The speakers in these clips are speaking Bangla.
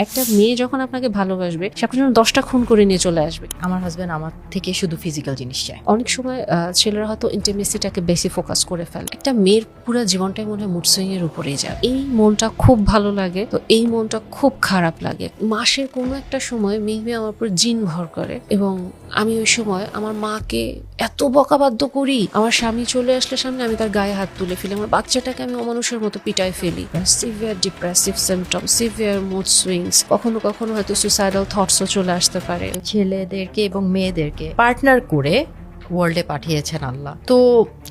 একটা মেয়ে যখন আপনাকে ভালোবাসবে সে আপনার জন্য 10টা খুন করে নিয়ে চলে আসবে। আমার হাজবেন্ড আমার থেকে শুধু ফিজিক্যাল জিনিস চায়। অনেক সময় ছেলেরা হয়তো ইন্টিমেসিটাকে বেশি ফোকাস করে ফেলে। একটা মেয়ের পুরো জীবনটাই মনে হয় মুড সুইং এর উপরেই যায়। এই মনটা খুব ভালো লাগে, তো এই মনটা খুব খারাপ লাগে। মাসের কোনো একটা সময় মেয়ে আমার উপর জিন ভর করে এবং আমি ওই সময় আমার মাকে এত বকাবাদ্য করি, আমার স্বামী চলে আসলে সামনে আমি তার গায়ে হাত তুলে ফেলি, আমার বাচ্চাটাকে আমি অমানুষের মতো পিটায় ফেলি। Severe depressive symptom, severe mood swings, কখনো কখনো হয়তো সুইসাইডাল থটসও চলে আসতে পারে। ছেলেদেরকে এবং মেয়েদেরকে পার্টনার করে ওয়ার্ল্ডে পাঠিয়েছেন আল্লাহ, তো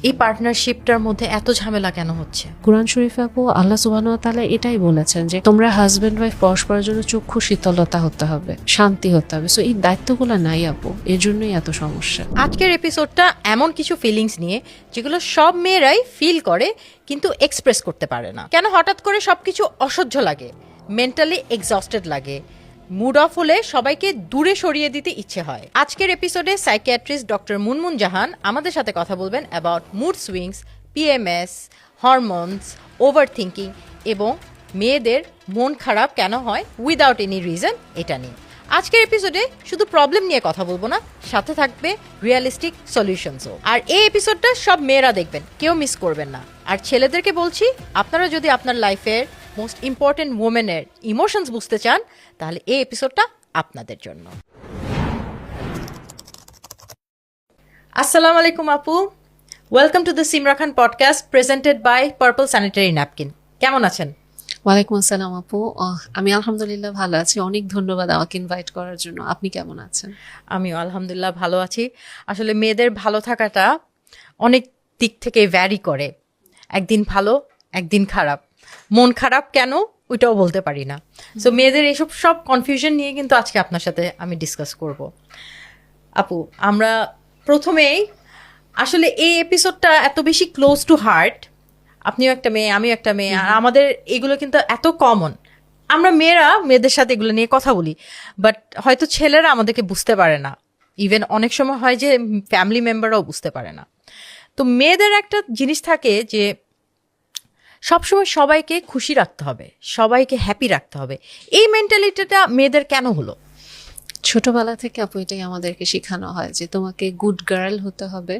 এই পার্টনারশিপটার মধ্যে এত ঝামেলা কেন হচ্ছে? কুরআন শরীফে আপু আল্লাহ সুবহানাহু ওয়া তাআলা এটাই বলেছেন যে তোমরা হাজবেন্ড ওয়াইফ পরস্পরের জন্য চক্ষু শীতলতা হতে হবে, শান্তি হতে হবে। সো এই দায়িত্বগুলো নাই আপু, এর জন্যই এত সমস্যা। আজকের এপিসোডটা এমন কিছু ফিলিংস নিয়ে যেগুলো সব মেয়েরাই ফিল করে কিন্তু এক্সপ্রেস করতে পারে না। কেন হঠাৎ করে সবকিছু অসহ্য লাগে, মেন্টালি এক্সস্টেড লাগে, মুড অফ হলে সবাইকে দূরে সরিয়ে দিতে ইচ্ছে হয়। আজকের এপিসোডে সাইকিয়াট্রিস্ট ডক্টর মুনমুন জাহান আমাদের সাথে কথা বলবেন about mood swings, PMS, hormones, overthinking এবং মেয়েদের মন খারাপ কেন হয় উইদাউট এনি রিজন, এটা নিয়ে। আজকের এপিসোডে শুধু প্রবলেম নিয়ে কথা বলবো না, সাথে থাকবে রিয়েলিস্টিক সলিউশনসও। আর এই এপিসোডটা সব মেয়েরা দেখবেন, কেউ মিস করবেন না। আর ছেলেদেরকে বলছি, আপনারা যদি আপনার লাইফের মোস্ট ইম্পর্টেন্ট ওমেনের ইমোশনস বুঝতে চান তাহলে এই এপিসোডটা আপনাদের জন্য। আসসালামু আলাইকুম আপু, welcome to the Simra Khan podcast presented by purple sanitary napkin. কেমন আছেন? ওয়ালাইকুম আসসালাম আপু, আমি আলহামদুলিল্লাহ ভালো আছি। অনেক ধন্যবাদ আমাকে ইনভাইট করার জন্য। আপনি কেমন আছেন? আমিও আলহামদুলিল্লাহ ভালো আছি। আসলে মেয়েদের ভালো থাকাটা অনেক দিক থেকে ভ্যারি করে, একদিন ভালো একদিন খারাপ। মন খারাপ কেন ওইটাও বলতে পারি না। সো মেয়েদের এইসব সব কনফিউশন নিয়ে কিন্তু আজকে আপনার সাথে আমি ডিসকাস করব। আপু, আমরা প্রথমেই আসলে এই এপিসোডটা এত বেশি ক্লোজ টু হার্ট, আপনিও একটা মেয়ে আমিও একটা মেয়ে, আর আমাদের এগুলো কিন্তু এত কমন। আমরা মেয়েরা মেয়েদের সাথে এগুলো নিয়ে কথা বলি, বাট হয়তো ছেলেরা আমাদেরকে বুঝতে পারে না। ইভেন অনেক সময় হয় যে ফ্যামিলি মেম্বাররাও বুঝতে পারে না। তো মেয়েদের একটা জিনিস থাকে যে সবসময় সবাইকে খুশি রাখতে হবে, সবাইকে হ্যাপি রাখতে হবে। এই মেন্টালিটিটা মেয়েদের কেন হলো? ছোটবেলা থেকে আপু এটাই আমাদেরকে শেখানো হয় যে তোমাকে গুড গার্ল হতে হবে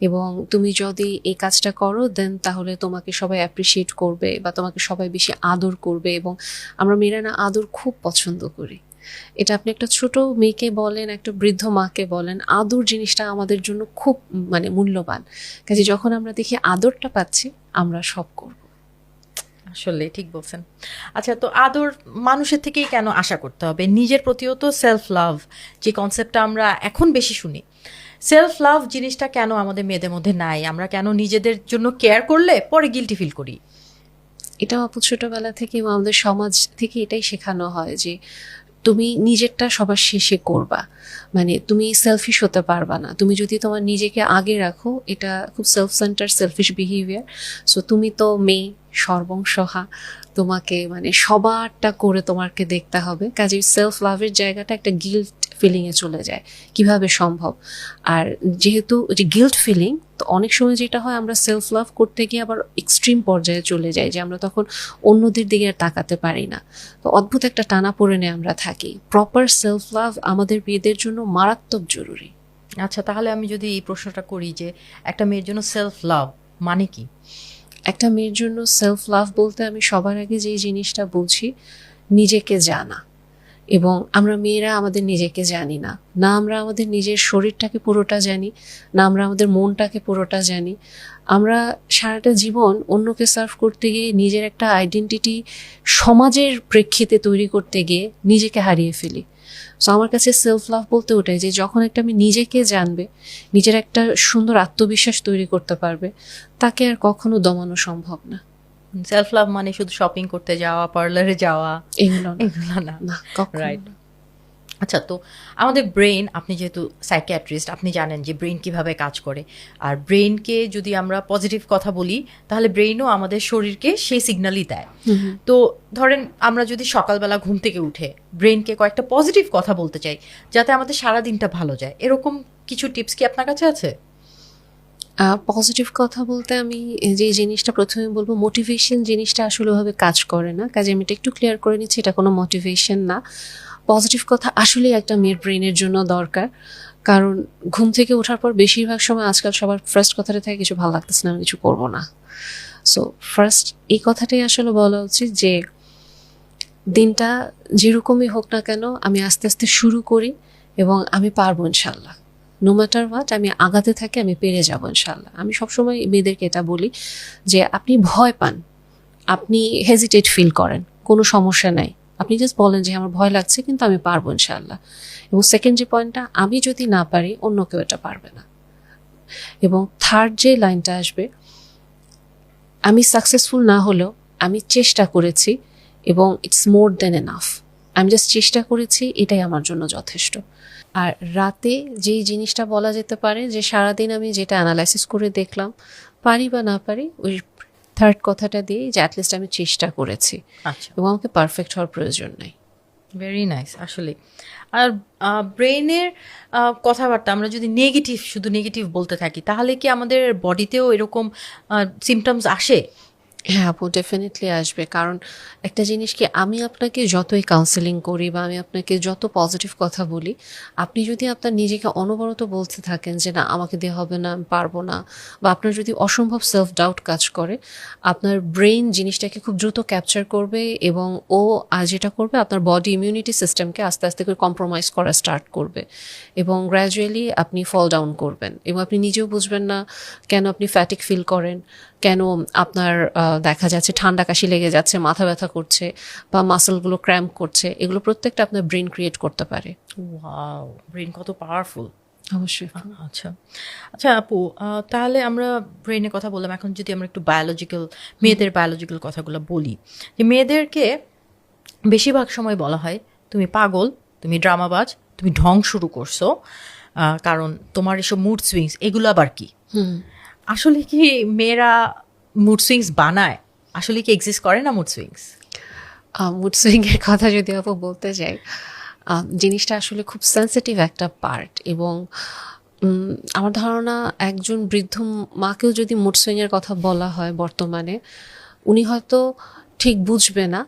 এবং তুমি যদি এই কাজটা করো দেন তাহলে তোমাকে সবাই অ্যাপ্রিসিয়েট করবে বা তোমাকে সবাই বেশি আদর করবে। এবং আমরা মেয়েরা না আদর খুব পছন্দ করি। এটা আপনি একটা ছোট মেয়েকে বলেন, একটা বৃদ্ধ মাকে বলেন, আদর জিনিসটা আমাদের জন্য খুব মূল্যবান। কাজে যখন আমরা দেখি আদরটা পাচ্ছি আমরা সব করব। আসলে ঠিক বলছেন। আচ্ছা, তো আদর মানুষের থেকেই কেন আশা করতে হবে? নিজের প্রতিও তো সেলফ লাভ যে কনসেপ্টটা আমরা এখন বেশি শুনি, সেলফ লাভ জিনিসটা কেন আমাদের মেয়েদের মধ্যে নাই? আমরা কেন নিজেদের জন্য কেয়ার করলে পরে গিল্টি ফিল করি? এটা আপু ছোটবেলা থেকে আমাদের সমাজ থেকে এটাই শেখানো হয় যে তুমি নিজেরটা সবার শেষে করবা, তুমি সেলফিশ হতে পারবা না। তুমি যদি তোমার নিজেকে আগে রাখো, এটা খুব self centre selfish behaviour. So তুমি তো মেয়ে, সর্বংসহা, তোমাকে সবারটা করে তোমাকে দেখতে হবে। কাজে সেলফ লাভের জায়গাটা একটা গিল্ট ফিলিংয়ে চলে যায়। কিভাবে সম্ভব? আর যেহেতু যে গিল্ট ফিলিং, তো অনেক সময় যেটা হয় আমরা সেলফ লাভ করতে গিয়ে আবার এক্সট্রিম পর্যায়ে চলে যাই যে আমরা তখন অন্যদের দিকে আর তাকাতে পারি না। তো অদ্ভুত একটা টানাপোড়েনে আমরা থাকি। প্রপার সেলফ লাভ আমাদের মেয়েদের জন্য মারাত্মক জরুরি। আচ্ছা, তাহলে আমি যদি এই প্রশ্নটা করি যে একটা মেয়ের জন্য সেলফ লাভ মানে কি? একটা মেয়ের জন্য সেলফ লাভ বলতে আমি সবার আগে যেই জিনিসটা বুঝি, নিজেকে জানা। এবং আমরা মেয়েরা আমাদের নিজেকে জানি না, না আমরা আমাদের নিজের শরীরটাকে পুরোটা জানি, না আমরা আমাদের মনটাকে পুরোটা জানি। আমরা সারাটা জীবন অন্যকে সার্ভ করতে গিয়ে নিজের একটা আইডেন্টিটি সমাজের প্রেক্ষিতে তৈরি করতে গিয়ে নিজেকে হারিয়ে ফেলি। সো আমার কাছে সেলফ লাভ বলতে ওটাই যে যখন একটা আমি নিজেকে জানবে, নিজের একটা সুন্দর আত্মবিশ্বাস তৈরি করতে পারবে, তাকে আর কখনো দমানো সম্ভব না। সেলফ লাভ মানে শুধু শপিং করতে যাওয়া, পার্লারে যাওয়া, এগুলো না। না, কখনো রাইট। না। আচ্ছা, তো আমাদের ব্রেন, আপনি যেহেতু সাইকিয়াট্রিস্ট আপনি জানেন যে ব্রেন কিভাবে কাজ করে। আর ব্রেনকে যদি আমরা পজিটিভ কথা বলি তাহলে ব্রেনও আমাদের শরীরকে সেই সিগন্যালই দেয়। তো ধরেন আমরা যদি সকালবেলা ঘুম থেকে উঠে ব্রেনকে কয়েকটা পজিটিভ কথা বলতে চাই যাতে আমাদের সারা দিনটা ভালো যায়, এরকম কিছু টিপস কি আপনার কাছে আছে? পজিটিভ কথা বলতে আমি যে জিনিসটা প্রথমে বলবো, মোটিভেশন জিনিসটা আসলে ওভাবে কাজ করে না, কাজে আমি এটা একটু ক্লিয়ার করে নিচ্ছি, এটা কোনো মোটিভেশন না। পজিটিভ কথা আসলেই একটা মেয়ের ব্রেনের জন্য দরকার, কারণ ঘুম থেকে ওঠার পর বেশিরভাগ সময় আজকাল সবার ফার্স্ট কথাটা থাকে কিছু ভালো লাগতেছে না, আমি কিছু করবো না। সো ফার্স্ট এই কথাটাই আসলে বলা উচিত যে দিনটা যেরকমই হোক না কেন আমি আস্তে আস্তে শুরু করি এবং আমি পারবো ইনশাল্লাহ। নো ম্যাটার হোয়াট, আমি আগাতে থাকি, আমি পেরে যাবো ইনশাল্লাহ। আমি সবসময় মেয়েদেরকে এটা বলি যে আপনি ভয় পান, আপনি হেজিটেট ফিল করেন, কোনো সমস্যা নাই, আপনি জাস্ট বলেন যে আমার ভয় লাগছে কিন্তু আমি পারবো ইনশাল্লাহ। এবং সেকেন্ড যে পয়েন্টটা, আমি যদি না পারি অন্য কেউ এটা পারবে না। এবং থার্ড যে লাইনটা আসবে, আমি সাকসেসফুল না হলেও আমি চেষ্টা করেছি এবং ইটস মোর দেন এনাফ। আমি জাস্ট চেষ্টা করেছি, এটাই আমার জন্য যথেষ্ট। আর রাতে যেই জিনিসটা বলা যেতে পারে যে সারাদিন আমি যেটা অ্যানালাইসিস করে দেখলাম, পারি বা না পারি, ওই থার্ড কথাটা দিয়ে যে অ্যাটলিস্ট আমি চেষ্টা করেছি আচ্ছা, এবং আমাকে পারফেক্ট হওয়ার প্রয়োজন নেই। ভেরি নাইস আসলে। আর ব্রেনের কথাবার্তা আমরা যদি নেগেটিভ, শুধু নেগেটিভ বলতে থাকি, তাহলে কি আমাদের বডিতেও এরকম সিমটমস আসে? হ্যাঁ আপু, ডেফিনেটলি আসবে। কারণ একটা জিনিস কি, আমি আপনাকে যতই কাউন্সেলিং করি বা আমি আপনাকে যত পজিটিভ কথা বলি, আপনি যদি আপনার নিজেকে অনবরত বলতে থাকেন যে না আমাকে দিয়ে হবে না, আমি পারবো না, বা আপনার যদি অসম্ভব সেলফ ডাউট কাজ করে, আপনার ব্রেন জিনিসটাকে খুব দ্রুত ক্যাপচার করবে এবং ও যেটা করবে আপনার বডি ইমিউনিটি সিস্টেমকে আস্তে আস্তে করে কম্প্রোমাইজ করা স্টার্ট করবে এবং গ্র্যাজুয়ালি আপনি ফল ডাউন করবেন এবং আপনি নিজেও বুঝবেন না কেন আপনি ফ্যাটিক ফিল করেন, কেন আপনার দেখা যাচ্ছে ঠান্ডা কাশি লেগে যাচ্ছে, মাথা ব্যথা করছে বা মাসলগুলো ক্র্যাম্প করছে। এগুলো প্রত্যেকটা আপনার ব্রেন ক্রিয়েট করতে পারে। ওয়াও, ব্রেন কত পাওয়ারফুল! অবশ্যই। আচ্ছা আচ্ছা আপু, তাহলে আমরা ব্রেনের কথা বললাম, এখন যদি আমরা একটু বায়োলজিক্যাল, মেয়েদের বায়োলজিক্যাল কথাগুলো বলি, যে মেয়েদেরকে বেশিরভাগ সময় বলা হয় তুমি পাগল, তুমি ড্রামাবাজ, তুমি ঢং শুরু করছো, কারণ তোমার এসব মুড সুইংস, এগুলো আবার কি? আসলে কি মেয়েরা মুড সুইংস বানায়? আসলে কি এক্সিস্ট করে না মুড সুইংস? মুড সুইং এর কথা যদি আপু বলতে যাই, জিনিসটা আসলে খুব সেন্সিটিভ একটা পার্ট এবং আমার ধারণা একজন বৃদ্ধ মাকেও যদি মুড সুইং এর কথা বলা হয় বর্তমানে, উনি হয়তো ঠিক বুঝবে না।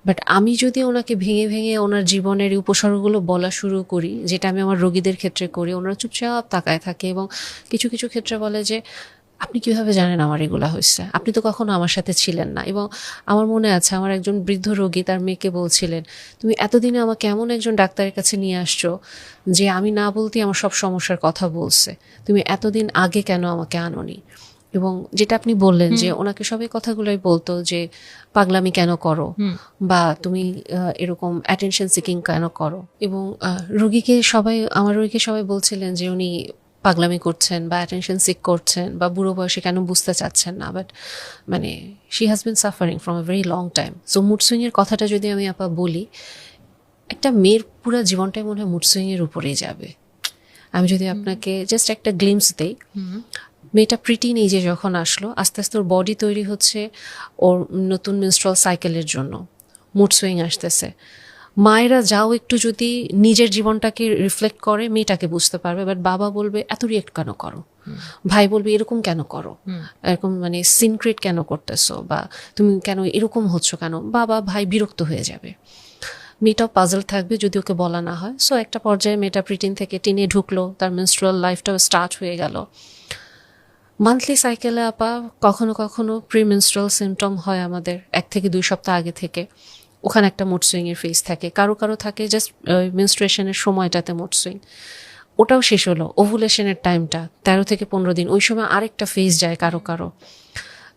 বাট আমি যদি ওনাকে ভেঙে ভেঙে ওনার জীবনের এই উপসর্গগুলো বলা শুরু করি, যেটা আমি আমার রোগীদের ক্ষেত্রে করি, ওনারা চুপচাপ তাকায় থাকে এবং কিছু কিছু ক্ষেত্রে বলে যে আপনি কিভাবে জানেন আমার এগুলা হয়েছে, আপনি তো কখনো আমার সাথে ছিলেন না। এবং আমার মনে আছে আমার একজন বৃদ্ধ রোগী তার মেয়েকে বলছিলেন, তুমি এতদিনে আমাকে এমন একজন ডাক্তারের কাছে নিয়ে আসছো যে আমি না বলতেই আমার সব সমস্যার কথা বলছে, তুমি এতদিন আগে কেন আমাকে আনোনি? এবং যেটা আপনি বললেন যে ওনাকে সবাই কথাগুলোই বলতো যে পাগলামি কেন করো, বা তুমি এরকম অ্যাটেনশন সিকিং কেন করো। এবং আমার রোগীকে সবাই বলছিলেন যে উনি পাগলামি করছেন বা অ্যাটেনশন সিক করছেন বা বুড়ো বয়সে কেন বুঝতে চাচ্ছেন না। বাট মানে she has been suffering from a very long time. So mood swing এর কথাটা যদি আমি আপা বলি, একটা মেয়ের পুরো জীবনটাই মনে হয় মুড সুইং এর উপরেই যাবে। আমি যদি আপনাকে জাস্ট একটা গ্লিমস দেই, মেয়েটা প্রিটি নিজে যখন আসলো, আস্তে আস্তে ওর বডি তৈরি হচ্ছে ওর নতুন মেনস্ট্রুয়াল সাইকেলের জন্য, মুড সুইং আসতেছে। মায়েরা যাও একটু যদি নিজের জীবনটাকে রিফ্লেক্ট করে মেয়েটাকে বুঝতে পারবে, বাট বাবা বলবে এত রিয়েক্ট কেন করো, ভাই বলবে এরকম কেন করো, এরকম মানে সিনক্রেট কেন করতেছো, বা তুমি কেন এরকম হচ্ছ কেন, বাবা ভাই বিরক্ত হয়ে যাবে। মেয়েটাও পাজল থাকবে যদি ওকে বলা না হয়। সো একটা পর্যায়ে মেয়েটা প্রিটিন থেকে টিনে ঢুকলো, তার মেনস্ট্রুয়াল লাইফটাও স্টার্ট হয়ে গেল। মান্থলি সাইকেলে আপা কখনো কখনো প্রিমেনস্ট্রুয়াল সিমটম হয় আমাদের 1 থেকে 2 সপ্তাহ আগে থেকে, ওখানে একটা মুড সুইং এর ফেজ থাকে। কারো কারো থাকে জাস্ট মেনস্ট্রুয়েশনের সময়টাতে মুড সুইং, ওটাও শেষ হলো। ওভুলেশনের টাইমটা 13 থেকে 15 দিন, ওই সময় আরেকটা ফেজ যায় কারো কারো।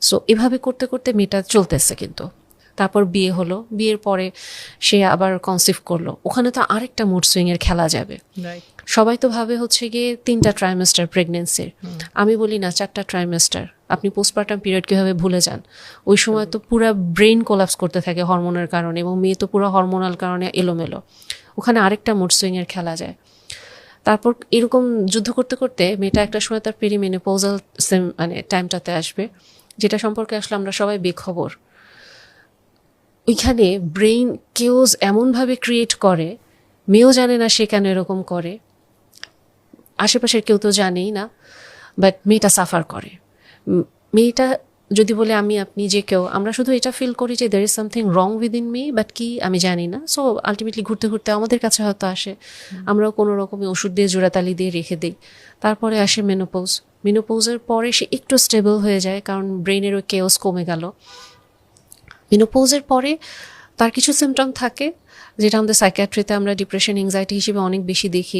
সো এভাবে করতে করতে মেয়েটা চলতেছে। কিন্তু তারপর বিয়ে হলো, বিয়ের পরে সে আবার কনসিভ করলো, ওখানে তো আরেকটা মুড সুইং এর খেলা যাবে। সবাই তো ভাবে হচ্ছে গিয়ে 3টা ট্রাইমেস্টার প্রেগনেন্সির, আমি বলি না 4টা ট্রাইমেস্টার। আপনি পোস্টপার্টাম পিরিয়ড কিভাবে ভুলে যান? ওই সময় তো পুরো ব্রেন কোলাপস করতে থাকে হরমোনের কারণে, এবং মেয়ে তো পুরো হরমোনাল কারণে এলোমেলো, ওখানে আরেকটা মুড সুইং এর খেলা যায়। তারপর এরকম যুদ্ধ করতে করতে মেয়েটা একটা সময় তার পেরিমেনোপজাল মানে টাইমটাতে আসবে, যেটা সম্পর্কে আসলে আমরা সবাই বেখবর। ওইখানে ব্রেইন কেওস এমনভাবে ক্রিয়েট করে, মেয়েও জানে না সে কেন এরকম করে, আশেপাশের কেউ তো জানেই না। বাট মেয়েটা সাফার করে। মেয়েটা যদি বলে আমি আপনি যে কেউ, আমরা শুধু এটা ফিল করি যে there is something wrong within me, but কি আমি জানি না। সো আলটিমেটলি ঘুরতে ঘুরতে আমাদের কাছে হয়তো আসে, আমরাও কোনো রকমের ওষুধ দিয়ে জোড়াতালি দিয়ে রেখে দিই। তারপরে আসে মেনোপোজ। মেনোপোজের পরে সে একটু স্টেবল হয়ে যায়, কারণ ব্রেনের ওই কেওস কমে গেল। মেনোপোজের পরে তার কিছু সিমটম থাকে, যেটা আমাদের সাইকিয়াট্রিতে আমরা ডিপ্রেশন এংজাইটি হিসেবে অনেক বেশি দেখি,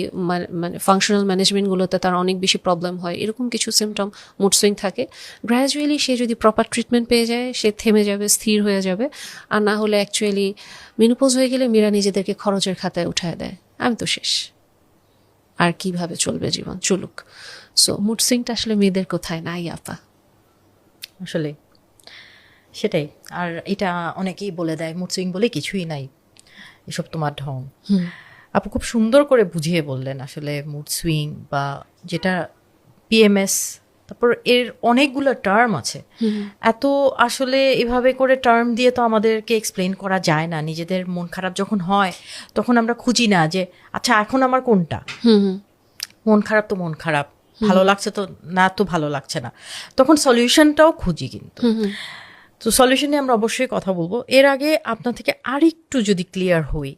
মানে ফাংশনাল ম্যানেজমেন্টগুলোতে তার অনেক বেশি প্রবলেম হয়। এরকম কিছু সিমটম, মুড সুইং থাকে। গ্র্যাজুয়ালি সে যদি প্রপার ট্রিটমেন্ট পেয়ে যায়, সে থেমে যাবে, স্থির হয়ে যাবে। আর না হলে অ্যাকচুয়ালি মেনোপোজ হয়ে গেলে মেয়েরা নিজেদেরকে খরচের খাতায় উঠায় দেয়, আমি তো শেষ, আর কিভাবে চলবে জীবন, চলুক। সো মুড সুইংটা আসলে মেয়েদের কোথায় নাই আপা। আসলে সেটাই। আর এটা অনেকেই বলে দেয় মুড সুইং বলে কিছুই নাই, এসব তোমার ঢং। আপু খুব সুন্দর করে বুঝিয়ে বললেন আসলে মুড সুইং বা যেটা পিএমএস, তারপর এর অনেকগুলো টার্ম আছে। এত আসলে এভাবে করে টার্ম দিয়ে তো আমাদেরকে এক্সপ্লেন করা যায় না। নিজেদের মন খারাপ যখন হয় তখন আমরা খুঁজি না যে আচ্ছা এখন আমার কোনটা, মন খারাপ তো মন খারাপ, ভালো লাগছে তো না, তো ভালো লাগছে না, তখন সলিউশনটাও খুঁজি। কিন্তু তো সলিউশন নিয়ে আমরা অবশ্যই কথা বলবো। এর আগে আপনার থেকে আরেকটু যদি ক্লিয়ার হই,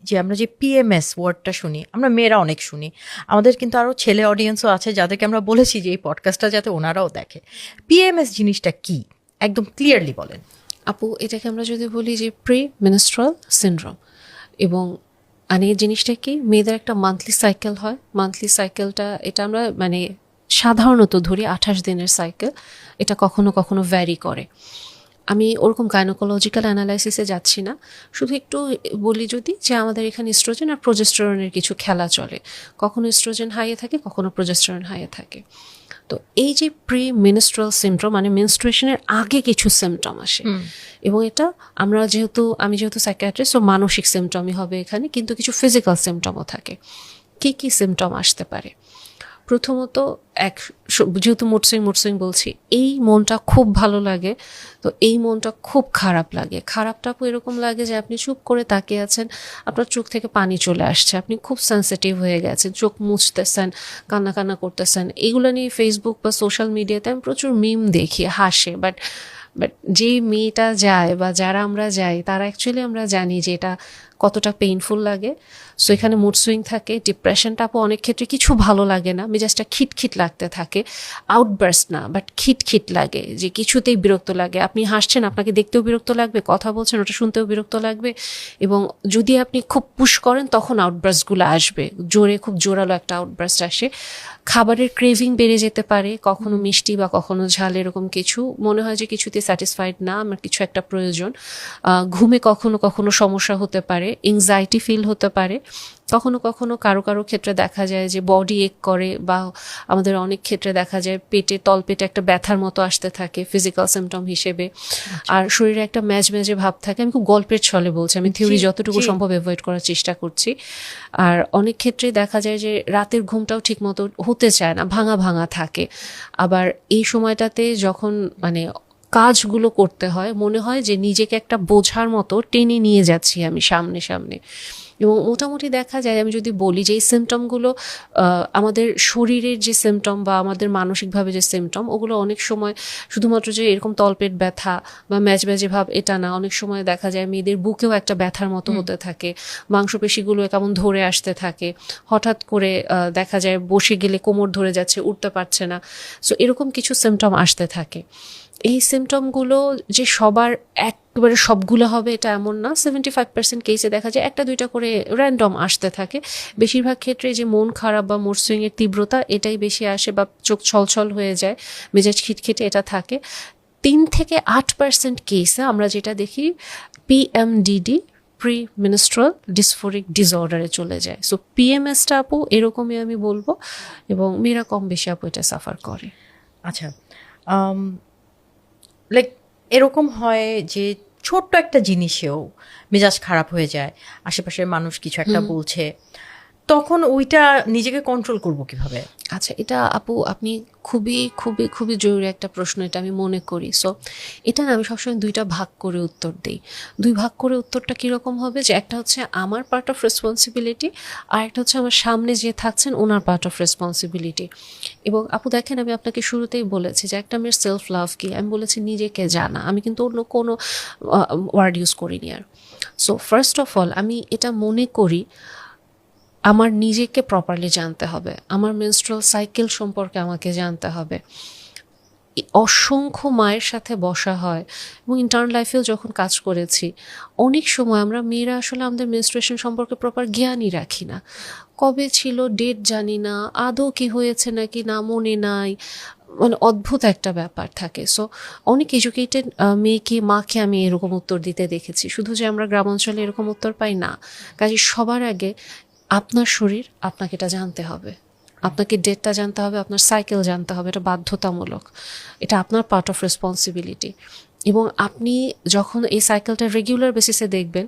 যে আমরা যে পিএমএস ওয়ার্ডটা শুনি, আমরা মেয়েরা অনেক শুনি, আমাদের কিন্তু আরও ছেলে অডিয়েন্সও আছে যাদেরকে আমরা বলেছি যে এই পডকাস্টটা যাতে ওনারাও দেখে। পিএমএস জিনিসটা কি একদম ক্লিয়ারলি বলেন আপু। এটাকে আমরা যদি বলি যে প্রি মেনস্ট্রুয়াল সিনড্রোম, এবং মানে এই জিনিসটা কি, মেয়েদের একটা মান্থলি সাইকেল হয়। মান্থলি সাইকেলটা, এটা আমরা মানে সাধারণত ধরি 28 দিনের সাইকেল। এটা কখনো কখনো ভ্যারি করে। আমি ওরকম গাইনোকোলজিক্যাল অ্যানালাইসিসে যাচ্ছি না, শুধু একটু বলি যদি, যে আমাদের এখানে ইস্ট্রোজেন আর প্রোজেস্টেরনের কিছু খেলা চলে। কখনো ইস্ট্রোজেন হাইয়ে থাকে, কখনো প্রোজেস্টেরন হাইয়ে থাকে। তো এই যে প্রি মেনস্ট্রুয়াল সিনড্রোম, মানে মেনস্ট্রুয়েশনের আগে কিছু সিমটম আসে, এবং এটা আমি যেহেতু সাইকিয়াট্রিস্ট, সো মানসিক সিমটমই হবে এখানে, কিন্তু কিছু ফিজিক্যাল সিমটমও থাকে। কি কি সিমটম আসতে পারে? প্রথমত, যেহেতু মুড সুইং বলছি, এই মনটা খুব ভালো লাগে, তো এই মনটা খুব খারাপ লাগে। খারাপটা এরকম লাগে যে আপনি চুপ করে তাকিয়ে আছেন, আপনার চোখ থেকে পানি চলে আসছে, আপনি খুব সেন্সিটিভ হয়ে গেছেন, চোখ মুছতেছেন, কান্না করতেছেন। এগুলো নিয়ে ফেসবুক বা সোশ্যাল মিডিয়াতে আমি প্রচুর মিম দেখি, হাসে। বাট যেই মেয়েটা যায় বা যারা আমরা যাই, তারা অ্যাকচুয়ালি আমরা জানি যে এটা কতটা পেইনফুল লাগে। সো এখানে মুড সুইং থাকে। ডিপ্রেশনটা অনেক ক্ষেত্রে কিছু ভালো লাগে না, মেজাজটা খিটখিট লাগতে থাকে। আউটবার্স্ট না, বাট খিটখিট লাগে, যে কিছুতেই বিরক্ত লাগে। আপনি হাসছেন, আপনাকে দেখতেও বিরক্ত লাগবে, কথা বলছেন, ওটা শুনতেও বিরক্ত লাগবে। এবং যদি আপনি খুব পুশ করেন, তখন আউটবার্স্টগুলো আসবে, খুব জোরালো একটা আউটবার্স্ট আসে। খাবারের ক্রেভিং বেড়ে যেতে পারে, কখনো মিষ্টি বা কখনো ঝাল, এরকম কিছু মনে হয় যে কিছুতে স্যাটিসফাইড না, আমার কিছু একটা প্রয়োজন। ঘুমে কখনো কখনো সমস্যা হতে পারে, এংজাইটি ফিল হতে পারে। কখনো কখনো কারো ক্ষেত্রে দেখা যায় যে বডি এক করে, বা আমাদের অনেক ক্ষেত্রে দেখা যায় তলপেটে একটা ব্যথার মতো আসতে থাকে ফিজিক্যাল সিমটম হিসেবে। আর শরীরে একটা ম্যাজে ভাব থাকে। আমি খুব গল্পের ছলে বলছি, আমি থিওরি যতটুকু সম্ভব অ্যাভয়েড করার চেষ্টা করছি। আর অনেক ক্ষেত্রে দেখা যায় যে রাতের ঘুমটাও ঠিক মতো হতে চায় না, ভাঙা থাকে। আবার এই সময়টাতে যখন মানে কাজগুলো করতে হয়, মনে হয় যে নিজেকে একটা বোঝার মতো টেনে নিয়ে যাচ্ছি আমি সামনে। এবং মোটামুটি দেখা যায়, আমি যদি বলি যে এই সিমটমগুলো আমাদের শরীরের যে সিমটম বা আমাদের মানসিকভাবে যে সিমটম, ওগুলো অনেক সময় শুধুমাত্র যে এরকম তলপেট ব্যথা বা ম্যাজে ভাব এটা না। অনেক সময় দেখা যায় মেয়েদের বুকেও একটা ব্যথার মতো হতে থাকে, মাংসপেশিগুলো কেমন ধরে আসতে থাকে, হঠাৎ করে দেখা যায় বসে গেলে কোমর ধরে যাচ্ছে, উঠতে পারছে না। সো এরকম কিছু সিমটম আসতে থাকে। এই সিমটমগুলো যে সবার একবারে সবগুলো হবে এটা এমন না। 75% কেসে দেখা যায় একটা দুইটা করে র্যান্ডম আসতে থাকে। বেশিরভাগ ক্ষেত্রে যে মন খারাপ বা মুড সুইং এর তীব্রতা এটাই বেশি আসে, বা চোখ ছলছল হয়ে যায়, মেজাজ খিটখিটে এটা থাকে। 3 থেকে 8% কেসে আমরা যেটা দেখি পিএমডিডি, প্রি মেনস্ট্রুয়াল ডিসফোরিক ডিসঅর্ডারে চলে যায়। সো পিএমএসটা আপু এরকমই আমি বলবো, এবং মেয়েরা কম বেশি আপু এটা সাফার করে। আচ্ছা, লাইক এরকম হয় যে ছোট্ট একটা জিনিসেও মেজাজ খারাপ হয়ে যায়, আশেপাশের মানুষ কিছু একটা বলছে, তখন ওইটা নিজেকে কন্ট্রোল করব কিভাবে? আচ্ছা, এটা আপু আপনি খুবই খুবই খুবই জরুরি একটা প্রশ্ন, এটা আমি মনে করি। সো এটা না আমি সবসময় দুইটা ভাগ করে উত্তর দিই। দুই ভাগ করে উত্তরটা কীরকম হবে, যে একটা হচ্ছে আমার পার্ট অফ রেসপন্সিবিলিটি, আর একটা হচ্ছে আমার সামনে যে থাকছেন ওনার পার্ট অফ রেসপন্সিবিলিটি। এবং আপু দেখেন, আমি আপনাকে শুরুতেই বলেছি যে একটা মেয়ের সেলফ লাভ কি, আমি বলেছি নিজেকে জানা, আমি কিন্তু অন্য কোনো ওয়ার্ড ইউজ করিনি আর। সো ফার্স্ট অফ অল আমি এটা মনে করি আমার নিজেকে প্রপারলি জানতে হবে, আমার মেনস্ট্রুয়াল সাইকেল সম্পর্কে আমাকে জানতে হবে। অসংখ্য মায়ের সাথে বসা হয় এবং ইন্টার্ন লাইফেও যখন কাজ করেছি, অনেক সময় আমরা মেয়েরা আসলে আমাদের মেনস্ট্রুয়েশন সম্পর্কে প্রপার জ্ঞানই রাখি না। কবে ছিল ডেট জানি না, আদৌ কি হয়েছে নাকি না মনে নাই, মানে অদ্ভুত একটা ব্যাপার থাকে। সো অনেক এডুকেটেড মাকে আমি এরকম উত্তর দিতে দেখেছি, শুধু যে আমরা গ্রামাঞ্চলে এরকম উত্তর পাই না। কাজে সবার আগে আপনার শরীর, আপনাকে এটা জানতে হবে, আপনাকে ডেটটা জানতে হবে, আপনার সাইকেল জানতে হবে, এটা বাধ্যতামূলক, এটা আপনার পার্ট অফ রেসপন্সিবিলিটি। এবং আপনি যখন এই সাইকেলটা রেগুলার বেসিসে দেখবেন,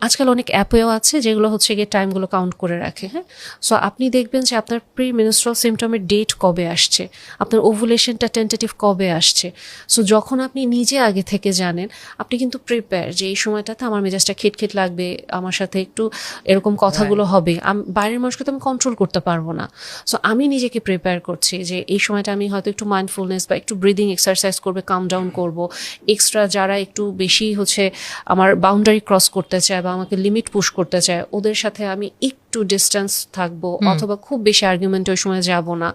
আজকাল অনেক অ্যাপেও আছে যেগুলো হচ্ছে গিয়ে টাইমগুলো কাউন্ট করে রাখে, হ্যাঁ। সো আপনি দেখবেন যে আপনার প্রি মেনস্ট্রুয়াল সিমটমের ডেট কবে আসছে, আপনার ওভুলেশনটা টেন্টেটিভ কবে আসছে। সো যখন আপনি নিজে আগে থেকে জানেন, আপনি কিন্তু প্রিপেয়ার যে এই সময়টাতে আমার মেজাজটা খিটখিট লাগবে, আমার সাথে একটু এরকম কথাগুলো হবে, বাইরের মানুষকে তো আমি কন্ট্রোল করতে পারবো না। সো আমি নিজেকে প্রিপেয়ার করছি যে এই সময়টা আমি হয়তো একটু মাইন্ডফুলনেস বা একটু ব্রিদিং এক্সারসাইজ করবে, কাম ডাউন করবো। এক্সট্রা যারা একটু বেশি হচ্ছে আমার বাউন্ডারি ক্রস করতে চায় বা আমাকে লিমিট পুশ করতে চায়, ওদের সাথে আমি একটু ডিস্টেন্স থাকবো, অথবা খুব বেশি আর্গুমেন্ট ওই সময় যাব না।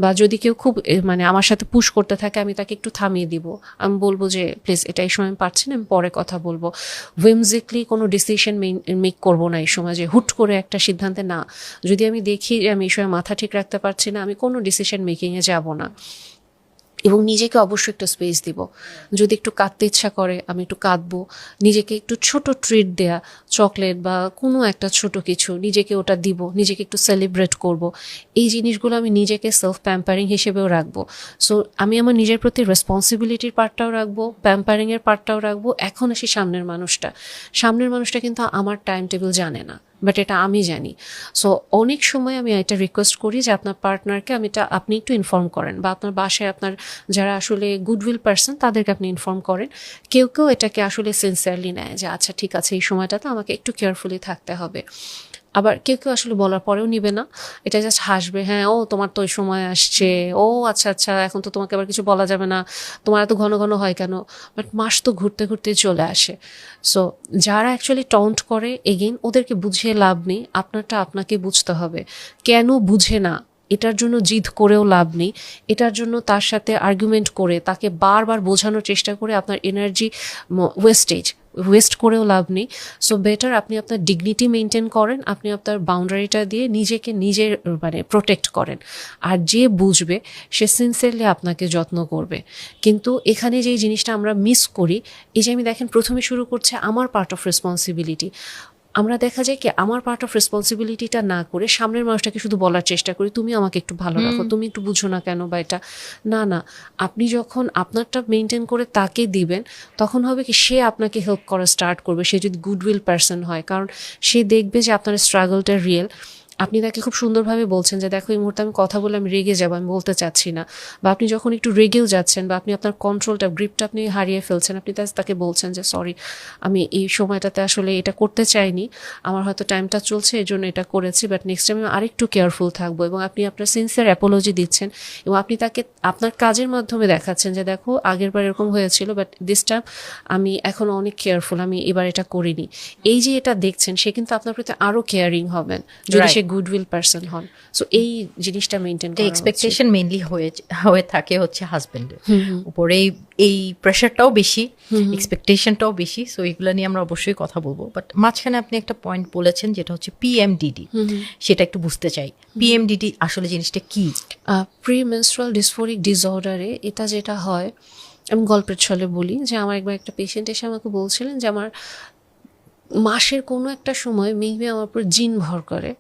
বা যদি কেউ খুব মানে আমার সাথে পুশ করতে থাকে, আমি তাকে একটু থামিয়ে দিব, আমি বলবো যে প্লিজ এটা এই সময় আমি পারছি না, আমি পরে কথা বলবো। উইমজিকলি কোনো ডিসিশন মেক করবো না এই সময়, যে হুট করে একটা সিদ্ধান্তে না। যদি আমি দেখি যে আমি এই সময় মাথা ঠিক রাখতে পারছি না, আমি কোনো ডিসিশন মেকিংয়ে যাব না। এবং নিজেকে অবশ্যই একটা স্পেস দিব, যদি একটু কাঁদতে ইচ্ছা করে আমি একটু কাঁদবো, নিজেকে একটু ছোট ট্রিট দেয়া, চকলেট বা কোনো একটা ছোট কিছু নিজেকে ওটা দিব, নিজেকে একটু সেলিব্রেট করব। এই জিনিসগুলো আমি নিজেকে সেলফ প্যাম্পারিং হিসেবেও রাখবো। সো আমি আমার নিজের প্রতি রেসপন্সিবিলিটির পার্টটাও রাখবো, প্যাম্পারিংয়ের পার্টটাও রাখবো। এখন আসি সামনের মানুষটা কিন্তু আমার টাইম টেবিল জানে না, বাট এটা আমি জানি। সো অনেক সময় আমি এটা রিকোয়েস্ট করি যে আপনার পার্টনারকে আপনি একটু ইনফর্ম করেন, বা আপনার বাসায় আপনার যারা আসলে গুডউইল পার্সন তাদেরকে আপনি ইনফর্ম করেন। কেউ কেউ এটাকে আসলে সিনসিয়ারলি নেয় যে আচ্ছা ঠিক আছে, এই সময়টাতে আমাকে একটু কেয়ারফুলি থাকতে হবে। আবার কেউ কেউ আসলে বলার পরেও নিবে না, এটা জাস্ট হাসবে, হ্যাঁ ও তোমার তো ওই সময় আসছে, ও আচ্ছা আচ্ছা এখন তো তোমাকে আবার কিছু বলা যাবে না, তোমার এত ঘন ঘন হয় কেন। বাট মাস তো ঘুরতে ঘুরতে চলে আসে। সো যারা অ্যাকচুয়ালি টন্ট করে, এগেইন ওদেরকে বুঝিয়ে লাভ নেই, আপনারটা আপনাকে বুঝতে হবে। কেন বুঝে না এটার জন্য জিদ করেও লাভ নেই, এটার জন্য তার সাথে আর্গুমেন্ট করে তাকে বারবার বোঝানোর চেষ্টা করে আপনার এনার্জি ওয়েস্ট করেও লাভ নেই। সো বেটার আপনি আপনার ডিগনিটি মেনটেন করেন, আপনি আপনার বাউন্ডারিটা দিয়ে নিজেকে নিজের মানে প্রোটেক্ট করেন। আর যে বুঝবে সে সিনসিয়ারলি আপনাকে যত্ন করবে। কিন্তু এখানে যে জিনিসটা আমরা মিস করি, এই যে আমি দেখেন প্রথমে শুরু করছে আমার পার্ট অফ রেসপন্সিবিলিটি, আমরা দেখা যায় কি আমার পার্ট অফ রেসপন্সিবিলিটিটা না করে সামনের মানুষটাকে শুধু বলার চেষ্টা করি তুমি আমাকে একটু ভালো রাখো, তুমি একটু বুঝো না কেন, বা এটা না। আপনি যখন আপনারটা মেনটেন করে তাকে দিবেন, তখন হবে কি সে আপনাকে হেল্প করা স্টার্ট করবে, সে যদি গুডউইল পার্সন হয়। কারণ সে দেখবে যে আপনার স্ট্রাগলটা রিয়েল। আপনি তাকে খুব সুন্দরভাবে বলছেন যে দেখো এই মুহূর্তে আমি কথা বলে আমি রেগে যাবো, আমি বলতে চাচ্ছি না। বা আপনি যখন একটু রেগেও যাচ্ছেন, বা আপনি আপনার কন্ট্রোলটা গ্রিপটা আপনি হারিয়ে ফেলছেন, আপনি তাকে বলছেন যে সরি, আমি এই সময়টাতে আসলে এটা করতে চাইনি, আমার হয়তো টাইমটা চলছে এই জন্য এটা করেছি, বাট নেক্সট টাইম আমি আরেকটু কেয়ারফুল থাকবো। এবং আপনি আপনার সিনসিয়ার অ্যাপোলজি দিচ্ছেন, এবং আপনি তাকে আপনার কাজের মাধ্যমে দেখাচ্ছেন যে দেখো আগের বার এরকম হয়েছিল, বাট দিস টাইম আমি এখন অনেক কেয়ারফুল, আমি এবার এটা করিনি। এই যে এটা দেখছেন, সে কিন্তু আপনার প্রতি আরো কেয়ারিং হবেন যদি সে গুডউইল পার্সন হন। সো এই জিনিসটা মেনটেন করা, এক্সপেকটেশন মেইনলি হয়ে থাকে হচ্ছে হাজবেন্ডের উপরে, এই প্রেশারটাও বেশি, এক্সপেকটেশনটাও বেশি। সো এগুলো নিয়ে আমরা অবশ্যই কথা বলবো। বাট মাঝখানে আপনি একটা পয়েন্ট বলেছেন যেটা হচ্ছে পিএমডিডি, সেটা একটু বুঝতে চাই। পিএমডিডি আসলে জিনিসটা কি? প্রি মেনস্ট্রুয়াল ডিসফোরিক ডিসঅর্ডারে এটা যেটা হয়, আমি গল্পের ছলে বলি যে আমার একবার একটা পেশেন্ট এসে আমাকে বলছিলেন যে আমার মাসের কোনো একটা সময় মেবি আমার উপর জিন ভর করে,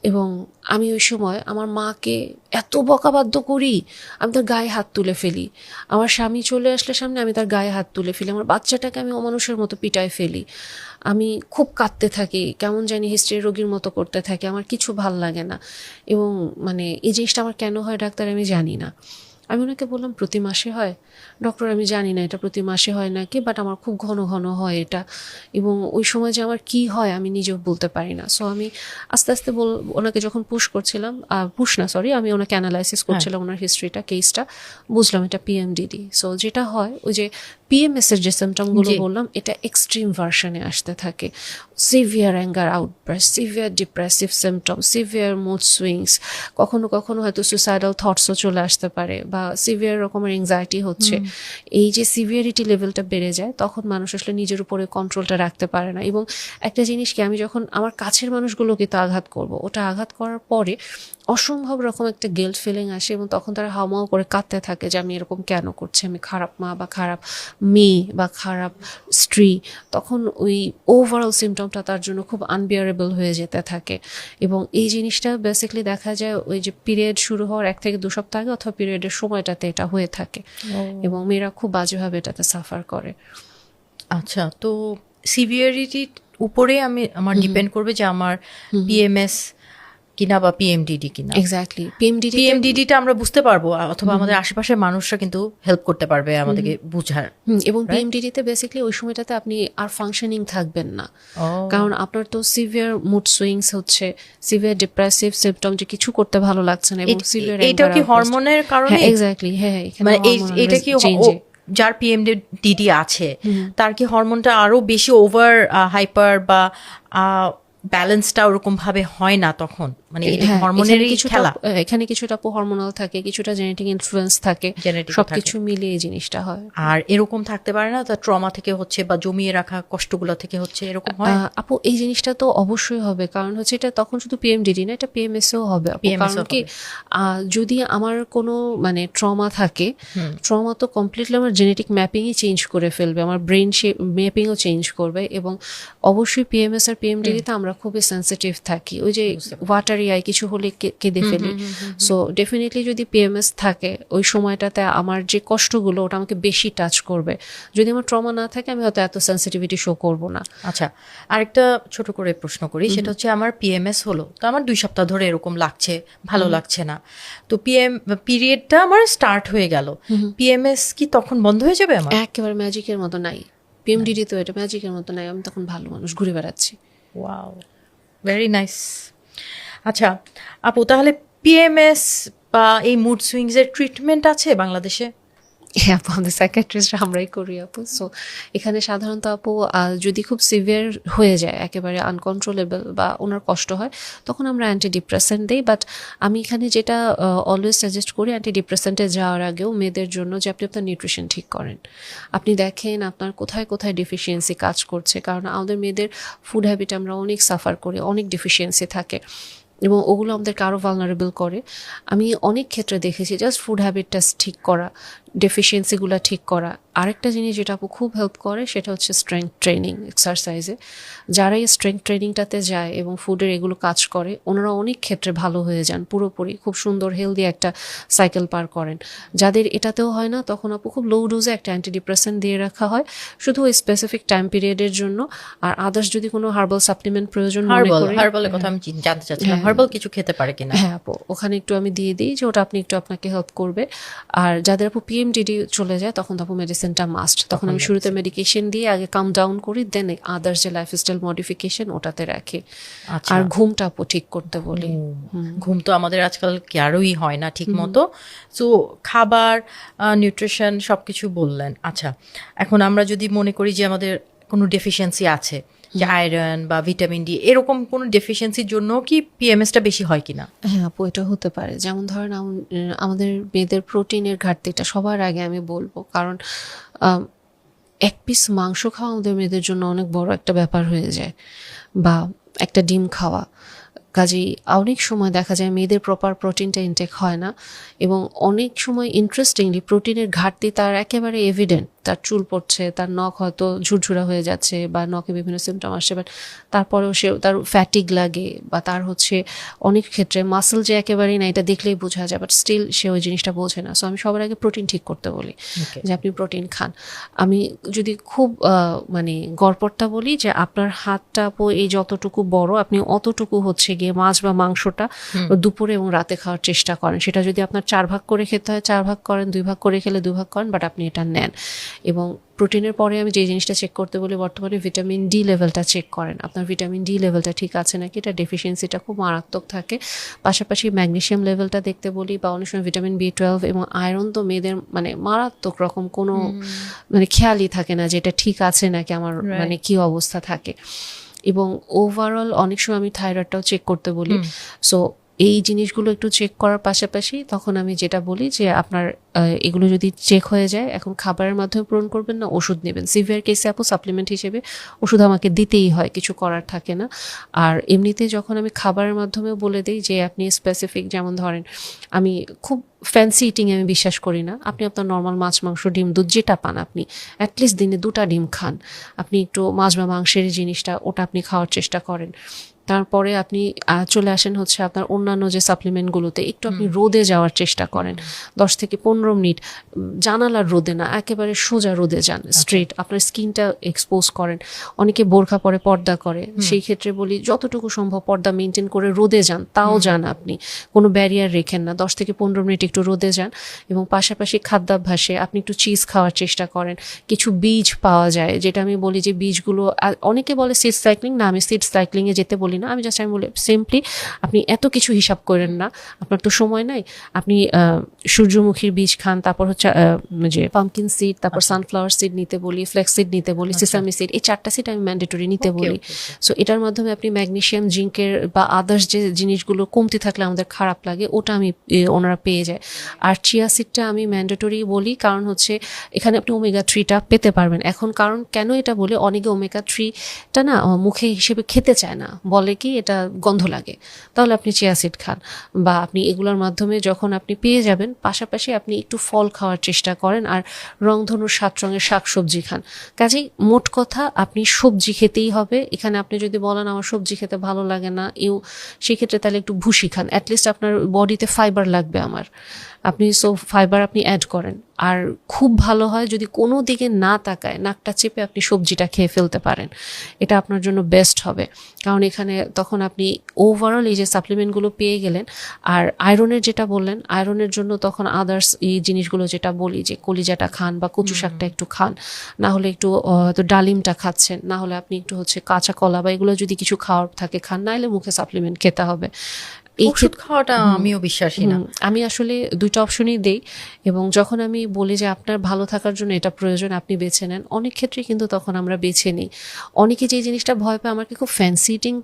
এবং আমি ওই সময় আমার মাকে এত বকাবাদ্য করি, আমি তার গায়ে হাত তুলে ফেলি। আমার স্বামী চলে আসলে সামনে, আমি তার গায়ে হাত তুলে ফেলি। আমার বাচ্চাটাকে আমি অমানুষের মতো পিটায় ফেলি। আমি খুব কাঁদতে থাকি, কেমন জানি হিস্ট্রি রোগীর মতো করতে থাকি। আমার কিছু ভাল লাগে না। এবং মানে এই জিনিসটা আমার কেন হয় ডাক্তার আমি জানি না। আমি ওনাকে বললাম প্রতি মাসে হয়? ডক্টর আমি জানি না এটা প্রতি মাসে হয় নাকি, বাট আমার খুব ঘন ঘন হয় এটা। এবং ওই সময় যে আমার কি হয় আমি নিজেও বলতে পারি না। সো আমি আস্তে আস্তে ওনাকে যখন পুশ করছিলাম, আমি ওনাকে অ্যানালাইসিস করছিলাম ওনার হিস্ট্রিটা, কেসটা, বুঝলাম এটা পিএমডিডি। সো যেটা হয় ওই যে পিএমএস এর যে সিমটমগুলো বললাম, এটা এক্সট্রিম ভার্সনে আসতে থাকে। Severe anger outburst, severe depressive symptom, severe mood swings, কখনো কখনো হয়তো সুইসাইডাল থটসও চলে আসতে পারে, বা সিভিয়ার রকমের এংজাইটি হচ্ছে। এই যে সিভিয়ারিটি লেভেলটা বেড়ে যায়, তখন মানুষ আসলে নিজের উপরে কন্ট্রোলটা রাখতে পারে না। এবং একটা জিনিস কি, আমি যখন আমার কাছের মানুষগুলোকে তো আঘাত করব, ওটা আঘাত করার পরে অসম্ভব রকম একটা গিল্ট ফিলিং আসে, এবং তখন তারা হাউমাউ করে কাঁদতে থাকে যে আমি এরকম কেন করছি, আমি খারাপ মা বা খারাপ মেয়ে বা খারাপ স্ত্রী। তখন ওই ওভারঅল সিমটমটা তার জন্য খুব আনবিয়ারেবল হয়ে যেতে থাকে। এবং এই জিনিসটা বেসিক্যালি দেখা যায় ওই যে পিরিয়ড শুরু হওয়ার 1 থেকে 2 সপ্তাহ আগে অথবা পিরিয়ডের সময়টাতে এটা হয়ে থাকে। এবং মেয়েরা খুব বাজেভাবে এটাতে সাফার করে। আচ্ছা, তো সিভিয়ারিটির উপরে আমার ডিপেন্ড করবে যে আমার পিএমএস কিনা বা পিএমডিডি কিনা। এক্স্যাক্টলি, পিএমডিডিটা আমরা বুঝতে পারবো, অথবা আমাদের আশেপাশের মানুষরা কিন্তু হেল্প করতে পারবে আমাদেরকে বুঝার। এবং পিএমডিডিতে বেসিক্যালি ওই সময়টাতে আপনি আর ফাংশনিং থাকবেন না, কারণ আপনার তো সিভিয়ার মুড সুইংস হচ্ছে, সিভিয়ার ডিপ্রেসিভ সিম্পটম, যে কিছু করতে ভালো লাগছে না, এবং সিভিয়ার এটা কি হরমোনের কারণে? এক্স্যাক্টলি, হ্যাঁ। মানে এটা কি যার পিএমডিডি আছে তার কি হরমোনটা আরো বেশি ওভার হাইপার বা ব্যালেন্সটা ওরকম ভাবে হয় না তখন? মানে এটা হরমোনেরই খেলা? এখানে কিছুটা হরমোনাল থাকে, কিছুটা জেনেটিক ইনফ্লুয়েন্স থাকে, সবকিছু মিলিয়ে এই জিনিসটা হয়। আর এরকম থাকতে পারে না তার ট্রমা থেকে হচ্ছে বা জমিয়ে রাখা কষ্টগুলো থেকে হচ্ছে, এরকম হয়? আপু এই জিনিসটা তো অবশ্যই হবে, কারণ হচ্ছে এটা তখন শুধু পিএমডিডি না, এটা পিএমএসও হবে। কারণ কি, যদি আমার কোনো মানে ট্রমা থাকে, ট্রমা তো কমপ্লিটলি আমার জেনেটিক ম্যাপিংই চেঞ্জ করে ফেলবে, আমার ব্রেন ম্যাপিংও চেঞ্জ করবে। এবং অবশ্যই পিএমএস আর পিএমডিডিতে আমরা খুবই সেন্সিটিভ থাকি, ওই যে ওয়াটারি আই কিছু হলে কেঁদে ফেলি। সো ডেফিনেটলি যদি পিএমএস থাকে ওই সময়টাতে আমার যে কষ্টগুলো ওটা আমাকে বেশি টাচ করবে। যদি আমার ট্রমা না থাকে আমি হয়তো এত সেন্সিটিভিটি শো করব না। আচ্ছা, আরেকটা ছোট করে প্রশ্ন করি, সেটা হচ্ছে আমার পিএমএস হলো, তো আমার 2 সপ্তাহ ধরে এরকম লাগছে, ভালো লাগছে না, তো পিরিয়ডটা আমার স্টার্ট হয়ে গেল, পিএমএস কি তখন বন্ধ হয়ে যাবে আমার? একেবারে ম্যাজিকের মতো নাই, পিএমডিডি তো এটা ম্যাজিকের মতো নাই। আমি তখন ভালো মানুষ, ঘুরে বেড়াচ্ছি। Wow, very nice. আচ্ছা আপু, তাহলে পিএমএস বা এই মুড সুইংস এর ট্রিটমেন্ট আছে বাংলাদেশে? হ্যাঁ আপু, আমাদের সাইকিয়াট্রিস্ট আমরাই করি আপু। সো এখানে সাধারণত আপু যদি খুব সিভিয়ার হয়ে যায়, একেবারে আনকন্ট্রোলেবল বা ওনার কষ্ট হয়, তখন আমরা অ্যান্টিডিপ্রেসেন্ট দিই। বাট আমি এখানে যেটা অলওয়েজ সাজেস্ট করি, অ্যান্টিডিপ্রেসেন্টে যাওয়ার আগেও মেয়েদের জন্য, যে আপনি আপনার নিউট্রিশন ঠিক করেন, আপনি দেখেন আপনার কোথায় কোথায় ডেফিসিয়েন্সি কাজ করছে। কারণ আমাদের মেয়েদের ফুড হ্যাবিট আমরা অনেক সাফার করি, অনেক ডেফিসিয়েন্সি থাকে, এবং ওগুলো আমাদেরকে আরও ভালনারেবল করে। আমি অনেক ক্ষেত্রে দেখেছি জাস্ট ফুড হ্যাবিটটা ঠিক করা, ডেফিসিয়েন্সিগুলো ঠিক করা। আরেকটা জিনিস যেটা আপু খুব হেল্প করে সেটা হচ্ছে স্ট্রেংথ ট্রেনিং, এক্সারসাইজে। যারা এই স্ট্রেংথ ট্রেনিংটাতে যায় এবং ফুডের এগুলো কাজ করে, ওনারা অনেক ক্ষেত্রে ভালো হয়ে যান, পুরোপুরি খুব সুন্দর হেলদি একটা সাইকেল পার করেন। যাদের এটাতেও হয় না, তখন আপু খুব লো ডোজে একটা অ্যান্টিডিপ্রেসেন্ট দিয়ে রাখা হয় শুধু ওই স্পেসিফিক টাইম পিরিয়ডের জন্য। আর আদার্স যদি কোনো হার্বাল সাপ্লিমেন্ট প্রয়োজন মনে করেন, হার্বালের কথা আমি জানতে চাচ্ছিলাম, হার্বাল কিছু খেতে পারে কিনা? হ্যাঁ আপু, ওখানে একটু আমি দিয়ে দিই যে ওটা আপনাকে হেল্প করবে। আর যাদের আপু পিএমডিডি চলে যায়, তখন আপু মেডিসিনটা মাস্ট। তখন আমি শুরুতে মেডিকেশন দিয়ে আগে কাম ডাউন করি, দেন আদার্স যে লাইফস্টাইল মডিফিকেশন ওটাতে রাখি। আর ঘুমটা আপু ঠিক করতে বলি। ঘুম তো আমাদের আজকাল কারোই হয় না ঠিক মতো। সো খাবার, নিউট্রিশন সবকিছু বললেন। আচ্ছা, এখন আমরা যদি মনে করি যে আমাদের কোনো ডেফিসিয়েন্সি আছে, যে আয়রন বা ভিটামিন ডি, এরকম কোনো ডেফিসিয়েন্সির জন্য কি পিএমএসটা বেশি হয় কিনা? হ্যাঁ আপু, এটা হতে পারে। যেমন ধরেন আমাদের মেয়েদের প্রোটিনের ঘাটতিটা সবার আগে আমি বলবো, কারণ 1 পিস মাংস খাওয়া আমাদের মেয়েদের জন্য অনেক বড় একটা ব্যাপার হয়ে যায়, বা একটা ডিম খাওয়া। কাজেই অনেক সময় দেখা যায় মেয়েদের প্রপার প্রোটিনটা ইনটেক হয় না, এবং অনেক সময় ইন্টারেস্টিংলি প্রোটিনের ঘাটতি তার একেবারে এভিডেন্ট, তার চুল পড়ছে, তার নখ হয়তো ঝুরঝুরা হয়ে যাচ্ছে বা নখে বিভিন্ন সিমটম আসছে, বাট তারপরেও সে তার ফ্যাটিক লাগে বা তার হচ্ছে অনেক ক্ষেত্রে মাসল যে একেবারেই না এটা দেখলেই বোঝা যায়, বাট স্টিল সে ওই জিনিসটা বোঝে না। সো আমি সবার আগে প্রোটিন ঠিক করতে বলি যে আপনি প্রোটিন খান। আমি যদি খুব মানে গড়পড়তা বলি যে আপনার হাতটা এই যতটুকু বড় আপনি অতটুকু হচ্ছে গিয়ে মাছ বা মাংসটা দুপুরে এবং রাতে খাওয়ার চেষ্টা করেন। সেটা যদি আপনার 4 ভাগ করে খেতে হয় 4 ভাগ করেন, 2 ভাগ করে খেলে 2 ভাগ করেন, বাট আপনি এটা নেন। এবং প্রোটিনের পরে আমি যে জিনিসটা চেক করতে বলি বর্তমানে ভিটামিন ডি লেভেলটা চেক করেন, আপনার ভিটামিন ডি লেভেলটা ঠিক আছে নাকি, এটা ডেফিসিয়েন্সিটা খুব মারাত্মক থাকে। পাশাপাশি ম্যাগনেসিয়াম লেভেলটা দেখতে বলি, বা অনেক সময় ভিটামিন বি12 এবং আয়রন তো মেয়েদের মানে মারাত্মক রকম কোনো মানে খেয়ালই থাকে না যে এটা ঠিক আছে নাকি আমার মানে কি অবস্থা থাকে। এবং ওভারঅল অনেক সময় আমি থাইরয়েডটাও চেক করতে বলি। সো এই জিনিসগুলো একটু চেক করার পাশাপাশি তখন আমি যেটা বলি যে আপনার এগুলো যদি চেক হয়ে যায়, এখন খাবারের মাধ্যমে পূরণ করবেন না, ওষুধ নেবেন। সিভিয়ার কেসে আপু সাপ্লিমেন্ট হিসেবে ওষুধ আমাকে দিতেই হয়, কিছু করার থাকে না। আর এমনিতে যখন আমি খাবারের মাধ্যমেও বলে দিই যে আপনি স্পেসিফিক, যেমন ধরেন আমি খুব ফ্যান্সি ইটিং আমি বিশ্বাস করি না, আপনি আপনার নর্মাল মাছ মাংস ডিম দুধ যেটা পান আপনি অ্যাটলিস্ট দিনে 2টা ডিম খান। আপনি একটু মাছ বা মাংসের জিনিসটা ওটা আপনি খাওয়ার চেষ্টা করেন। তারপরে আপনি চলে আসেন হচ্ছে আপনার অন্যান্য যে সাপ্লিমেন্টগুলোতে, একটু আপনি রোদে যাওয়ার চেষ্টা করেন 10 থেকে 15 মিনিট, জানালার রোদে না, একেবারে সোজা রোদে যান, স্ট্রেট আপনার স্কিনটা এক্সপোজ করেন। অনেকে বোরখা পরে পর্দা করে, সেই ক্ষেত্রে বলি যতটুকু সম্ভব পর্দা মেনটেন করে রোদে যান, তাও যান আপনি, কোনো ব্যারিয়ার রেখেন না, 10 থেকে 15 মিনিট একটু রোদে যান। এবং পাশাপাশি খাদ্যাভ্যাসে আপনি একটু চিজ খাওয়ার চেষ্টা করেন। কিছু বীজ পাওয়া যায়, যেটা আমি বলি যে বীজগুলো, অনেকে বলে সিড সাইক্লিং, না আমি সিড সাইক্লিংয়ে যেতে বলি না, আমি জাস্ট আমি বলি সিম্পলি আপনি এত কিছু হিসাব করেন না, আপনার তো সময় নাই, আপনি সূর্যমুখীর বীজ খান, তারপর হচ্ছে যে পাম্পকিন সিড, তারপর সানফ্লাওয়ার সিড নিতে বলি, ফ্লেক্স সিড নিতে বলি, সিসামি সিড, এই 4টা সিড আমি ম্যান্ডেটরি নিতে বলি। সো এটার মাধ্যমে আপনি ম্যাগনেসিয়াম, জিঙ্কের বা আদার্স যে জিনিসগুলো কমতি থাকলে আমাদের খারাপ লাগে ওটা আমি ওনারা পেয়ে যায়। আর চিয়া সিডটা আমি ম্যান্ডেটরি বলি, কারণ হচ্ছে এখানে আপনি ওমেগা 3টা পেতে পারবেন। এখন কারণ কেন এটা বলে, অনেকে ওমেগা 3টা না মুখে হিসেবে খেতে চায় না, বলে কি এটা গন্ধ লাগে, তাহলে আপনি চিয়া সিড খান। বা আপনি এগুলোর মাধ্যমে যখন আপনি পেয়ে যাবেন, পাশাপাশি আপনি একটু ফল খাওয়ার চেষ্টা করেন, আর রংধনুর 7 রঙের শাকসবজি খান। কাজেই মোট কথা আপনি সবজি খেতেই হবে। এখানে আপনি যদি বলেন আমার সবজি খেতে ভালো লাগে না, সেক্ষেত্রে তাহলে একটু ভুসি খান, অ্যাটলিস্ট আপনার বডিতে ফাইবার লাগবে আমার, আপনি সো ফাইবার আপনি অ্যাড করেন। আর খুব ভালো হয় যদি কোনো দিকে না তাকায় নাকটা চেপে আপনি সবজিটা খেয়ে ফেলতে পারেন, এটা আপনার জন্য বেস্ট হবে। কারণ এখানে তখন আপনি ওভারঅল এই যে সাপ্লিমেন্টগুলো পেয়ে গেলেন। আর আয়রনের যেটা বললেন, আয়রনের জন্য তখন আদার্স এই জিনিসগুলো যেটা বলি যে কলিজাটা খান বা কচু শাকটা একটু খান, না হলে একটু হয়তো ডালিমটা খাচ্ছেন, না হলে আপনি একটু হচ্ছে কাঁচা কলা বা এগুলো যদি কিছু খাওয়ার থাকে খান, না হলে মুখে সাপ্লিমেন্ট খেতে হবে। ওষুধ খাওয়াটা আমিও বিশ্বাসী না। আমি আসলে 2টা অপশনই দেই, এবং যখন আমি বলি যে আপনার ভালো থাকার জন্য এটা প্রয়োজন আপনি বেছে নেন, অনেক ক্ষেত্রে কিন্তু তখন আমরা বেছে নিই। অনেকে যে জিনিসটা ভয় পায়, আমাকে খুব ফ্যান্সি ইটিং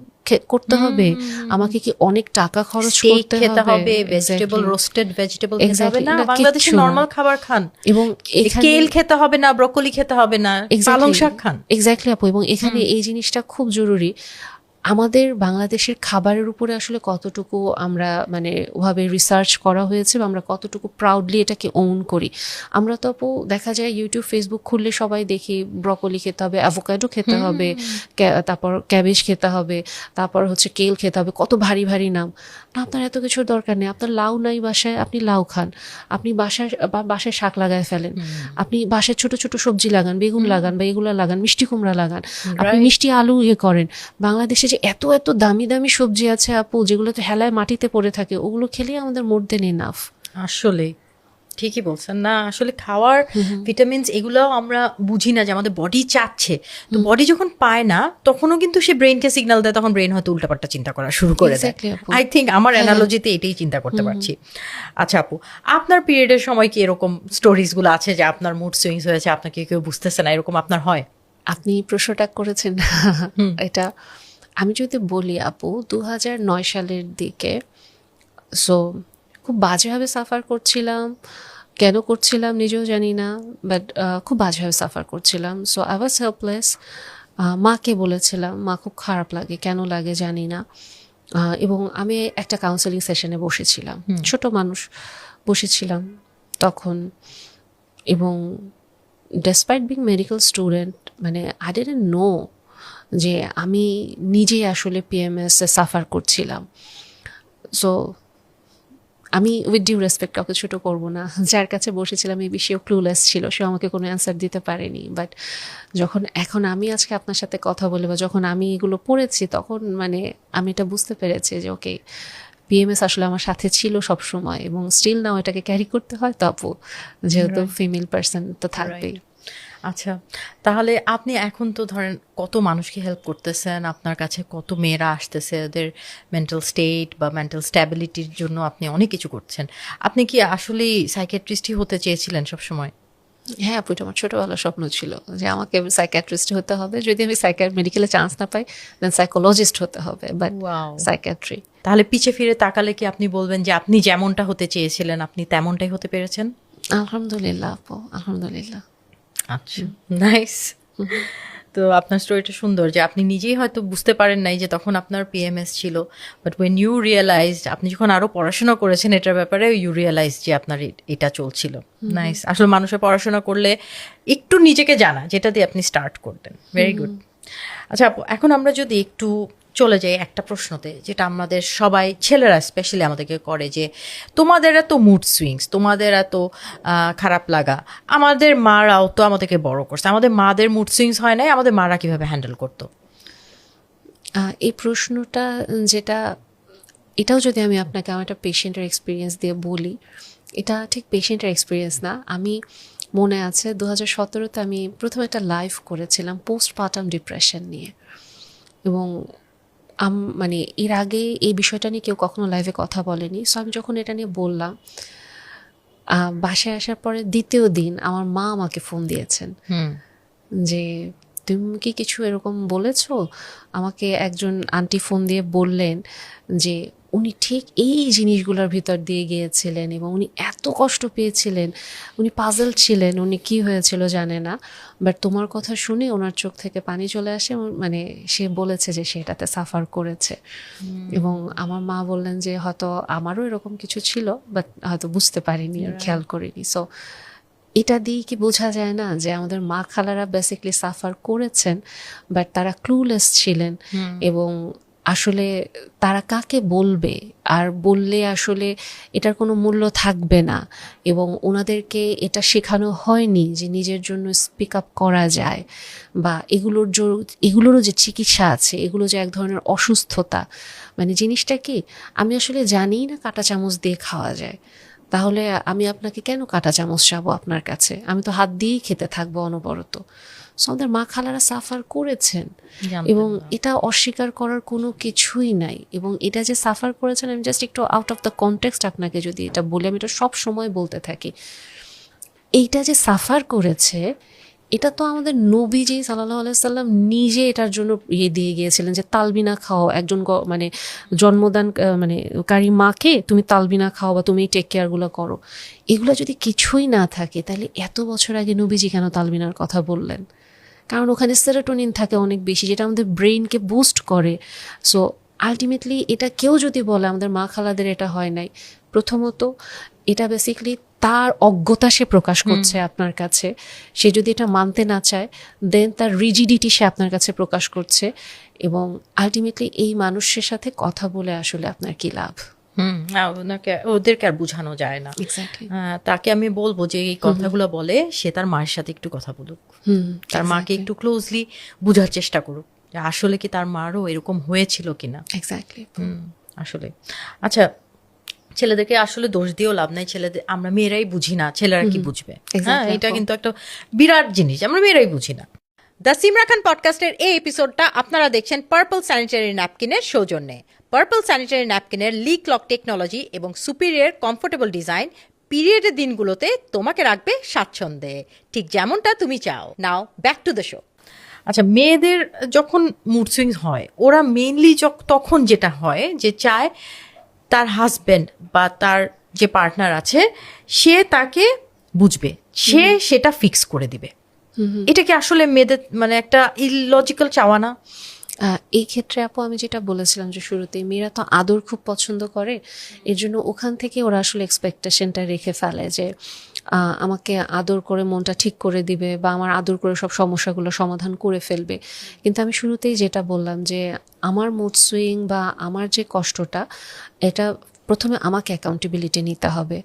করতে হবে, আমাকে কি অনেক টাকা খরচ করতে হবে, ভেজিটেবল, রোস্টেড ভেজিটেবল খেতে হবে না, বাংলাদেশে নরমাল খাবার খান, এবং কেল খেতে হবে না, ব্রকোলি খেতে হবে না, পালং শাক খান। এক্স্যাক্টলি আপু, এবং এখানে এই জিনিসটা খুব জরুরি। আমাদের বাংলাদেশের খাবারের উপরে আসলে কতটুকু আমরা মানে ওভাবে রিসার্চ করা হয়েছে বা আমরা কতটুকু প্রাউডলি এটাকে ওন করি। আমরা তো আপু দেখা যায় ইউটিউব ফেসবুক খুললে সবাই দেখি ব্রকলি খেতে হবে, অ্যাভোকাডো খেতে হবে, তারপর ক্যাবেজ খেতে হবে, তারপর হচ্ছে কেল খেতে হবে, কত ভারী ভারী নাম। না, আপনার এত কিছুর দরকার নেই। আপনার লাউ নাই বাসায়, আপনি লাউ খান, আপনি বাসায় শাক লাগায় ফেলেন, আপনি বাসায় ছোট ছোট সবজি লাগান, বেগুন লাগান বা এগুলো লাগান, মিষ্টি কুমড়া লাগান, আপনি মিষ্টি আলু করেন। বাংলাদেশে যে এত এত দামি দামি সবজি আছে আপু, যেগুলো তো হেলায় মাটিতে পড়ে থাকে, ওগুলো খেলেই আমাদের মোর দেন এনাফ। আসলে ঠিকই বলছেন। না আসলে খাওয়ার ভিটামিনস এগুলো আমরা বুঝি না যে আমাদের বডি চাচ্ছে, তো বডি যখন পায় না তখনও কিন্তু সে ব্রেনকে সিগন্যাল দেয়, তখন ব্রেন হয়তো উল্টাপাল্টা চিন্তা করা শুরু করে দেয়। আই থিঙ্ক আমার অ্যানালজিতে এটাই চিন্তা করতে পারছি। আচ্ছা আপু, আপনার পিরিয়ডের সময় কি এরকম স্টোরিজ গুলো আছে যে আপনার মুড সুইংস হয়েছে, আপনাকে কেউ বুঝতেছে না, এরকম আপনার হয়? আপনি প্রশ্নটা করেছেন এটা আমি যদি বলি আপু, 2009 সালের দিকে, সো খুব বাজেভাবে সাফার করছিলাম, কেন করছিলাম নিজেও জানি না, বাট খুব বাজেভাবে সাফার করছিলাম। So I was helpless. মাকে বলেছিলাম, মা খুব খারাপ লাগে, কেন লাগে জানি না। এবং আমি একটা কাউন্সেলিং সেশনে বসেছিলাম, ছোট মানুষ বসেছিলাম তখন, এবং ডেসপাইট বিং মেডিকেল স্টুডেন্ট মানে আই ডিডন্ট নো যে আমি নিজেই আসলে পিএমএস সাফার করছিলাম। সো আমি উইথ ডিউ রেসপেক্ট কাউকে ছোটো করবো না, যার কাছে বসেছিলাম এই বিষয়েও ক্লুলেস ছিল, সে আমাকে কোনো অ্যান্সার দিতে পারেনি। বাট যখন এখন আমি আজকে আপনার সাথে কথা বলে বা যখন আমি এগুলো পড়েছি, তখন মানে আমি এটা বুঝতে পেরেছি যে ওকে, পিএমএস আসলে আমার সাথে ছিল সব সময় এবং স্টিল নাও এটাকে ক্যারি করতে হয়। তো আপু যেহেতু ফিমেল পার্সন তো থাকবেই। আচ্ছা, তাহলে আপনি এখন তো ধরেন কত মানুষকে হেল্প করতেছেন, আপনার কাছে কত মেয়েরা আসতেছে, ওদের মেন্টাল স্টেট বা মেন্টাল স্ট্যাবিলিটির জন্য আপনি অনেক কিছু করছেন। আপনি কি আসলেই সাইকিয়াট্রিস্টই হতে চেয়েছিলেন সবসময়? হ্যাঁ আপু, এটা আমার ছোটবেলার স্বপ্ন ছিল যে আমাকে সাইকিয়াট্রিস্ট হতে হবে, যদি আমি মেডিকেলে চান্স না পাই দেন সাইকোলজিস্ট হতে হবে, বাট Wow. সাইকিয়াট্রি। তাহলে পিছে ফিরে তাকালে কি আপনি বলবেন যে আপনি যেমনটা হতে চেয়েছিলেন আপনি তেমনটাই হতে পেরেছেন? আলহামদুলিল্লাহ আপু, আলহামদুলিল্লাহ। আচ্ছা, নাইস। তো আপনার স্টোরিটা সুন্দর যে আপনি নিজেই হয়তো বুঝতে পারেন নাই যে তখন আপনার পিএমএস ছিল, বাট ওয়েন ইউ রিয়েলাইজড, আপনি যখন আরো পড়াশোনা করেছেন এটার ব্যাপারে, ইউ রিয়েলাইজ যে আপনার এটা চলছিল। নাইস। আসলে মানুষের পড়াশোনা করলে একটু নিজেকে জানা, যেটা দিয়ে আপনি স্টার্ট করতেন। Very good. আচ্ছা আপু, এখন আমরা যদি একটু চলে যাই একটা প্রশ্নতে, যেটা আমাদের সবাই, ছেলেরা স্পেশালি আমাদেরকে করে, যে তোমাদের এত মুড সুইংস, তোমাদের এত খারাপ লাগা, আমাদের মারাও তো আমাদেরকে বড় করছে, আমাদের মাদের মুড সুইংস হয় নাই, আমাদের মারা কিভাবে হ্যান্ডেল করতো? এই প্রশ্নটা যেটা, এটাও যদি আমি আপনাকে আমার একটা পেশেন্টের এক্সপিরিয়েন্স দিয়ে বলি, এটা ঠিক পেশেন্টের এক্সপিরিয়েন্স না। আমি মনে আছে 2017-তে আমি প্রথমে একটা লাইভ করেছিলাম পোস্টপার্টাম ডিপ্রেশন নিয়ে, এবং মানে এর আগে এই বিষয়টা নিয়ে কেউ কখনো লাইভে কথা বলেনি। সো আমি যখন এটা নিয়ে বললাম, বাসায় আসার পরে দ্বিতীয় দিন আমার মা আমাকে ফোন দিয়েছেন যে তুমি কি কিছু এরকম বলেছো। আমাকে একজন আন্টি ফোন দিয়ে বললেন যে উনি ঠিক এই জিনিসগুলোর ভিতর দিয়ে গিয়েছিলেন এবং উনি এত কষ্ট পেয়েছিলেন, উনি পাজল ছিলেন, উনি কি হয়েছিল জানে না, বাট তোমার কথা শুনে ওনার চোখ থেকে পানি চলে আসে, মানে সে বলেছে যে সে এটাতে সাফার করেছে। এবং আমার মা বললেন যে হয়তো আমারও এরকম কিছু ছিল, বাট হয়তো বুঝতে পারিনি, খেয়াল করিনি। সো এটা দিয়ে কি বোঝা যায় না যে আমাদের মা খালারা বেসিকলি সাফার করেছেন, বাট তারা ক্লুলেস ছিলেন, এবং আসলে তারা কাকে বলবে, আর বললে আসলে এটার কোনো মূল্য থাকবে না, এবং ওনাদেরকে এটা শেখানো হয়নি যে নিজের জন্য স্পিক আপ করা যায়, বা এগুলোরও যে চিকিৎসা আছে, এগুলো যে এক ধরনের অসুস্থতা। মানে জিনিসটা কি, আমি আসলে জানিই না কাঁটা চামচ দিয়ে খাওয়া যায়, তাহলে আমি আপনাকে কেন কাঁটা চামচ চাবো আপনার কাছে, আমি তো হাত দিয়েই খেতে থাকবো অনবরত। সো আমাদের মা খালারা সাফার করেছেন, এবং এটা অস্বীকার করার কোনো কিছুই নাই। এবং এটা যে সাফার করেছেন, আমি জাস্ট একটু আউট অফ দ্য কনটেক্সট আপনাকে যদি এটা বলি, আমি এটা সব সময় বলতে থাকি, এইটা যে সাফার করেছে, এটা তো আমাদের নবীজি সাল্লাল্লাহু আলাইহি সাল্লাম নিজে এটার জন্য দিয়ে গিয়েছিলেন যে তালবিনা খাও, একজন মানে জন্মদান মানে কারী মাকে তুমি তালবিনা খাও বা তুমি টেক কেয়ারগুলো করো। এগুলো যদি কিছুই না থাকে, তাহলে এত বছর আগে নবীজি কেন তালবিনার কথা বললেন? কারণ ওখানে সেরোটোনিন থাকে অনেক বেশি, যেটা আমাদের ব্রেইনকে বুস্ট করে। সো আলটিমেটলি এটা কেউ যদি বলে আমাদের মা খালাদের এটা হয় নাই, প্রথমত এটা বেসিক্যালি তার অজ্ঞতা সে প্রকাশ করছে আপনার কাছে। সে যদি এটা মানতে না চায়, দেন তার রিজিডিটি সে আপনার কাছে প্রকাশ করছে, এবং আলটিমেটলি এই মানুষের সাথে কথা বলে আসলে আপনার কি লাভ? ওদেরকে আর বোঝানো যায় না। তাকে আমি বলবো যে এই কথাগুলো বলে সে তার মায়ের সাথে একটু কথা বলুক, তার মাকে একটু ক্লোজলি বোঝার চেষ্টা করুক যে আসলে কি তার মারও এরকম হয়েছিল কিনা। এক্স্যাক্টলি। আসলে আচ্ছা, ছেলেদেরকে আসলে দোষ দিয়েও লাভ নাই, ছেলেদের আমরা মেয়েরাই বুঝি না, ছেলেরা কি বুঝবে? হ্যাঁ, এটা কিন্তু একটা বিরাট জিনিস, আমরা মেয়েরাই বুঝি না। দ্য সিমরা খান পডকাস্টের এই এপিসোডটা আপনারা দেখছেন পার্পল স্যানিটারি ন্যাপকিনের সৌজন্যে। পার্পল স্যানিটারি ন্যাপকিনের লিক লক টেকনোলজি এবং সুপিরিয়র কমফোর্টেবল ডিজাইন পিরিয়ডের দিনগুলোতে তোমাকে রাখবে স্বাচ্ছন্দ্যে, ঠিক যেমনটা তুমি চাও। Now back to the show. আচ্ছা, মেয়েদের যখন মুড সুইংস হয়, ওরা মেইনলি তখন যেটা হয় যে চায় তার হাজব্যান্ড বা তার যে পার্টনার আছে সে তাকে বুঝবে, সে সেটা ফিক্স করে দিবে। এটা কি আসলে মেয়েদের মানে একটা ইললজিক্যাল চাওয়া না? এই ক্ষেত্রে আপু আমি যেটা বলেছিলাম যে শুরুতেই, মেয়েরা তো আদর খুব পছন্দ করে, এর জন্য ওখান থেকে ওরা আসলে এক্সপেকটেশনটা রেখে ফেলে যে আমাকে আদর করে মনটা ঠিক করে দিবে বা আমার আদর করে সব সমস্যাগুলো সমাধান করে ফেলবে। কিন্তু আমি শুরুতেই যেটা বললাম যে আমার মুড সুইং বা আমার যে কষ্টটা, এটা প্রথমে আমাকে অ্যাকাউন্টেবিলিটি নিতে হবে।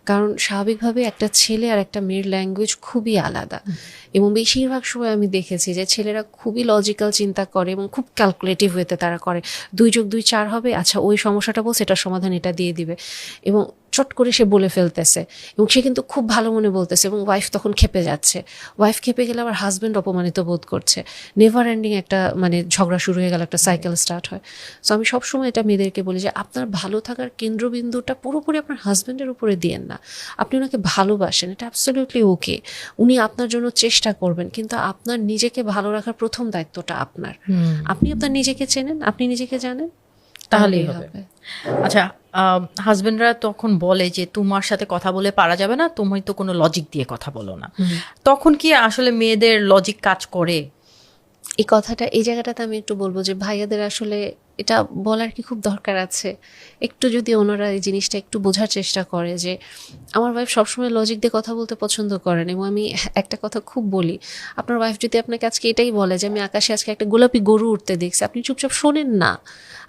কারণ স্বাভাবিকভাবে একটা ছেলে আর একটা মেয়ের ল্যাঙ্গুয়েজ খুবই আলাদা, এবং বেশিরভাগ সময় আমি দেখেছি যে ছেলেরা খুবই লজিক্যাল চিন্তা করে এবং খুব ক্যালকুলেটিভ ওয়েতে তারা করে। 2+2 4 হবে, আচ্ছা ওই সমস্যাটা বলছে, এটার সমাধান এটা দিয়ে দিবে, এবং চট করে সে বলে ফেলতেছে, এবং সে কিন্তু খুব ভালো মনে বলতেছে, এবং ওয়াইফ তখন খেপে যাচ্ছে। ওয়াইফ খেপে গেলে আবার হাজব্যান্ড অপমানিত বোধ করছে, নেভার এন্ডিং একটা মানে ঝগড়া শুরু হয়ে গেল, একটা সাইকেল স্টার্ট হয়। সো আমি সবসময় এটা মেয়েদেরকে বলি যে আপনার ভালো থাকার কেন্দ্রবিন্দুটা পুরোপুরি আপনার হাজব্যান্ডের উপরে দিয়েন না। আপনি ওনাকে ভালোবাসেন, এটা অ্যাবসলিউটলি ওকে, উনি আপনার জন্য চেষ্টা করবেন, কিন্তু আপনার নিজেকে ভালো রাখার প্রথম দায়িত্বটা আপনার। আপনি আপনার নিজেকে চেনেন, আপনি নিজেকে জানেন, তাহলেই হবে। আচ্ছা, হাজবেন্ডরা তখন বলে যে তোমার সাথে কথা বলে পারা যাবে না, তুমি তো কোনো লজিক দিয়ে কথা বলো না। তখন কি আসলে মেয়েদের লজিক কাজ করে? এই কথাটা, এই জায়গাটাতে আমি একটু বলবো যে ভাইয়াদের আসলে এটা বলার কি খুব দরকার আছে? একটু যদি ওনারা এই জিনিসটা একটু বোঝার চেষ্টা করে যে আমার ওয়াইফ সবসময় লজিক দিয়ে কথা বলতে পছন্দ করেন, এবং আমি একটা কথা খুব বলি, আপনার ওয়াইফ যদি আপনাকে আজকে এটাই বলে যে আমি আকাশে আজকে একটা গোলাপি গরু উঠতে দেখছি, আপনি চুপচাপ শোনেন না।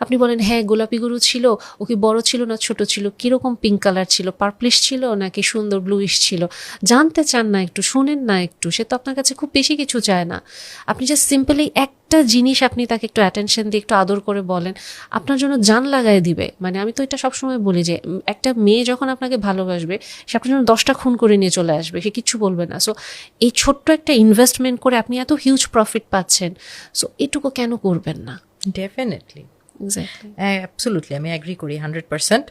আপনি বলেন হ্যাঁ গোলাপি গরু ছিল, ও কি বড় ছিল না ছোট ছিল, কিরকম পিঙ্ক কালার ছিল, পার্পলিশ ছিল নাকি সুন্দর ব্লুইশ ছিল, জানতে চান না, একটু শোনেন না একটু। সে তো আপনার কাছে খুব বেশি কিছু চায় না, আপনি জাস্ট সিম্পলি একটা জিনিস আপনি তাকে একটু অ্যাটেনশন দিয়ে একটু আদর করে বলেন, আপনার জন্য জান লাগায় দিবে। মানে আমি তো এটা সবসময় বলি যে একটা মেয়ে যখন আপনাকে ভালোবাসবে, সে আপনার জন্য 10টা খুন করে নিয়ে চলে আসবে, সে কিচ্ছু বলবে না। সো এই ছোট্ট একটা ইনভেস্টমেন্ট করে আপনি এত হিউজ প্রফিট পাচ্ছেন, সো এটুকু কেন করবেন না? ডেফিনেটলি, এক্স্যাক্টলি, অ্যাবসলিউটলি, আমি অ্যাগ্রি করি 100%।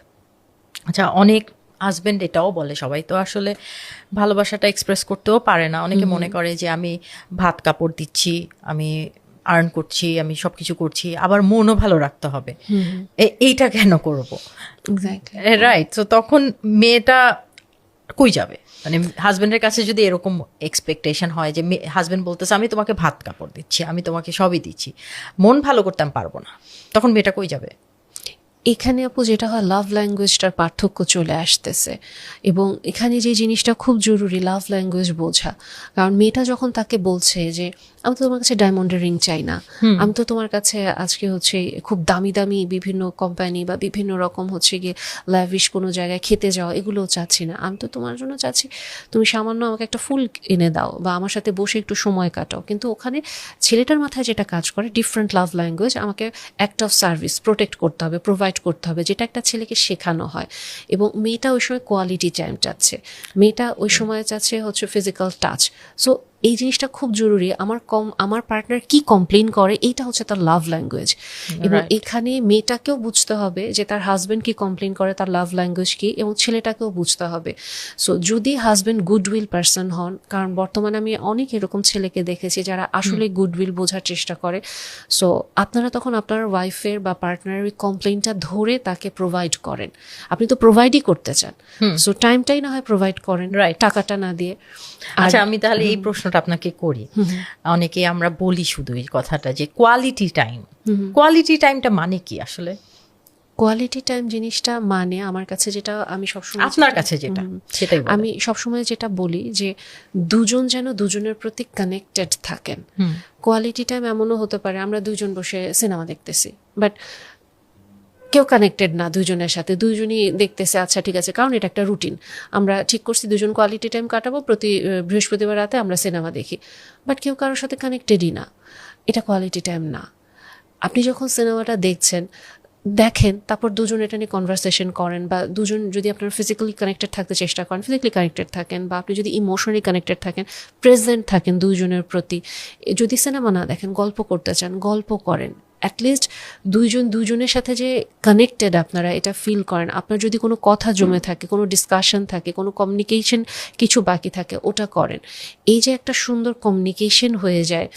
আচ্ছা, অনেক হাজবেন্ড এটাও বলে, সবাই তো আসলে ভালোবাসাটা এক্সপ্রেস করতেও পারে না। অনেকে মনে করে যে আমি ভাত কাপড় দিচ্ছি, আমি আর্ন করছি, আমি সবকিছু করছি, আবার মনও ভালো রাখতে হবে, এইটা কেন করব? Exactly, right. তো তখন মেয়েটা কই যাবে? মানে হাজবেন্ডের কাছে যদি এরকম এক্সপেকটেশন হয় যে হাজবেন্ড বলতেছে আমি তোমাকে ভাত কাপড় দিচ্ছি, আমি তোমাকে সবই দিচ্ছি, মন ভালো করতে আমি পারবো না, তখন মেয়েটা কই যাবে? এখানে আপু যেটা হয়, লাভ ল্যাঙ্গুয়েজটার পার্থক্য চলে আসতেছে, এবং এখানে যে জিনিসটা খুব জরুরি লাভ ল্যাঙ্গুয়েজ বোঝা। কারণ মেয়েটা যখন তাকে বলছে যে আমি তো তোমার কাছে ডায়মন্ডের রিং চাই না, আমি তো তোমার কাছে আজকে হচ্ছে খুব দামি দামি বিভিন্ন কোম্পানি বা বিভিন্ন রকম হচ্ছে গিয়ে ল্যাভিশ কোনো জায়গায় খেতে যাও, এগুলোও চাচ্ছি না, আমি তো তোমার জন্য চাচ্ছি তুমি সামান্য আমাকে একটা ফুল এনে দাও বা আমার সাথে বসে একটু সময় কাটাও। কিন্তু ওখানে ছেলেটার মাথায় যেটা কাজ করে ডিফারেন্ট লাভ ল্যাঙ্গুয়েজ, আমাকে অ্যাক্ট অফ সার্ভিস প্রোটেক্ট করতে হবে, প্রোভাইড করতে হবে, যেটা একটা ছেলেকে শেখানো হয়। এবং মেয়েটা ওই সময় কোয়ালিটি টাইম চাচ্ছে, মেয়েটা ওই সময় চাচ্ছে হচ্ছে ফিজিক্যাল টাচ। সো এই জিনিসটা খুব জরুরি। আমার পার্টনার কি কমপ্লেন করে, এইটা হচ্ছে তার লাভ ল্যাঙ্গুয়েজ। এবং এখানে মেয়েটাকেও বুঝতে হবে যে তার হাজবেন্ড কি কমপ্লেন করে, তার লাভ ল্যাঙ্গুয়েজ কি, এবং ছেলেটাকেও বুঝতে হবে। সো যদি হাজবেন্ড গুডউইল পারসন হন, কারণ বর্তমানে আমি অনেক এরকম ছেলেকে দেখেছি যারা আসলে গুডউইল বোঝার চেষ্টা করে, সো আপনারা তখন আপনার ওয়াইফের বা পার্টনারের ওই কমপ্লেনটা ধরে তাকে প্রোভাইড করেন। আপনি তো প্রোভাইডই করতে চান, সো টাইমটাই না হয় প্রোভাইড করেন, টাকাটা না দিয়ে। আচ্ছা, আমি তাহলে এই প্রশ্নটা আপনাকে করি। অনেকে আমরা বলি শুধু এই কথাটা যে কোয়ালিটি টাইম, কোয়ালিটি টাইমটা মানে কি আসলে? কোয়ালিটি টাইম জিনিসটা মানে আমার কাছে যেটা, আমি সবসময় আপনার কাছে যেটা, সেটাই আমি সবসময় যেটা বলি যে দুজন যেন দুজনের প্রতি কানেক্টেড থাকেন। কোয়ালিটি টাইম এমনও হতে পারে আমরা দুজন বসে সিনেমা দেখতেছি, বাট কেউ কানেক্টেড না দুজনের সাথে, দুজনই দেখতেছে আচ্ছা ঠিক আছে, কারণ এটা একটা রুটিন, আমরা ঠিক করছি দুজন কোয়ালিটি টাইম কাটাবো, প্রতি বৃহস্পতিবার রাতে আমরা সিনেমা দেখি, বাট কেউ কারোর সাথে কানেক্টেডই না, এটা কোয়ালিটি টাইম না। আপনি যখন সিনেমাটা দেখেন, তারপর দুজন এটা নিয়ে কনভারসেশন করেন, বা দুজন যদি আপনার ফিজিক্যালি কানেক্টেড থাকতে চেষ্টা করেন, ফিজিক্যালি কানেক্টেড থাকেন, বা আপনি যদি ইমোশনালি কানেক্টেড থাকেন, প্রেজেন্ট থাকেন দুজনের প্রতি। যদি সিনেমা না দেখেন, গল্প করতে চান, গল্প করেন, অ্যাটলিস্ট দুজনের সাথে যে কানেক্টেড আপনারা এটা ফিল করেন। আপনার যদি কোনো কথা জমে থাকে, কোনো ডিসকাশন থাকে, কোনো কমিউনিকেশন কিছু বাকি থাকে, ওটা করেন। এই যে একটা সুন্দর কমিউনিকেশন হয়ে যায়,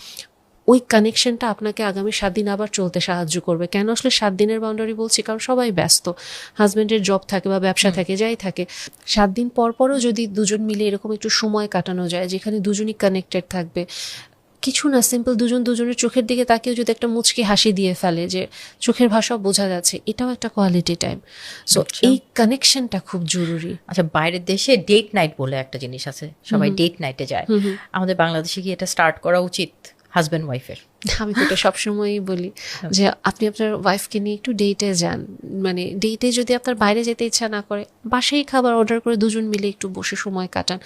ওই কানেকশনটা আপনাকে আগামী 7 দিন আবার চলতে সাহায্য করবে। কেন আসলে 7 দিনের বাউন্ডারি বলছি, কারণ সবাই ব্যস্ত, হাজব্যান্ডের জব থাকে বা ব্যবসা থাকে, যাই থাকে, 7 দিন পরও যদি দুজন মিলে এরকম একটু সময় কাটানো যায় যেখানে দুজনই কানেক্টেড থাকবে, কিছু না, সিম্পল দুজনের চোখের দিকে তাকিয়েও যদি একটা মুচকি হাসি দিয়ে ফেলে, যে চোখের ভাষাও বোঝা যাচ্ছে, এটাও একটা কোয়ালিটি টাইম। সো এই কানেকশনটা খুব জরুরি। আচ্ছা, বাইরের দেশে ডেট নাইট বলে একটা জিনিস আছে, সবাই ডেট নাইটে যায়। আমাদের বাংলাদেশে কি এটা স্টার্ট করা উচিত হাজব্যান্ড ওয়াইফের? আমি তো এটা সবসময়ই বলি যে আপনি আপনার ওয়াইফকে নিয়ে একটু ডেটে যান। মানে ডেটে যদি আপনার বাইরে যেতে ইচ্ছা না করে, বাসায় খাবার অর্ডার করে দুজন মিলে একটু বসে সময় কাটান,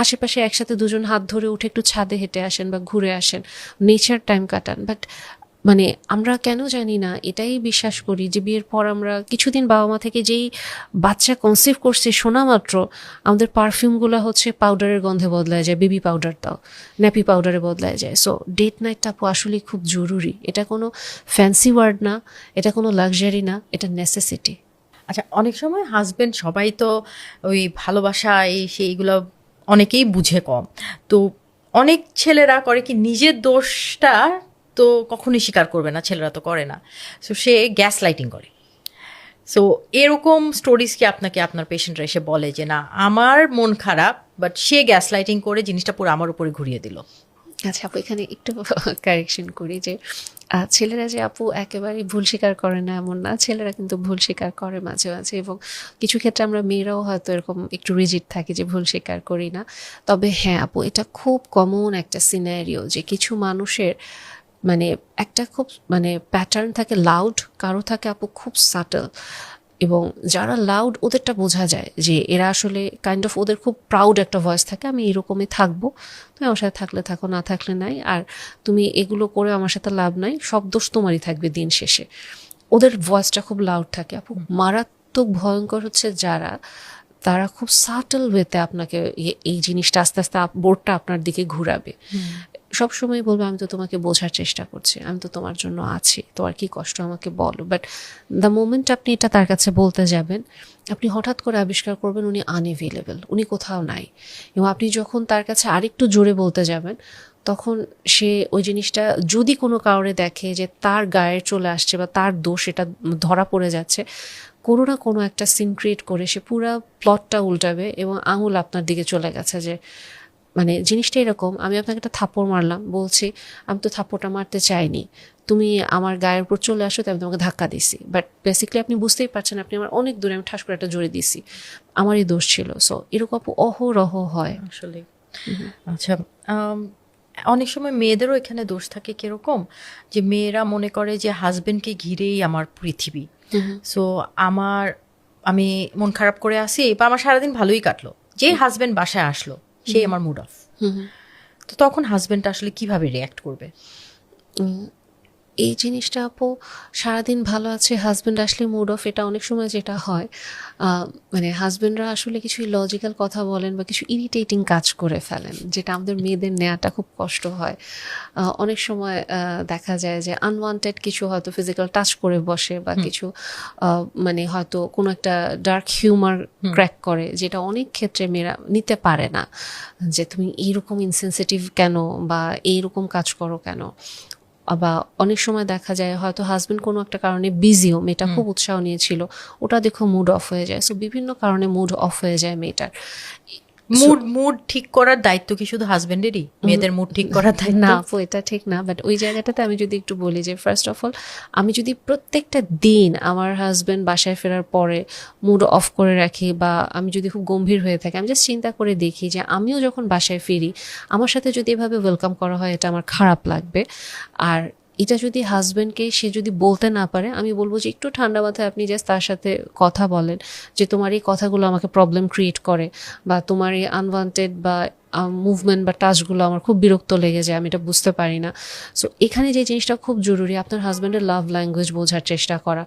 আশেপাশে একসাথে দুজন হাত ধরে উঠে একটু ছাদে হেঁটে আসেন বা ঘুরে আসেন, নেচার টাইম কাটান। বাট মানে আমরা কেন জানি না, এটাই বিশ্বাস করি যে বিয়ের পর আমরা কিছুদিন বাবা মা থেকে যেই বাচ্চা কনসিভ করছে শোনা মাত্র আমাদের পারফিউমগুলো হচ্ছে পাউডারের গন্ধে বদলায় যায়, বেবি পাউডার তাও ন্যাপি পাউডারে বদলায় যায়। সো ডেট নাইটটা আপু আসলে খুব জরুরি। এটা কোনো ফ্যান্সি ওয়ার্ড না, এটা কোনো লাক্সারি না, এটা নেসেসিটি। আচ্ছা, অনেক সময় হাজবেন্ড, সবাই তো ওই ভালোবাসা এই সেইগুলো অনেকেই বুঝে কম, তো অনেক ছেলেরা করে কি নিজের দোষটা তো কখনোই স্বীকার করবে না, ছেলেরা তো করে না, সো সে গ্যাস লাইটিং করে। সো এরকম স্টোরিজ কি আপনাকে আপনার পেশেন্টরা এসে বলে যে না আমার মন খারাপ, বাট সে গ্যাস লাইটিং করে জিনিসটা পুরো আমার উপরে ঘুরিয়ে দিল? আচ্ছা আপু, এখানে একটু কারেকশন করি যে ছেলেরা যে আপু একেবারেই ভুল স্বীকার করে না এমন না, ছেলেরা কিন্তু ভুল স্বীকার করে মাঝে মাঝে, এবং কিছু ক্ষেত্রে আমরা মেয়েরাও হয়তো এরকম একটু রিজিড থাকি যে ভুল স্বীকার করি না। তবে হ্যাঁ আপু, এটা খুব কমন একটা সিনারিও যে কিছু মানুষের মানে একটা খুব মানে প্যাটার্ন থাকে লাউড, কারো থাকে আপু খুব সাটল। এবং যারা লাউড ওদেরটা বোঝা যায় যে এরা আসলে কাইন্ড অফ, ওদের খুব প্রাউড একটা ভয়েস থাকে, আমি এরকমই থাকবো, তুমি আমার সাথে থাকলে থাকো, না থাকলে নাই, আর তুমি এগুলো করে আমার সাথে লাভ নাই, সব দোষ তোমারই থাকবে দিন শেষে। ওদের ভয়েসটা খুব লাউড থাকে আপু। মারাত্মক ভয়ঙ্কর হচ্ছে যারা, তারা খুব সাটল ওয়েতে আপনাকে এই জিনিসটা আস্তে আস্তে বোর্ডটা আপনার দিকে ঘুরাবে। সবসময় বলবে আমি তো তোমাকে বোঝার চেষ্টা করছি, আমি তো তোমার জন্য আছি, তোমার কি কষ্ট আমাকে বলো। বাট দ্য মোমেন্ট আপনি এটা তার কাছে বলতে যাবেন, আপনি হঠাৎ করে আবিষ্কার করবেন উনি আনএভেলেবল, উনি কোথাও নাই। এবং আপনি যখন তার কাছে আরেকটু জোরে বলতে যাবেন, তখন সে ওই জিনিসটা যদি কোনো কারণে দেখে যে তার গায়ে চলে আসছে বা তার দোষ এটা ধরা পড়ে যাচ্ছে, কোনো না কোনো একটা সিন ক্রিয়েট করে সে পুরা প্লটটা উল্টাবে এবং আঙুল আপনার দিকে চলে গেছে যে মানে জিনিসটা এরকম, আমি আপনাকে একটা থাপ্পড় মারলাম, বলছি আমি তো থাপ্পড়টা মারতে চাইনি, তুমি আমার গায়ের উপর চলে আসো, তাই আমি তোমাকে ধাক্কা দিছি, বাট বেসিক্যালি আপনি বুঝতেই পারছেন আপনি আমার অনেক দূরে, আমি ঠাস করে একটা জোরে দিছি, আমারই দোষ ছিল। সো এরকম আপু অহরহ হয় আসলে। আচ্ছা, অনেক সময় মেয়েদেরও এখানে দোষ থাকে কিরকম, যে মেয়েরা মনে করে যে হাজবেন্ডকে ঘিরেই আমার পৃথিবী। সো আমি মন খারাপ করে আসি বা আমার সারাদিন ভালোই কাটলো, যে হাজবেন্ড বাসায় আসলো সেই আমার মুড অফ। তো তখন হাজবেন্ডটা আসলে কিভাবে রিয়াক্ট করবে? এই জিনিসটা আপু, সারাদিন ভালো আছে, হাজব্যান্ড আসলে মুড অফ, এটা অনেক সময় যেটা হয় মানে হাজব্যান্ডরা আসলে কিছু লজিক্যাল কথা বলেন বা কিছু ইরিটেটিং কাজ করে ফেলেন, যেটা আমাদের মেয়েদের নেওয়াটা খুব কষ্ট হয়। অনেক সময় দেখা যায় যে আনওয়ান্টেড কিছু হয়তো ফিজিক্যাল টাচ করে বসে বা কিছু মানে হয়তো কোনো একটা ডার্ক হিউমার ক্র্যাক করে, যেটা অনেক ক্ষেত্রে মেয়েরা নিতে পারে না, যে তুমি এইরকম ইনসেনসিটিভ কেন বা এইরকম কাজ করো কেন। বা অনেক সময় দেখা যায় হয়তো হাজবেন্ড কোনো একটা কারণে বিজিও, মেয়েটা খুব উৎসাহ নিয়েছিল, ওটা দেখো মুড অফ হয়ে যায়। সো বিভিন্ন কারণে মুড অফ হয়ে যায় মেয়েটার। মুড ঠিক করার দায়িত্ব কি শুধু হাজবেন্ডেরই? মেয়েদের মুড ঠিক করার দায়িত্ব না আপু, এটা ঠিক না। বাট ওই জায়গাটাতে আমি যদি একটু বলি যে ফার্স্ট অফ অল, আমি যদি প্রত্যেকটা দিন আমার হাজবেন্ড বাসায় ফেরার পরে মুড অফ করে রাখি বা আমি যদি খুব গম্ভীর হয়ে থাকি, আমি জাস্ট চিন্তা করে দেখি যে আমিও যখন বাসায় ফিরি আমার সাথে যদি এভাবে ওয়েলকাম করা হয়, এটা আমার খারাপ লাগবে। আর এটা যদি হাজবেন্ডকে সে যদি বলতে না পারে, আমি বলবো যে একটু ঠান্ডা মাথায় আপনি জাস্ট তার সাথে কথা বলেন যে তোমার এই কথাগুলো আমাকে প্রবলেম ক্রিয়েট করে, বা তোমার এই আনওয়ান্টেড বা মুভমেন্ট বা টাচগুলো আমার খুব বিরক্ত লেগে যায়, আমি এটা বুঝতে পারি না। সো এখানে যে জিনিসটা খুব জরুরি, আপনার হাজব্যান্ডের লাভ ল্যাঙ্গুয়েজ বোঝার চেষ্টা করা।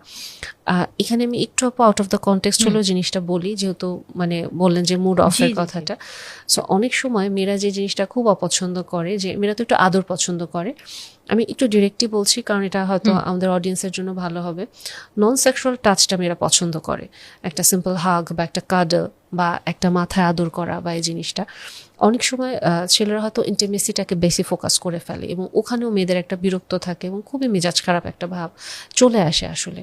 এখানে আমি একটু আউট অফ দ্য কনটেক্সট হলেও জিনিসটা বলি, যেহেতু মানে বললেন যে মুড অফের কথাটা। সো অনেক সময় মেয়েরা যে জিনিসটা খুব অপছন্দ করে, যে মেয়েরা তো একটু আদর পছন্দ করে, আমি একটু ডিরেক্টলি বলছি কারণ এটা হয়তো আমাদের অডিয়েন্সের জন্য ভালো হবে। নন সেক্সুয়াল টাচটা মেয়েরা পছন্দ করে, একটা সিম্পল হাগ বা একটা কাডল বা একটা মাথায় আদর করা বা এই জিনিসটা। অনেক সময় ছেলেরা হয়তো ইন্টিমেসিটাকে বেশি ফোকাস করে ফেলে এবং ওখানেও মেয়েদের একটা বিরক্ত থাকে এবং খুবই মেজাজ খারাপ একটা ভাব চলে আসে আসলে।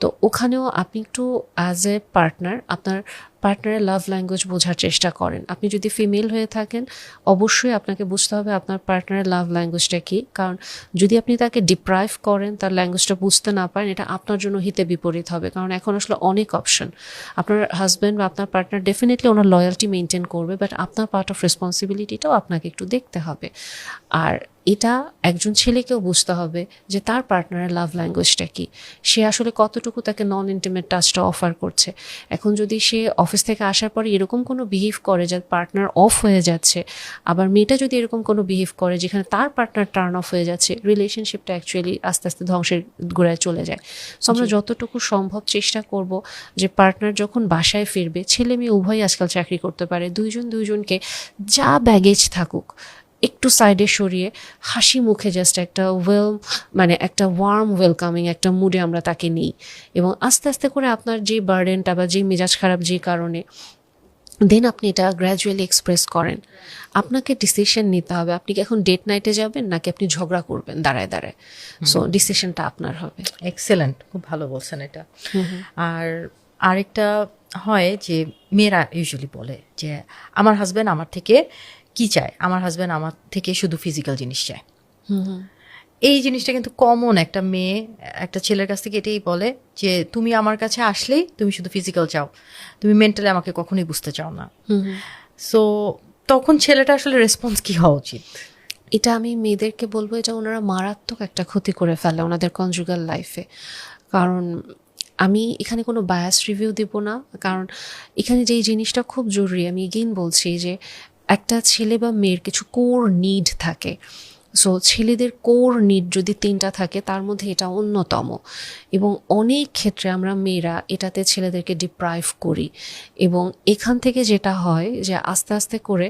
তো ওখানেও আপনি একটু অ্যাজ এ পার্টনার, আপনার পার্টনারের লাভ ল্যাঙ্গুয়েজ বোঝার চেষ্টা করেন। আপনি যদি ফিমেল হয়ে থাকেন অবশ্যই আপনাকে বুঝতে হবে আপনার পার্টনারের লাভ ল্যাঙ্গুয়েজটা কী, কারণ যদি আপনি তাকে ডিপ্রাইভ করেন, তার ল্যাঙ্গুয়েজটা বুঝতে না পারেন, এটা আপনার জন্য হিতে বিপরীত হবে। কারণ এখন আসলে অনেক অপশন, আপনার হাজব্যান্ড বা আপনার পার্টনার ডেফিনেটলি ওনার লয়্যালটি মেনটেন করবে, বাট আপনার পার্ট অফ রেসপন্সিবিলিটিটাও আপনাকে একটু দেখতে হবে। আর এটা একজন ছেলেকেও বুঝতে হবে যে তার পার্টনারের লাভ ল্যাঙ্গুয়েজটা কী, সে আসলে কতটুকু তাকে নন ইন্টিমেট টাচটা অফার করছে। এখন যদি সে অফিস থেকে আসার পরে এরকম কোনো বিহেভ করে যার পার্টনার অফ হয়ে যাচ্ছে, আবার মেয়েটা যদি এরকম কোনো বিহেভ করে যেখানে তার পার্টনার টার্ন অফ হয়ে যাচ্ছে, রিলেশনশিপটা অ্যাকচুয়ালি আস্তে আস্তে ধ্বংসের গোড়ায় চলে যায়। সো আমরা যতটুকু সম্ভব চেষ্টা করব যে পার্টনার যখন বাসায় ফিরবে, ছেলে মেয়ে উভয়ই আজকাল চাকরি করতে পারে, দুইজনকে যা ব্যাগেজ থাকুক একটু সাইডে সরিয়ে হাসি মুখে জাস্ট একটা একটা ওয়ার্ম ওয়েলকামিং একটা মুডে আমরা তাকে নিই, এবং আস্তে আস্তে করে আপনার যে বার্ডেনটা বা যে মেজাজ খারাপ যে কারণে, দেন আপনি এটা গ্র্যাজুয়ালি এক্সপ্রেস করেন। আপনাকে ডিসিশন নিতে হবে আপনি কি এখন ডেট নাইটে যাবেন নাকি আপনি ঝগড়া করবেন দাঁড়ায় দাঁড়ায়। সো ডিসিশনটা আপনার হবে। এক্সেলেন্ট, খুব ভালো বলছেন এটা। আর আরেকটা হয় যে মেয়েরা ইউজুয়ালি বলে যে আমার হাজব্যান্ড আমার থেকে কি চায়, আমার হাজব্যান্ড আমার থেকে শুধু ফিজিক্যাল জিনিস চায়। এই জিনিসটা কিন্তু কমন, একটা মেয়ে একটা ছেলের কাছ থেকে এটাই বলে যে তুমি আমার কাছে আসলেই তুমি শুধু ফিজিক্যাল চাও, তুমি মেন্টালি আমাকে কখনোই বুঝতে চাও না। সো তখন ছেলেটা আসলে রেসপন্স কি হওয়া উচিত? এটা আমি মেয়েদেরকে বলবো, এটা ওনারা মারাত্মক একটা ক্ষতি করে ফেলে ওনাদের কনজুগাল লাইফে। কারণ আমি এখানে কোনো বায়াস রিভিউ দিব না, কারণ এখানে যেই জিনিসটা খুব জরুরি, আমি এগেইন বলছি যে একটা ছেলে বা মেয়ের কিছু কোর নিড থাকে। সো ছেলেদের কোর নিড যদি 3টা থাকে তার মধ্যে এটা অন্যতম, এবং অনেক ক্ষেত্রে আমরা মেয়েরা এটাতে ছেলেদেরকে ডিপ্রাইভ করি, এবং এখান থেকে যেটা হয় যে আস্তে আস্তে করে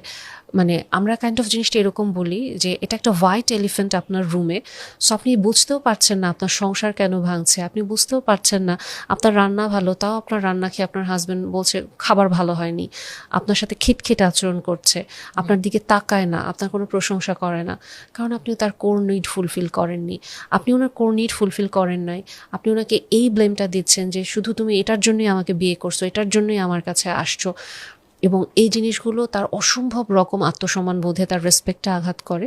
আমরা কাইন্ড অফ জিনিসটা এরকম বলি যে এটা একটা হোয়াইট এলিফ্যান্ট আপনার রুমে। সো আপনি বুঝতেও পারছেন না আপনার সংসার কেন ভাঙছে, আপনি বুঝতেও পারছেন না আপনার রান্না ভালো, তাও আপনার রান্না খেয়ে আপনার হাজব্যান্ড বলছে খাবার ভালো হয়নি, আপনার সাথে খিটখিট আচরণ করছে, আপনার দিকে তাকায় না, আপনার কোনো প্রশংসা করে না, কারণ আপনি তার কোর নিড ফুলফিল করেননি। আপনি ওনার কোর নিড ফুলফিল করেন নাই, আপনি ওনাকে এই ব্লেমটা দিচ্ছেন যে শুধু তুমি এটার জন্যই আমাকে বিয়ে করছো, এটার জন্যই আমার কাছে আসছো, এবং এই জিনিসগুলো তার অসম্ভব রকম আত্মসম্মান বোধে তার রেসপেক্টে আঘাত করে,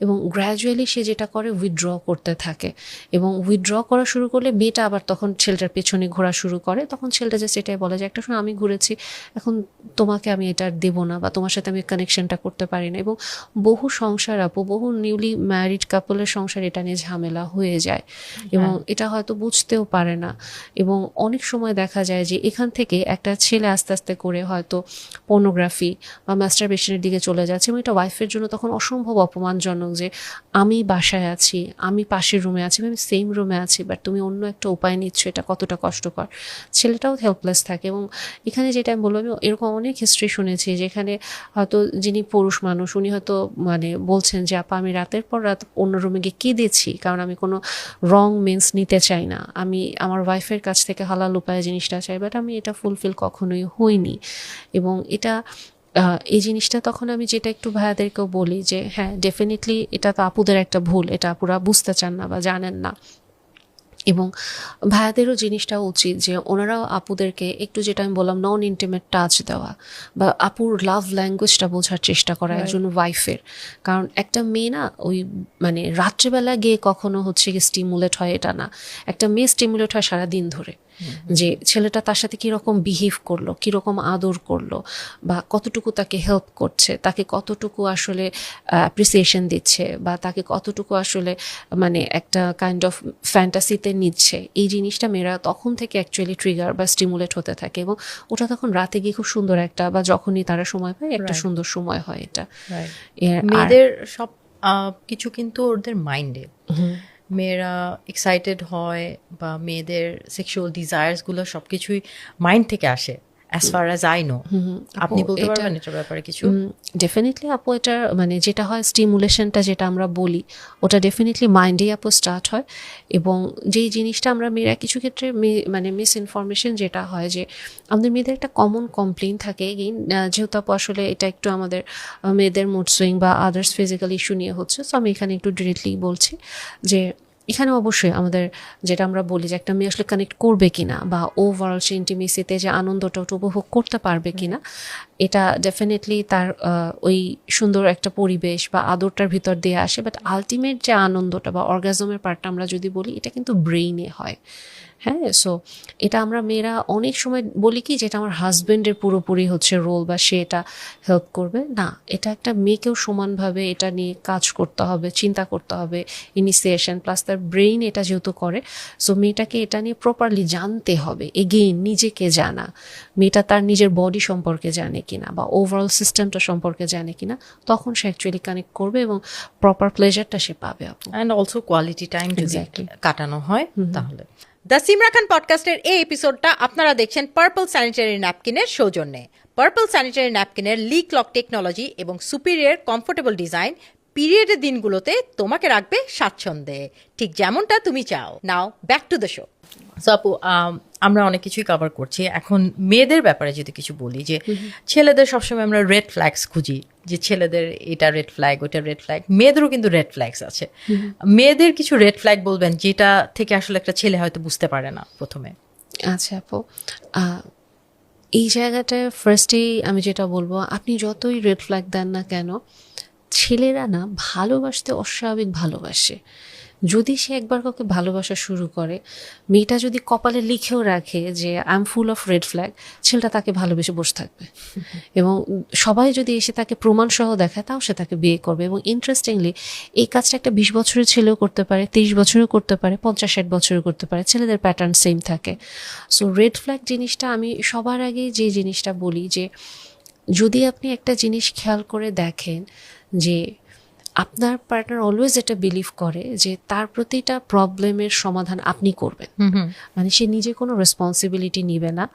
এবং গ্র্যাজুয়ালি সে যেটা করে উইথড্র করতে থাকে, এবং উইথড্র করা শুরু করলে মেয়েটা আবার তখন ছেলেটার পেছনে ঘোরা শুরু করে। তখন ছেলেটা যে সেটাই বলে যে একটা সময় আমি ঘুরেছি, এখন তোমাকে আমি এটা দেবো না, বা তোমার সাথে আমি কানেকশনটা করতে পারি না, এবং বহু সংসার বহু নিউলি ম্যারিড কাপলের সংসার এটা নিয়ে ঝামেলা হয়ে যায়, এবং এটা হয়তো বুঝতেও পারে না। এবং অনেক সময় দেখা যায় যে এখান থেকে একটা ছেলে আস্তে আস্তে করে হয়তো পর্নোগ্রাফি বা মাস্টারবেশনের দিকে চলে যাচ্ছে, এবং এটা ওয়াইফের জন্য তখন অসম্ভব অপমানজনক যে আমি বাসায় আছি, আমি পাশের রুমে আছি, আমি সেম রুমে আছি, বাট তুমি অন্য একটা উপায় নিচ্ছ, এটা কতটা কষ্টকর। ছেলেটাও হেল্পলেস থাকে। এবং এখানে যেটা আমি বলবো, আমি এরকম অনেক হিস্ট্রি শুনেছি যেখানে হয়তো যিনি পুরুষ মানুষ উনি হয়তো বলছেন যে আপা আমি রাতের পর রাত অন্য রুমে গিয়ে কেঁদেছি, কারণ আমি কোনো রং মিন্স নিতে চাই না, আমি আমার ওয়াইফের কাছ থেকে হালাল উপায়ে জিনিসটা চাই, বাট আমি এটা ফুলফিল কখনোই হইনি। এবং এটা এই জিনিসটা তখন আমি যেটা একটু ভাইয়াদেরকেও বলি যে হ্যাঁ ডেফিনেটলি এটা তো আপুদের একটা ভুল, এটা আপুরা বুঝতে চান না বা জানেন না, এবং ভাইয়াদেরও জিনিসটা উচিত যে ওনারাও আপুদেরকে একটু, যেটা আমি বললাম, নন ইন্টিমেট টাচ দেওয়া বা আপুর লাভ ল্যাঙ্গুয়েজটা বোঝার চেষ্টা করা একজন ওয়াইফের। কারণ একটা মেয়ে না ওই রাত্রেবেলা গিয়ে কখনো স্টিমুলেট হয় এটা না, একটা মেয়ে স্টিমুলেট হয় সারাদিন ধরে, যে ছেলেটা তার সাথে কীরকম বিহেভ করলো, কীরকম আদর করলো, বা কতটুকু তাকে হেল্প করছে, তাকে কতটুকু আসলে অ্যাপ্রিসিয়েশন দিচ্ছে, বা তাকে কতটুকু আসলে একটা কাইন্ড অফ ফ্যান্টাসিতে নিচ্ছে। এই জিনিসটা মেয়েরা তখন থেকে অ্যাকচুয়ালি ট্রিগার বা স্টিমুলেট হতে থাকে, এবং ওটা তখন রাতে গিয়ে খুব সুন্দর একটা, বা যখনই তারা সময় পায় একটা সুন্দর সময় হয় এটা। মেয়েদের সব কিছু কিন্তু ওদের মাইন্ডে, মেয়েরা এক্সাইটেড হয় বা মেয়েদের সেক্সুয়াল ডিজায়ার্সগুলো সব কিছুই মাইন্ড থেকে আসে, as far as I know. আপনি বলতে পারবেন এটার ব্যাপারে কিছু? ডেফিনেটলি আপু, এটা যেটা হয় স্টিমুলেশনটা যেটা আমরা বলি ওটা ডেফিনেটলি মাইন্ডেই আপু স্টার্ট হয়, এবং যেই জিনিসটা আমরা মেয়েরা কিছু ক্ষেত্রে মিস ইনফরমেশন যেটা হয় যে আমাদের মেয়েদের একটা কমন কমপ্লেইন থাকে, এগেইন যেহেতু আপু আসলে এটা একটু আমাদের মেয়েদের মুড সুইং বা আদার্স ফিজিক্যাল ইস্যু নিয়ে হচ্ছে, সো আমি এখানে একটু ডিরেক্টলি বলছি যে এখানে অবশ্যই আমাদের যেটা আমরা বলি যে একটা মেয়ে আসলে কানেক্ট করবে কিনা বা ওভারঅল সে ইন্টিমেসিতে যে আনন্দটা ওটা উপভোগ করতে পারবে কিনা, এটা ডেফিনেটলি তার ওই সুন্দর একটা পরিবেশ বা আদরটার ভিতর দিয়ে আসে। বাট আলটিমেট যে আনন্দটা বা অর্গাজমের পার্টটা আমরা যদি বলি, এটা কিন্তু ব্রেইনে হয়। হ্যাঁ, সো এটা আমরা মেয়েরা অনেক সময় বলি কি যেটা আমার হাজব্যান্ডের পুরোপুরি হচ্ছে রোল বা সে এটা হেল্প করবে, না, এটা একটা মেয়েকেও সমানভাবে এটা নিয়ে কাজ করতে হবে, চিন্তা করতে হবে, ইনিশিয়েশন প্লাস তার ব্রেইন এটা যেহেতু করে, সো মেয়েটাকে এটা নিয়ে প্রপারলি জানতে হবে। এগেইন নিজেকে জানা, মেয়েটা তার নিজের বডি সম্পর্কে জানে কিনা বা ওভারঅল সিস্টেমটা সম্পর্কে জানে কিনা, তখন সে অ্যাকচুয়ালি কানেক্ট করবে এবং প্রপার প্লেজারটা সে পাবে আপু। অ্যান্ড অলসো কোয়ালিটি টাইম যদি Exactly. কাটানো হয় তাহলে। দ্য সিমরা খান পডকাস্টের এই এপিসোডটা আপনারা দেখছেন পার্পল স্যানিটারি ন্যাপকিনের সৌজন্যে। পার্পল স্যানিটারি ন্যাপকিনের লিক লক টেকনোলজি এবং সুপিরিয়র কমফোর্টেবল ডিজাইন পিরিয়ডের দিনগুলোতে তোমাকে রাখবে স্বাচ্ছন্দ্যে, ঠিক যেমনটা তুমি চাও। Now back to the show. So আপু, আমরা অনেক কিছুই কভার করছি, এখন মেয়েদের ব্যাপারে যদি কিছু বলি, যে ছেলেদের সবসময় আমরা রেড ফ্ল্যাগস খুঁজি, যে ছেলেদের এটা রেড ফ্ল্যাগ, ওইটা রেড ফ্ল্যাগ, মেয়েদেরও কিন্তু রেড ফ্ল্যাগস আছে। মেয়েদের কিছু রেড ফ্ল্যাগ বলবেন যেটা থেকে আসলে একটা ছেলে হয়তো বুঝতে পারে না প্রথমে। আচ্ছা আপু, এই জায়গাটায় ফার্স্টেই আমি যেটা বলবো, আপনি যতই রেড ফ্ল্যাগ দেন না কেন, ছেলেরা না ভালোবাসতে অস্বাভাবিক ভালোবাসে। যদি সে একবার কাউকে ভালোবাসা শুরু করে, মেয়েটা যদি কপালে লিখেও রাখে যে I am full of red flag, ছেলেটা তাকে ভালোবেসে বসে থাকবে এবং সবাই যদি এসে তাকে প্রমাণ সহ দেখায়, তাও সে তাকে বিয়ে করবে। এবং ইন্টারেস্টিংলি এই কাজটা একটা 20 বছরের ছেলেও করতে পারে, 30 বছরেও করতে পারে, 50-60 বছরেও করতে পারে, ছেলেদের প্যাটার্ন সেম থাকে। সো রেড ফ্ল্যাগ জিনিসটা আমি সবার আগে যে জিনিসটা বলি, যে যদি আপনি একটা জিনিস খেয়াল করে দেখেন যে আপনার পার্টনার অলওয়েজ এটা বিলিভ করে যে তার প্রতিটা প্রবলেমের সমাধান আপনি করবেন, মানে সে নিজে কোনো রেসপন্সিবিলিটি নিবে না,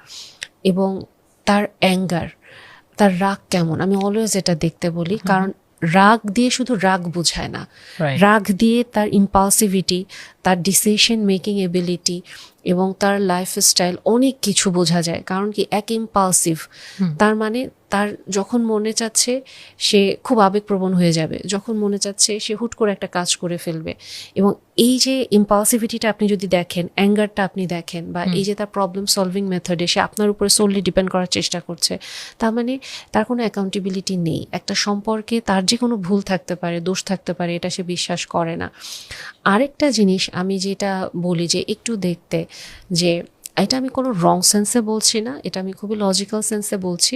এবং তার অ্যাঙ্গার, তার রাগ কেমন, আমি অলওয়েজ এটা দেখতে বলি, কারণ রাগ দিয়ে শুধু রাগ বোঝায় না, Right. রাগ দিয়ে তার ইম্পালসিভিটি, তার ডিসিশন মেকিং এবিলিটি এবং তার লাইফস্টাইল অনেক কিছু বোঝা যায়। কারণ কি, এক ইম্পালসিভ তার মানে তার যখন মনে চাচ্ছে সে খুব আবেগপ্রবণ হয়ে যাবে, যখন মনে চাচ্ছে সে হুট করে একটা কাজ করে ফেলবে। এবং এই যে ইম্পালসিভিটিটা আপনি যদি দেখেন, অ্যাঙ্গারটা আপনি দেখেন, বা এই যে তার প্রবলেম সলভিং মেথডে সে আপনার উপরে সোললি ডিপেন্ড করার চেষ্টা করছে, তার মানে তার কোনো অ্যাকাউন্টেবিলিটি নেই। একটা সম্পর্কে তার যে কোনো ভুল থাকতে পারে, দোষ থাকতে পারে, এটা সে বিশ্বাস করে না। আরেকটা জিনিস আমি যেটা বলি যে একটু দেখতে, যে এটা আমি কোনো রং সেন্সে বলছি না, এটা আমি খুবই লজিক্যাল সেন্সে বলছি,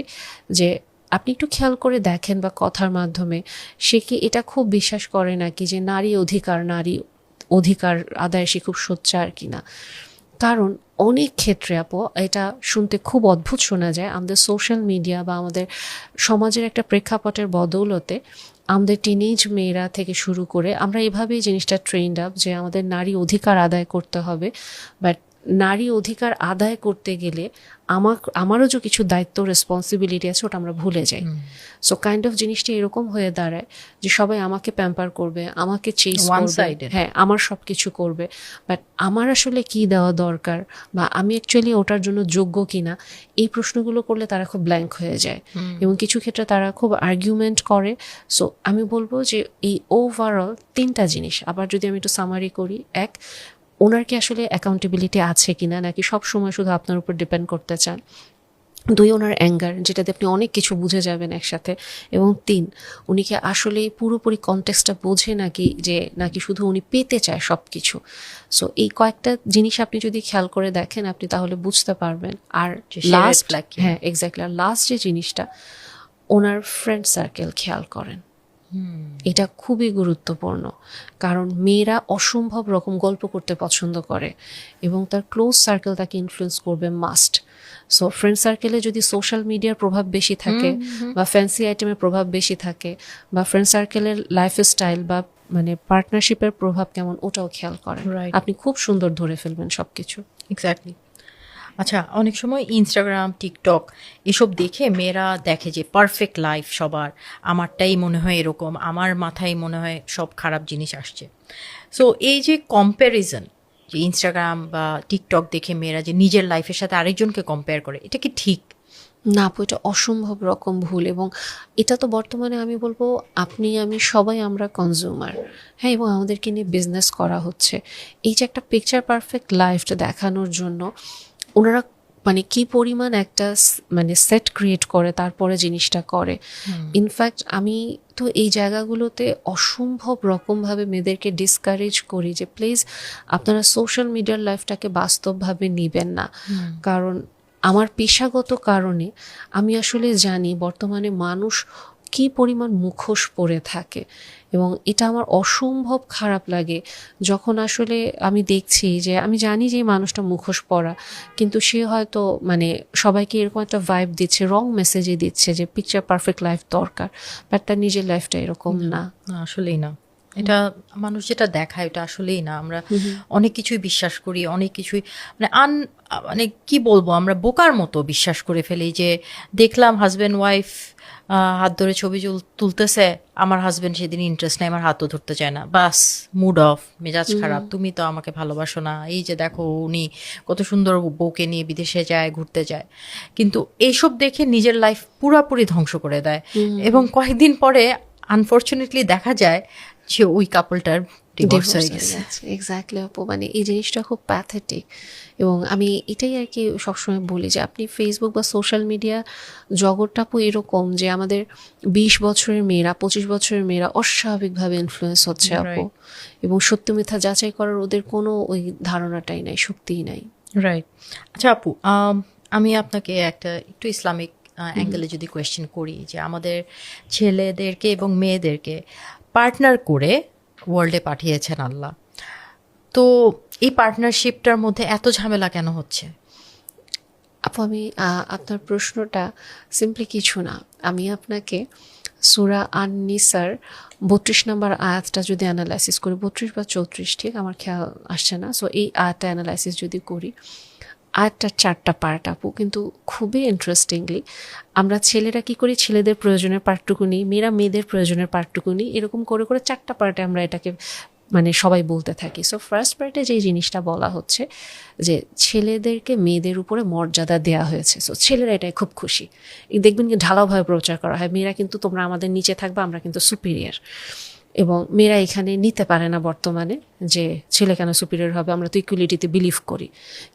যে আপনি একটু খেয়াল করে দেখেন বা কথার মাধ্যমে সে কি এটা খুব বিশ্বাস করে নাকি যে নারী অধিকার আদায় সে খুব সোচ্চার কিনা। কারণ অনেক ক্ষেত্রে আপু এটা শুনতে খুব অদ্ভুত শোনা যায়, আমাদের সোশ্যাল মিডিয়া বা আমাদের সমাজের একটা প্রেক্ষাপটের বদৌলতে আমাদের টিনেজ মেয়েরা থেকে শুরু করে আমরা এভাবেই জিনিসটা ট্রেন্ড আপ যে আমাদের নারী অধিকার আদায় করতে হবে। বাট নারী অধিকার আদায় করতে গেলে আমারও যে কিছু দায়িত্ব রেসপন্সিবিলিটি আছে ওটা আমরা ভুলে যাই। সো কাইন্ড অফ জিনিসটা এরকম হয়ে দাঁড়ায় যে সবাই আমাকে প্যাম্পার করবে, আমাকে চেস করবে, হ্যাঁ আমার সব কিছু করবে, বাট আমার আসলে কি দেওয়া দরকার বা আমি অ্যাকচুয়ালি ওটার জন্য যোগ্য কিনা, এই প্রশ্নগুলো করলে তারা খুব ব্ল্যাঙ্ক হয়ে যায় এবং কিছু ক্ষেত্রে তারা খুব আর্গুমেন্ট করে। সো আমি বলবো যে এই ওভারঅল 3টা জিনিস আবার যদি আমি একটু সামারি করি, এক, ওনার কি আসলে অ্যাকাউন্টেবিলিটি আছে কিনা, নাকি সব সময় শুধু আপনার উপর ডিপেন্ড করতে চান। 2, ওনার অ্যাঙ্গার, যেটাতে আপনি অনেক কিছু বুঝে যাবেন একসাথে। এবং 3, উনি কি আসলে পুরোপুরি কনটেক্সটটা বোঝে নাকি শুধু উনি পেতে চায় সব কিছু। সো এই কয়েকটা জিনিস আপনি যদি খেয়াল করে দেখেন আপনি তাহলে বুঝতে পারবেন। আর লাস্ট, হ্যাঁ এক্স্যাক্টলি, আর লাস্ট যে জিনিসটা, ওনার ফ্রেন্ড সার্কেল খেয়াল করেন, এটা খুবই গুরুত্বপূর্ণ। কারণ মেয়েরা অসম্ভব রকম গল্প করতে পছন্দ করে এবং তার ক্লোজ সার্কেল তাকে ইনফ্লুয়েন্স করবে মাস্ট। সো ফ্রেন্ড সার্কেলে যদি সোশ্যাল মিডিয়ার প্রভাব বেশি থাকে বা ফ্যান্সি আইটেমের প্রভাব বেশি থাকে বা ফ্রেন্ড সার্কেলের লাইফস্টাইল বা মানে পার্টনারশিপের প্রভাব কেমন, ওটাও খেয়াল করেন, আপনি খুব সুন্দর ধরে ফেলবেন সবকিছু। এক্স্যাক্টলি। আচ্ছা, অনেক সময় ইনস্টাগ্রাম, টিকটক এসব দেখে মেয়েরা দেখে যে পারফেক্ট লাইফ সবার, আমারটাই মনে হয় এরকম, আমার মাথায় মনে হয় সব খারাপ জিনিস আসছে। সো এই যে কম্প্যারিজন, যে ইনস্টাগ্রাম বা টিকটক দেখে মেয়েরা যে নিজের লাইফের সাথে আরেকজনকে কম্পেয়ার করে, এটা কি ঠিক? না আপু, এটা অসম্ভব রকম ভুল। এবং এটা তো বর্তমানে আমি বলবো আপনি আমি সবাই আমরা কনজিউমার, হ্যাঁ, এবং আমাদেরকে নিয়ে বিজনেস করা হচ্ছে। এই যে একটা পিকচার পারফেক্ট লাইফটা দেখানোর জন্য ওনারা মানে কি পরিমাণ একটা মানে সেট ক্রিয়েট করে তারপরে জিনিসটা করে। ইনফ্যাক্ট আমি তো এই জায়গাগুলোতে অসম্ভব রকমভাবে মেয়েদেরকে ডিসকারেজ করি যে প্লিজ আপনারা সোশ্যাল মিডিয়ার লাইফটাকে বাস্তবভাবে নিবেন না। কারণ আমার পেশাগত কারণে আমি আসলে জানি বর্তমানে মানুষ কি পরিমাণ মুখোশ পরে থাকে, এবং এটা আমার অসম্ভব খারাপ লাগে যখন আসলে আমি দেখছি যে আমি জানি যে এই মানুষটা মুখোশ পরা, কিন্তু সে হয়তো মানে সবাইকে এরকম একটা ভাইব দিচ্ছে, রং মেসেজে দিচ্ছে যে পিকচার পারফেক্ট লাইফ দরকার, বাট তার নিজের লাইফটা এরকম না। আসলেই না, এটা মানুষ যেটা দেখায় এটা আসলেই না। আমরা অনেক কিছুই বিশ্বাস করি, অনেক কিছুই মানে মানে কি বলবো, আমরা বোকার মতো বিশ্বাস করে ফেলি যে দেখলাম হাজব্যান্ড ওয়াইফ হাত ধরে ছবি তুলতেছে, আমার হাজব্যান্ড সেদিন ইন্টারেস্ট নেই, আমার হাতও ধরতে চায় না, বাস মুড অফ, মেজাজ খারাপ, তুমি তো আমাকে ভালোবাসো না, এই যে দেখো উনি কত সুন্দর বউকে নিয়ে বিদেশে যায়, ঘুরতে যায়। কিন্তু এইসব দেখে নিজের লাইফ পুরাপুরি ধ্বংস করে দেয়। এবং কয়েকদিন পরে আনফর্চুনেটলি দেখা যায় যে ওই কাপলটার ডিভোর্স হয়ে গেছে। এক্স্যাক্টলি আপু, মানে এই জিনিসটা খুব প্যাথেটিক। এবং আমি এটাই আর কি সবসময় বলি যে আপনি ফেসবুক বা সোশ্যাল মিডিয়া জগৎটা আপু এরকম যে আমাদের 20 বছরের মেয়েরা 25 বছরের মেয়েরা অস্বাভাবিকভাবে ইনফ্লুয়েন্স হচ্ছে আপু, এবং সত্য মিথ্যা যাচাই করার ওদের কোনো ওই ধারণাটাই নাই, শক্তিই নাই। রাইট। আচ্ছা আপু, আমি আপনাকে একটা একটু ইসলামিক অ্যাঙ্গেলে যদি কোয়েশ্চেন করি, যে আমাদের ছেলেদেরকে এবং মেয়েদেরকে পার্টনার করে ওয়ার্ল্ডে পাঠিয়েছেন আল্লাহ, তো এই পার্টনারশিপটার মধ্যে এত ঝামেলা কেন হচ্ছে? আপু আমি আপনার প্রশ্নটা সিম্পলি কিছু না, আমি আপনাকে সূরা আন-নিসার 32 নম্বর আয়াতটা যদি অ্যানালাইসিস করি, 32 বা 34 ঠিক আমার খেয়াল আসছে না, সো এই আয়াতটা অ্যানালাইসিস যদি করি, আয়াতটার 4টা পার্ট আপু, কিন্তু খুবই ইন্টারেস্টিংলি আমরা ছেলেরা কি করি, ছেলেদের প্রয়োজনের পার্টটুকু নিই, মেয়েরা মেয়েদের প্রয়োজনের পার্টটুকু নিই, এরকম করে করে 4টা পার্টে আমরা এটাকে মানে সবাই বলতে থাকি। সো ফার্স্ট পার্টে যে জিনিসটা বলা হচ্ছে যে ছেলেদেরকে মেয়েদের উপরে মর্যাদা দেওয়া হয়েছে, সো ছেলেরা এটাই খুব খুশি। দেখবেন কি ঢালাওভাবে প্রচার করা হয়, মেয়েরা কিন্তু তোমরা আমাদের নিচে থাকবে, আমরা কিন্তু সুপিরিয়র। এবং মেয়েরা এখানে নিতে পারে না বর্তমানে যে ছেলে কেন সুপিরিয়র হবে, আমরা তো ইকুয়ালিটিতে বিলিভ করি।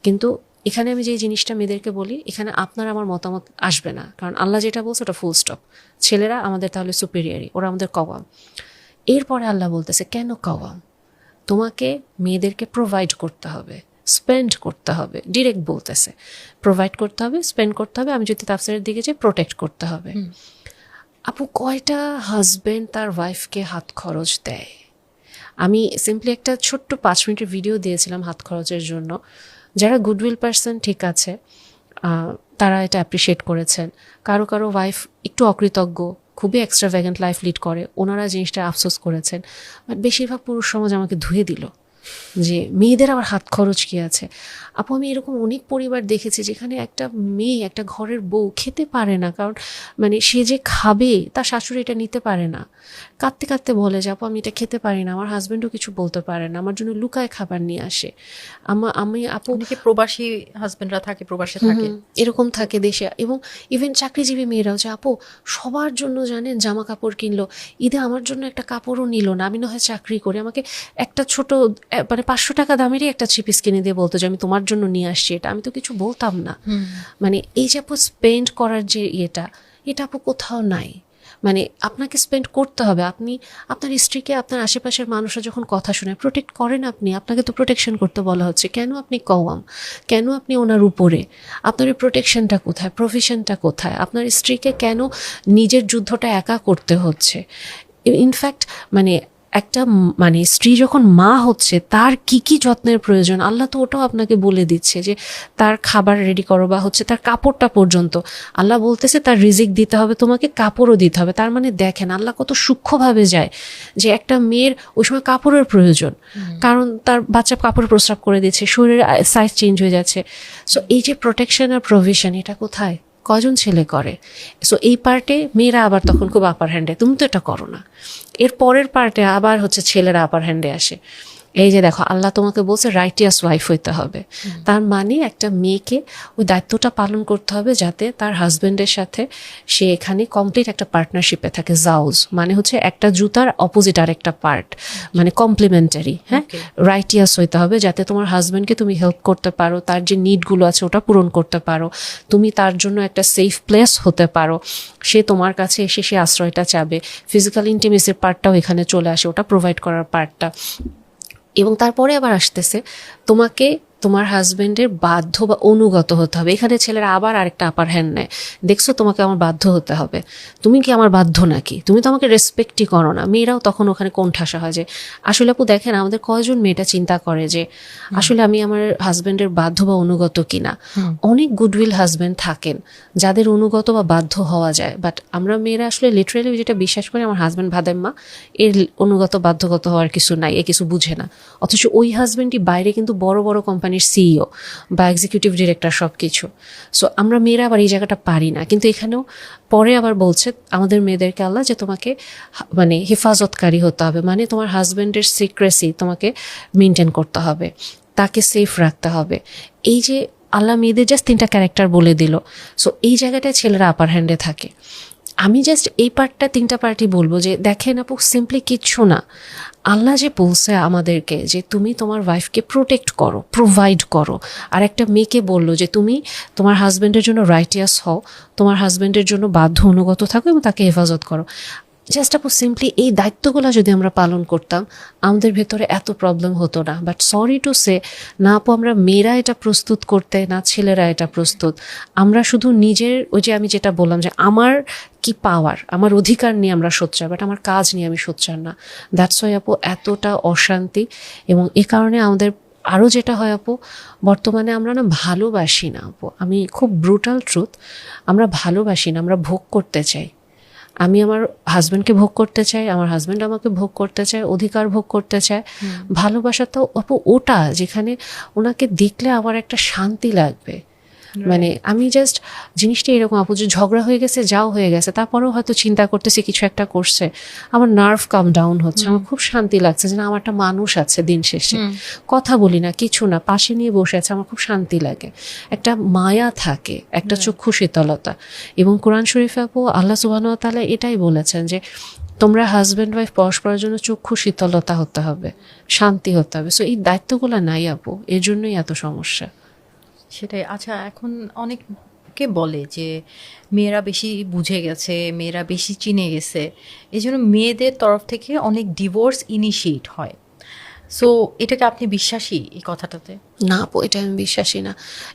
কিন্তু এখানে আমি যে জিনিসটা মেয়েদেরকে বলি, এখানে আপনার আমার মতামত আসবে না, কারণ আল্লাহ যেটা বলছে ওটা ফুল স্টপ। ছেলেরা আমাদের তাহলে সুপিরিয়ারি, ওরা আমাদের কওয়াম। এরপরে আল্লাহ বলতেছে কেন কওয়াম, তোমাকে মেয়েদেরকে প্রোভাইড করতে হবে, স্পেন্ড করতে হবে, ডিরেক্ট বলতেছে প্রোভাইড করতে হবে, স্পেন্ড করতে হবে, আমি যদি তাফসীরের দিকে যাই প্রোটেক্ট করতে হবে। আপু কয়টা হাজব্যান্ড তার ওয়াইফকে হাত খরচ দেয়? আমি সিম্পলি একটা ছোট্ট 5 মিনিটের ভিডিও দিয়েছিলাম হাত খরচের জন্য, যারা গুডউইল পারসন ঠিক আছে তারা এটা অ্যাপ্রিসিয়েট করেছেন। কারো কারো ওয়াইফ একটু অকৃতজ্ঞ, খুবই এক্সট্রাভ্যাগেন্ট লাইফ লিড করে, ওনারা জিনিসটা আফসোস করেছেন। বাট বেশিরভাগ পুরুষ সমাজ আমাকে ধুয়ে দিল যে মেয়েদের আবার হাত খরচ কি আছে। আপু আমি এরকম অনেক পরিবার দেখেছি যেখানে একটা মেয়ে, একটা ঘরের বউ খেতে পারে না, কারণ মানে সে যে খাবে তার শাশুড়ি এটা নিতে পারে না, কাঁদতে কাঁদতে বলে যে আপু আমি এটা খেতে পারি না, আমার হাজব্যান্ডও কিছু বলতে পারে না, আমার জন্য লুকায় খাবার নিয়ে আসে। আমি আপু অনেকে প্রবাসী হাজবেন্ডরা থাকে, প্রবাসে থাকে, এরকম থাকে দেশে, এবং ইভেন চাকরিজীবী মেয়েরাও যে আপু সবার জন্য জানেন জামা কাপড় কিনলো, ঈদে আমার জন্য একটা কাপড়ও নিল না, আমি না হয় চাকরি করি, আমাকে একটা ছোট মানে 500 টাকা দামেরই একটা থ্রি পিস কিনে দিয়ে বলতো যে আমি তোমার জন্য নিয়ে আসছি, এটা আমি তো কিছু বলতাম না। মানে এই যে আপু স্পেন্ড করার যে এটা আপু কোথাও নাই। মানে আপনাকে স্পেন্ড করতে হবে, আপনি আপনার স্ত্রীকে আপনার আশেপাশের মানুষরা যখন কথা শোনে প্রোটেক্ট করেন, আপনাকে তো প্রোটেকশন করতে বলা হচ্ছে, কেন আপনি কওয়াম, কেন আপনি ওনার উপরে, আপনার এই প্রোটেকশনটা কোথায়, প্রফেশনটা কোথায়, আপনার স্ত্রীকে কেন নিজের যুদ্ধটা একা করতে হচ্ছে। ইনফ্যাক্ট মানে একটা মানে স্ত্রী যখন মা হচ্ছে তার কি কি যত্নের প্রয়োজন আল্লাহ তো ওটাও আপনাকে বলে দিচ্ছে, যে তার খাবার রেডি করো বা হচ্ছে তার কাপড়টা পর্যন্ত আল্লাহ বলতেছে তার রিজিক দিতে হবে, তোমাকে কাপড়ও দিতে হবে। তার মানে দেখেন আল্লাহ কত সূক্ষ্মভাবে যায় যে একটা মেয়ের ওই সময় কাপড়ের প্রয়োজন, কারণ তার বাচ্চা কাপড় প্রস্রাব করে দিচ্ছে, শরীরের সাইজ চেঞ্জ হয়ে যাচ্ছে। সো এই যে প্রোটেকশন আর প্রভিশন এটা কোথায়, কজন ছেলে করে? সো এই পার্টে মেয়েরা আবার তখন খুব আপার হ্যান্ডে, তুমি তো এটা করো না। এর পরের পার্টে আবার হচ্ছে ছেলেরা আপার হ্যান্ডে আসে, এই যে দেখো আল্লাহ তোমাকে বলছে রাইটিয়াস ওয়াইফ হইতে হবে, তার মানে একটা মেয়েকে ওই দায়িত্বটা পালন করতে হবে যাতে তার হাজবেন্ডের সাথে সে এখানে কমপ্লিট একটা পার্টনারশিপে থাকে। জাউজ মানে হচ্ছে একটা জুতার অপোজিট আর একটা পার্ট, মানে কমপ্লিমেন্টারি। হ্যাঁ, রাইটিয়াস হইতে হবে যাতে তোমার হাজবেন্ডকে তুমি হেল্প করতে পারো, তার যে নিডগুলো আছে ওটা পূরণ করতে পারো, তুমি তার জন্য একটা সেফ প্লেস হতে পারো, সে তোমার কাছে এসে সে আশ্রয়টা চাবে, ফিজিক্যাল ইন্টিমেসির পার্টটাও এখানে চলে আসে, ওটা প্রোভাইড করার পার্টটা। এবং তারপরে আবার আসতেছে তোমাকে তোমার হাজবেন্ডের বাধ্য বা অনুগত হতে হবে। এখানে ছেলেরা আবার আরেকটা আপার হ্যান্ড নেয়, দেখছো তোমাকে আমার বাধ্য হতে হবে, তুমি কি আমার বাধ্য নাকি, তুমি তো আমাকে রেসপেক্টই করো না। মেয়েরাও তখন ওখানে কোণঠাসা হয় যে আসলে আপু দেখেন আমাদের কয়জন মেয়েটা চিন্তা করে যে আসলে আমি আমার হাজবেন্ডের বাধ্য বা অনুগত কিনা। অনেক গুডউইল হাজবেন্ড থাকেন যাদের অনুগত বা বাধ্য হওয়া যায়, বাট আমরা মেয়েরা আসলে লিটারেলি যেটা বিশ্বাস করি আমার হাজবেন্ড ভাদাইম্মা, এর অনুগত বাধ্যগত হওয়ার কিছু নাই, এ কিছু বুঝে না। অথচ ওই হাজবেন্ডই বাইরে কিন্তু বড় বড় কোম্পানির সিইও বা এক্সিকিউটিভ ডিরেক্টর সব কিছু। সো আমরা মেয়েরা আবার এই জায়গাটা পারি না, কিন্তু এখানেও পরে আবার বলছে আমাদের মেয়েদেরকে আল্লাহ যে তোমাকে মানে হেফাজতকারী হতে হবে, মানে তোমার হাজবেন্ডের সিক্রেসি তোমাকে মেনটেন করতে হবে, তাকে সেফ রাখতে হবে। এই যে আল্লাহ মেয়েদের জাস্ট 3টা ক্যারেক্টার বলে দিল। সো এই জায়গাটায় ছেলেরা আপার হ্যান্ডে থাকে। আমি জাস্ট এই পার্টটা 3টা পার্টই বলবো যে দেখেন আপু সিম্পলি কিচ্ছু না, আল্লাহ যে বলছে আমাদেরকে যে তুমি তোমার ওয়াইফকে প্রোটেক্ট করো, প্রোভাইড করো, আর একটা মেয়েকে বললো যে তুমি তোমার হাজব্যান্ডের জন্য রাইটিয়াস হও, তোমার হাজব্যান্ডের জন্য বাধ্য অনুগত থাকো এবং তাকে হেফাজত করো। জাস্ট আপু সিম্পলি এই দায়িত্বগুলো যদি আমরা পালন করতাম আমাদের ভেতরে এত প্রবলেম হতো না। বাট সরি টু সে, না আপু আমরা মেয়েরা এটা প্রস্তুত করতে, না ছেলেরা এটা প্রস্তুত। আমরা শুধু নিজের ওই যে আমি যেটা বললাম যে আমার কি পাওয়ার, আমার অধিকার নিয়ে আমরা সোচ্চার, বাট আমার কাজ নিয়ে আমি সোচ্চার না। দ্যাটস ওয়াই আপু এতটা অশান্তি। এবং এ কারণে আমাদের আরও যেটা হয় আপু, বর্তমানে আমরা না ভালোবাসি না আপু, আমি খুব ব্রুটাল ট্রুথ, আমরা ভালোবাসি না, আমরা ভোগ করতে চাই। আমি আমার হাজব্যান্ডকে ভোগ করতে চাই, আমার হাজব্যান্ড আমাকে ভোগ করতে চায়, অধিকার ভোগ করতে চায়। ভালোবাসা তো আপু ওটা যেখানে ওনাকে দেখলে আমার একটা শান্তি লাগবে। মানে আমি জাস্ট জিনিসটা এরকম আপু যে ঝগড়া হয়ে গেছে, যাও হয়ে গেছে, তারপরেও হয়তো চিন্তা করতেছি কিছু একটা করছে, আমার নার্ভ কাম ডাউন হচ্ছে, আমার খুব শান্তি লাগছে যে না আমার একটা মানুষ আছে, দিন শেষে কথা বলি না কিছু না, পাশে নিয়ে বসে আছে, আমার খুব শান্তি লাগে, একটা মায়া থাকে, একটা চক্ষু শীতলতা। এবং কোরআন শরীফে আপু আল্লাহ সুবহানাহু ওয়া তাআলা এটাই বলেছেন যে তোমরা হাজব্যান্ড ওয়াইফ পরস্পরের জন্য চক্ষু শীতলতা হতে হবে, শান্তি হতে হবে। সো এই দায়িত্বগুলো নাই আপু, এর জন্যই এত সমস্যা। সেটাই। আচ্ছা, এখন অনেকে বলে যে মেয়েরা বেশি বুঝে গেছে, মেয়েরা বেশি চিনে গেছে, এই জন্য মেয়েদের তরফ থেকে অনেক ডিভোর্স ইনিশিয়েট হয়। সো এটাকে আপনি বিশ্বাসী এই কথাটাতে? না আপু, এটা আমি বিশ্বাসী না।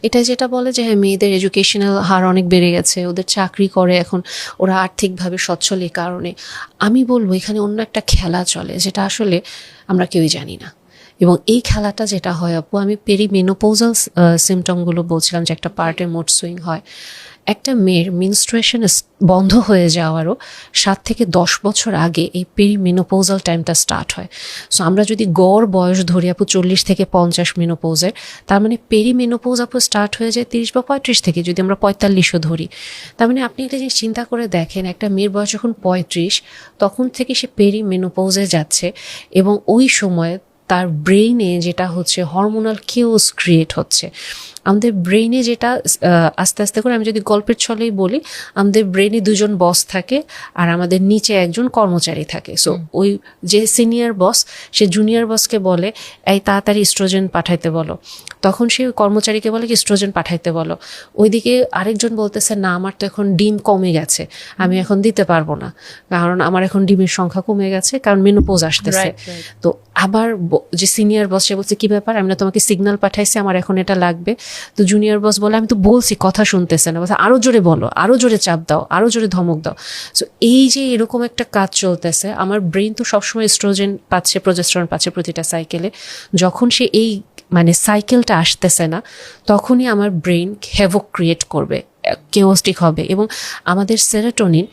এটা যেটা বলে যে হ্যাঁ মেয়েদের এডুকেশনাল হার অনেক বেড়ে গেছে, ওদের চাকরি করে এখন, ওরা আর্থিকভাবে সচ্ছল, এই কারণে আমি বলবো এখানে অন্য একটা খেলা চলে যেটা আসলে আমরা কেউই জানি না। এবং এই খেলাটা যেটা হয় আপু, আমি পেরিমেনোপোজাল সিমটমগুলো বলছিলাম যে একটা পার্টের মুড সুইং হয়। একটা মেয়ের মিনস্ট্রুয়েশন বন্ধ হয়ে যাওয়ারও 7 থেকে 10 বছর আগে এই পেরিমেনোপোজাল টাইমটা স্টার্ট হয়। সো আমরা যদি গড় বয়স ধরি আপু 40 থেকে 50 মেনোপোজের, তার মানে পেরিমেনোপোজ আপু স্টার্ট হয়ে যায় 30 বা 35 থেকে, যদি আমরা 45ও ধরি। তার মানে আপনি একটা জিনিস চিন্তা করে দেখেন, একটা মেয়ের বয়স যখন 35 তখন থেকে সে পেরিমেনোপোজে যাচ্ছে, এবং ওই সময় তার ব্রেইনে যেটা হচ্ছে হরমোনাল কিউস ক্রিয়েট হচ্ছে। আমাদের ব্রেইনে যেটা আস্তে আস্তে করে, আমি যদি গল্পের ছলেই বলি, আমাদের ব্রেইনে 2জন বস থাকে আর আমাদের নিচে একজন কর্মচারী থাকে। সো ওই যে সিনিয়র বস, সে জুনিয়র বসকে বলে এই তাড়াতাড়ি ইস্ট্রোজেন পাঠাইতে বলো, তখন সে কর্মচারীকে বলে কি ইস্ট্রোজেন পাঠাইতে বলো। ওইদিকে আরেকজন বলতেছে না আমার তো এখন ডিম কমে গেছে, আমি এখন দিতে পারবো না, কারণ আমার এখন ডিমের সংখ্যা কমে গেছে, কারণ মেনোপোজ আসতেছে। তো আবার যে সিনিয়র বস সে বলছে কি ব্যাপার, আমি না তোমাকে সিগন্যাল পাঠাইছি, আমার এখন এটা লাগবে। তো জুনিয়র বস বলে আমি তো বলছি, কথা শুনতেছে না, বলছে আরো জোরে বলো, আরো জোরে চাপ দাও, আরো জোরে ধমক দাও। সো এই যে এরকম একটা কাজ চলতেছে, আমার ব্রেন তো সবসময় এস্ট্রোজেন পাচ্ছে, প্রজেস্টেরন পাচ্ছে প্রতিটা সাইকেলে। যখন সে এই মানে সাইকেলটা আসতেছে না, তখনই আমার ব্রেন হ্যাভক ক্রিয়েট করবে, কেওস্টিক হবে। এবং আমাদের সেরোটোনিন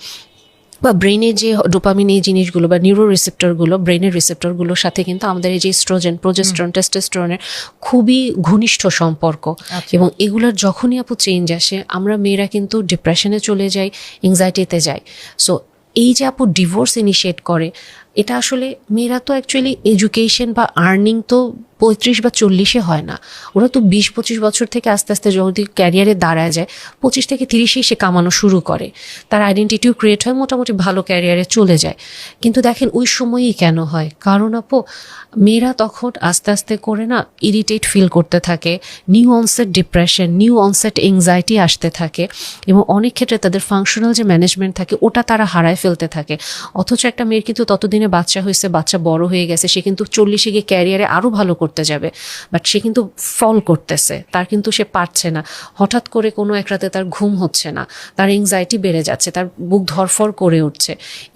বা ব্রেনের যে ডোপামিন, এই জিনিসগুলো বা নিউরো রিসেপ্টরগুলো, ব্রেনের রিসেপ্টরগুলোর সাথে কিন্তু আমাদের এই যে এস্ট্রোজেন, প্রজেস্টেরন, টেস্টোস্টেরনের খুবই ঘনিষ্ঠ সম্পর্ক। এবং এগুলোর যখনই আপু চেঞ্জ আসে, আমরা মেয়েরা কিন্তু ডিপ্রেশনে চলে যাই, এংজাইটিতে যাই। সো এই যে আপু ডিভোর্স ইনিশিয়েট করে, এটা আসলে মেয়েরা তো অ্যাকচুয়ালি এডুকেশন বা আর্নিং তো 35 বা 40-এ হয় না, ওরা তো 20-25 বছর থেকে আস্তে আস্তে যদি ক্যারিয়ারে দাঁড়ায় যায় 25 থেকে 30-এ সে কামানো শুরু করে, তার আইডেন্টিটিও ক্রিয়েট হয়, মোটামুটি ভালো ক্যারিয়ারে চলে যায়। কিন্তু দেখেন ওই সময়ই কেন হয়, কারণ আপু মেয়েরা তখন আস্তে আস্তে করে না ইরিটেট ফিল করতে থাকে, new onset depression, new onset anxiety আসতে থাকে, এবং অনেক ক্ষেত্রে তাদের ফাংশনাল যে ম্যানেজমেন্ট থাকে ওটা তারা হারায় ফেলতে থাকে। অথচ একটা মেয়ের কিন্তু ততদিনে বাচ্চা হয়েছে, বাচ্চা বড় হয়ে গেছে, সে কিন্তু 40-এ গিয়ে ক্যারিয়ারে আরও ভালো করতে যাবে, বাট সে কিন্তু ফল করতেছে, তার কিন্তু সে পারছে না। হঠাৎ করে কোনো এক রাতে তার ঘুম হচ্ছে না, তার এংজাইটি বেড়ে যাচ্ছে, তার বুক ধরফর করে উঠছে,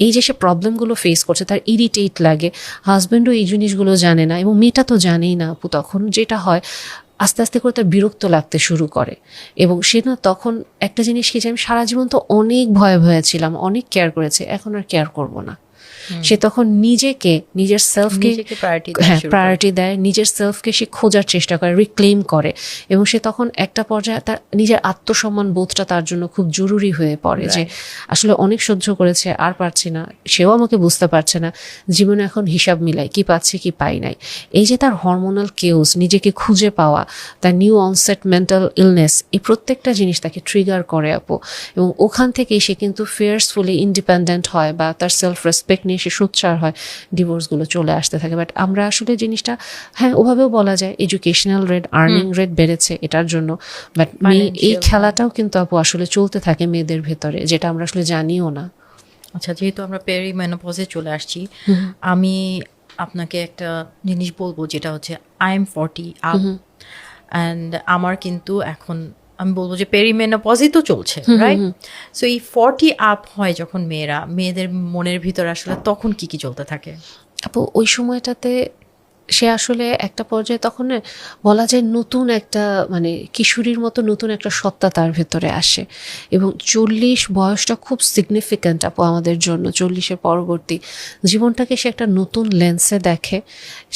এই যে সে প্রবলেমগুলো ফেস করছে, তার ইরিটেট লাগে। হাজব্যান্ডও এই জিনিসগুলো জানে না, এবং মেয়েটা তো জানেই না আপু। তখন যেটা হয় আস্তে আস্তে করে তার বিরক্ত লাগতে শুরু করে, এবং সে না তখন একটা জিনিস কি যে আমি সারা জীবন তো অনেক ভয়ে ভয়ে ছিলাম, অনেক কেয়ার করেছে, এখন আর কেয়ার করব না। সে তখন নিজেকে, নিজের সেলফকে প্রায়োরিটি দেয়, নিজের সেলফকে সে খোঁজার চেষ্টা করে, রিক্লেম করে, এবং সে তখন একটা পর্যায়ে তার নিজের আত্মসম্মান বোধটা তার জন্য খুব জরুরি হয়ে পড়ে, যে আসলে অনেক সহ্য করেছে, আর পারছি না, সেও আমাকে বুঝতে পারছে না, জীবনে এখন হিসাব মিলাই কি পাচ্ছি কি পাই নাই। এই যে তার হরমোনাল কেউস, নিজেকে খুঁজে পাওয়া, তার নিউ অনসেট মেন্টাল ইলনেস, এই প্রত্যেকটা জিনিস তাকে ট্রিগার করে আপু, এবং ওখান থেকেই সে কিন্তু ফিয়ার্সফুলি ইন্ডিপেন্ডেন্ট হয়, বা তার সেলফ রেসপেক্ট নিয়ে সে সোচ্চার হয়, ডিভোর্সগুলো চলে আসতে থাকে। বাট আমরা আসলে জিনিসটা, হ্যাঁ ওভাবেও বলা যায় এডুকেশনাল রেট, আর্নিং রেট বেড়েছে এটার জন্য, বাট এই খেলাটাও কিন্তু আপু আসলে চলতে থাকে মেয়েদের ভেতরে, যেটা আমরা আসলে জানিও না। আচ্ছা, যেহেতু আমরা পেরিমেনোপজে চলে আসছি, আমি আপনাকে একটা জিনিস বলবো, যেটা হচ্ছে আই এম 40 আপ, অ্যান্ড আমার কিন্তু এখন আমি বলবো যে পেরিমেনোপজই তো চলছে, রাইট? সো এই 40 আপ হয় যখন মেয়েদের মনের ভিতরে আসলে তখন কি কি চলতে থাকে আপু? ওই সময়টাতে সে আসলে একটা পর্যায়ে তখন বলা যায় নতুন একটা, মানে কিশোরীর মতো নতুন একটা সত্তা তার ভেতরে আসে, এবং 40 বয়সটা খুব সিগনিফিক্যান্ট আপু আমাদের জন্য। 40-এর পরবর্তী জীবনটাকে সে একটা নতুন লেন্সে দেখে।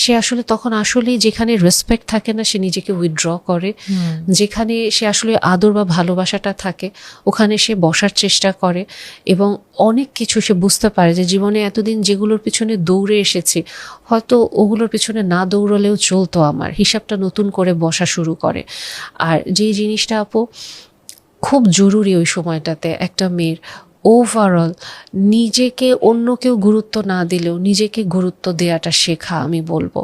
সে আসলে তখন আসলেই যেখানে রেসপেক্ট থাকে না সে নিজেকে উইথড্র করে, যেখানে সে আসলে আদর বা ভালোবাসাটা থাকে ওখানে সে বসার চেষ্টা করে, এবং অনেক কিছু সে বুঝতে পারে যে জীবনে এতদিন যেগুলোর পিছনে দৌড়ে এসেছি, হয়তো ওগুলোর পিছনে না দৌড়লেও চলতো, আমার হিসাবটা নতুন করে বসা শুরু করে। আর যেই জিনিসটা আপু খুব জরুরি ওই সময়টাতে একটা মেয়ের, ওভারঅল নিজেকে অন্য কেউ গুরুত্ব না দিলেও নিজেকে গুরুত্ব দেওয়াটা শেখা, আমি বলবো।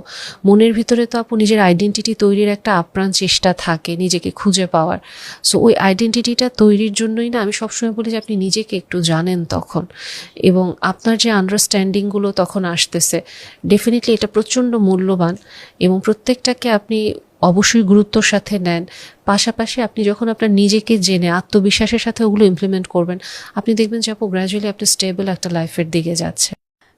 মনের ভিতরে তো আপু নিজের আইডেন্টিটি তৈরির একটা আপ্রাণ চেষ্টা থাকে, নিজেকে খুঁজে পাওয়ার। সো ওই আইডেন্টিটিটা তৈরির জন্যই না আমি সবসময় বলি যে আপনি নিজেকে একটু জানেন তখন, এবং আপনার যে আন্ডারস্ট্যান্ডিংগুলো তখন আসতেছে, ডেফিনেটলি এটা প্রচণ্ড মূল্যবান, এবং প্রত্যেকটাকে আপনি অবশ্যই গুরুত্বর সাথে নেন। পাশাপাশি আপনি যখন আপনার নিজেকে জেনে আত্মবিশ্বাসের সাথে ওগুলো ইমপ্লিমেন্ট করবেন, আপনি দেখবেন যে আপু গ্র্যাজুয়ালি আপনি স্টেবল একটা লাইফের দিকে যাচ্ছে।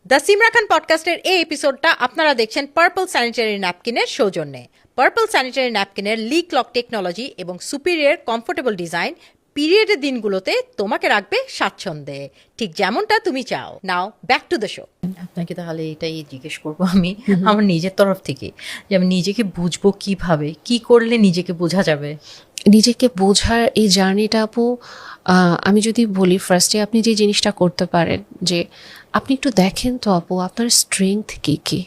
দ্য সিমরা খান পডকাস্টের এই এপিসোডটা আপনারা দেখছেন পার্পল স্যানিটারি ন্যাপকিনের সৌজন্যে। পার্পল স্যানিটারি ন্যাপকিনের লিক লক টেকনোলজি এবং সুপিরিয়র কমফোর্টেবল ডিজাইন পিরিয়ডের দিনগুলোতে তোমাকে রাখবে স্বাচ্ছন্দ্যে, ঠিক যেমনটা তুমি চাও। Now back to the show. আপনাকে তাহলে এটাই জিজ্ঞেস করবো আমি আমার নিজের তরফ থেকে, যে আমি নিজেকে বুঝবো কিভাবে, কি করলে নিজেকে বোঝা যাবে? নিজেকে বোঝার এই জার্নিটা আপু, আমি যদি বলি ফার্স্টে আপনি যে জিনিসটা করতে পারেন, যে আপনি একটু দেখেন তো আপু আপনার স্ট্রেংথ কী কী।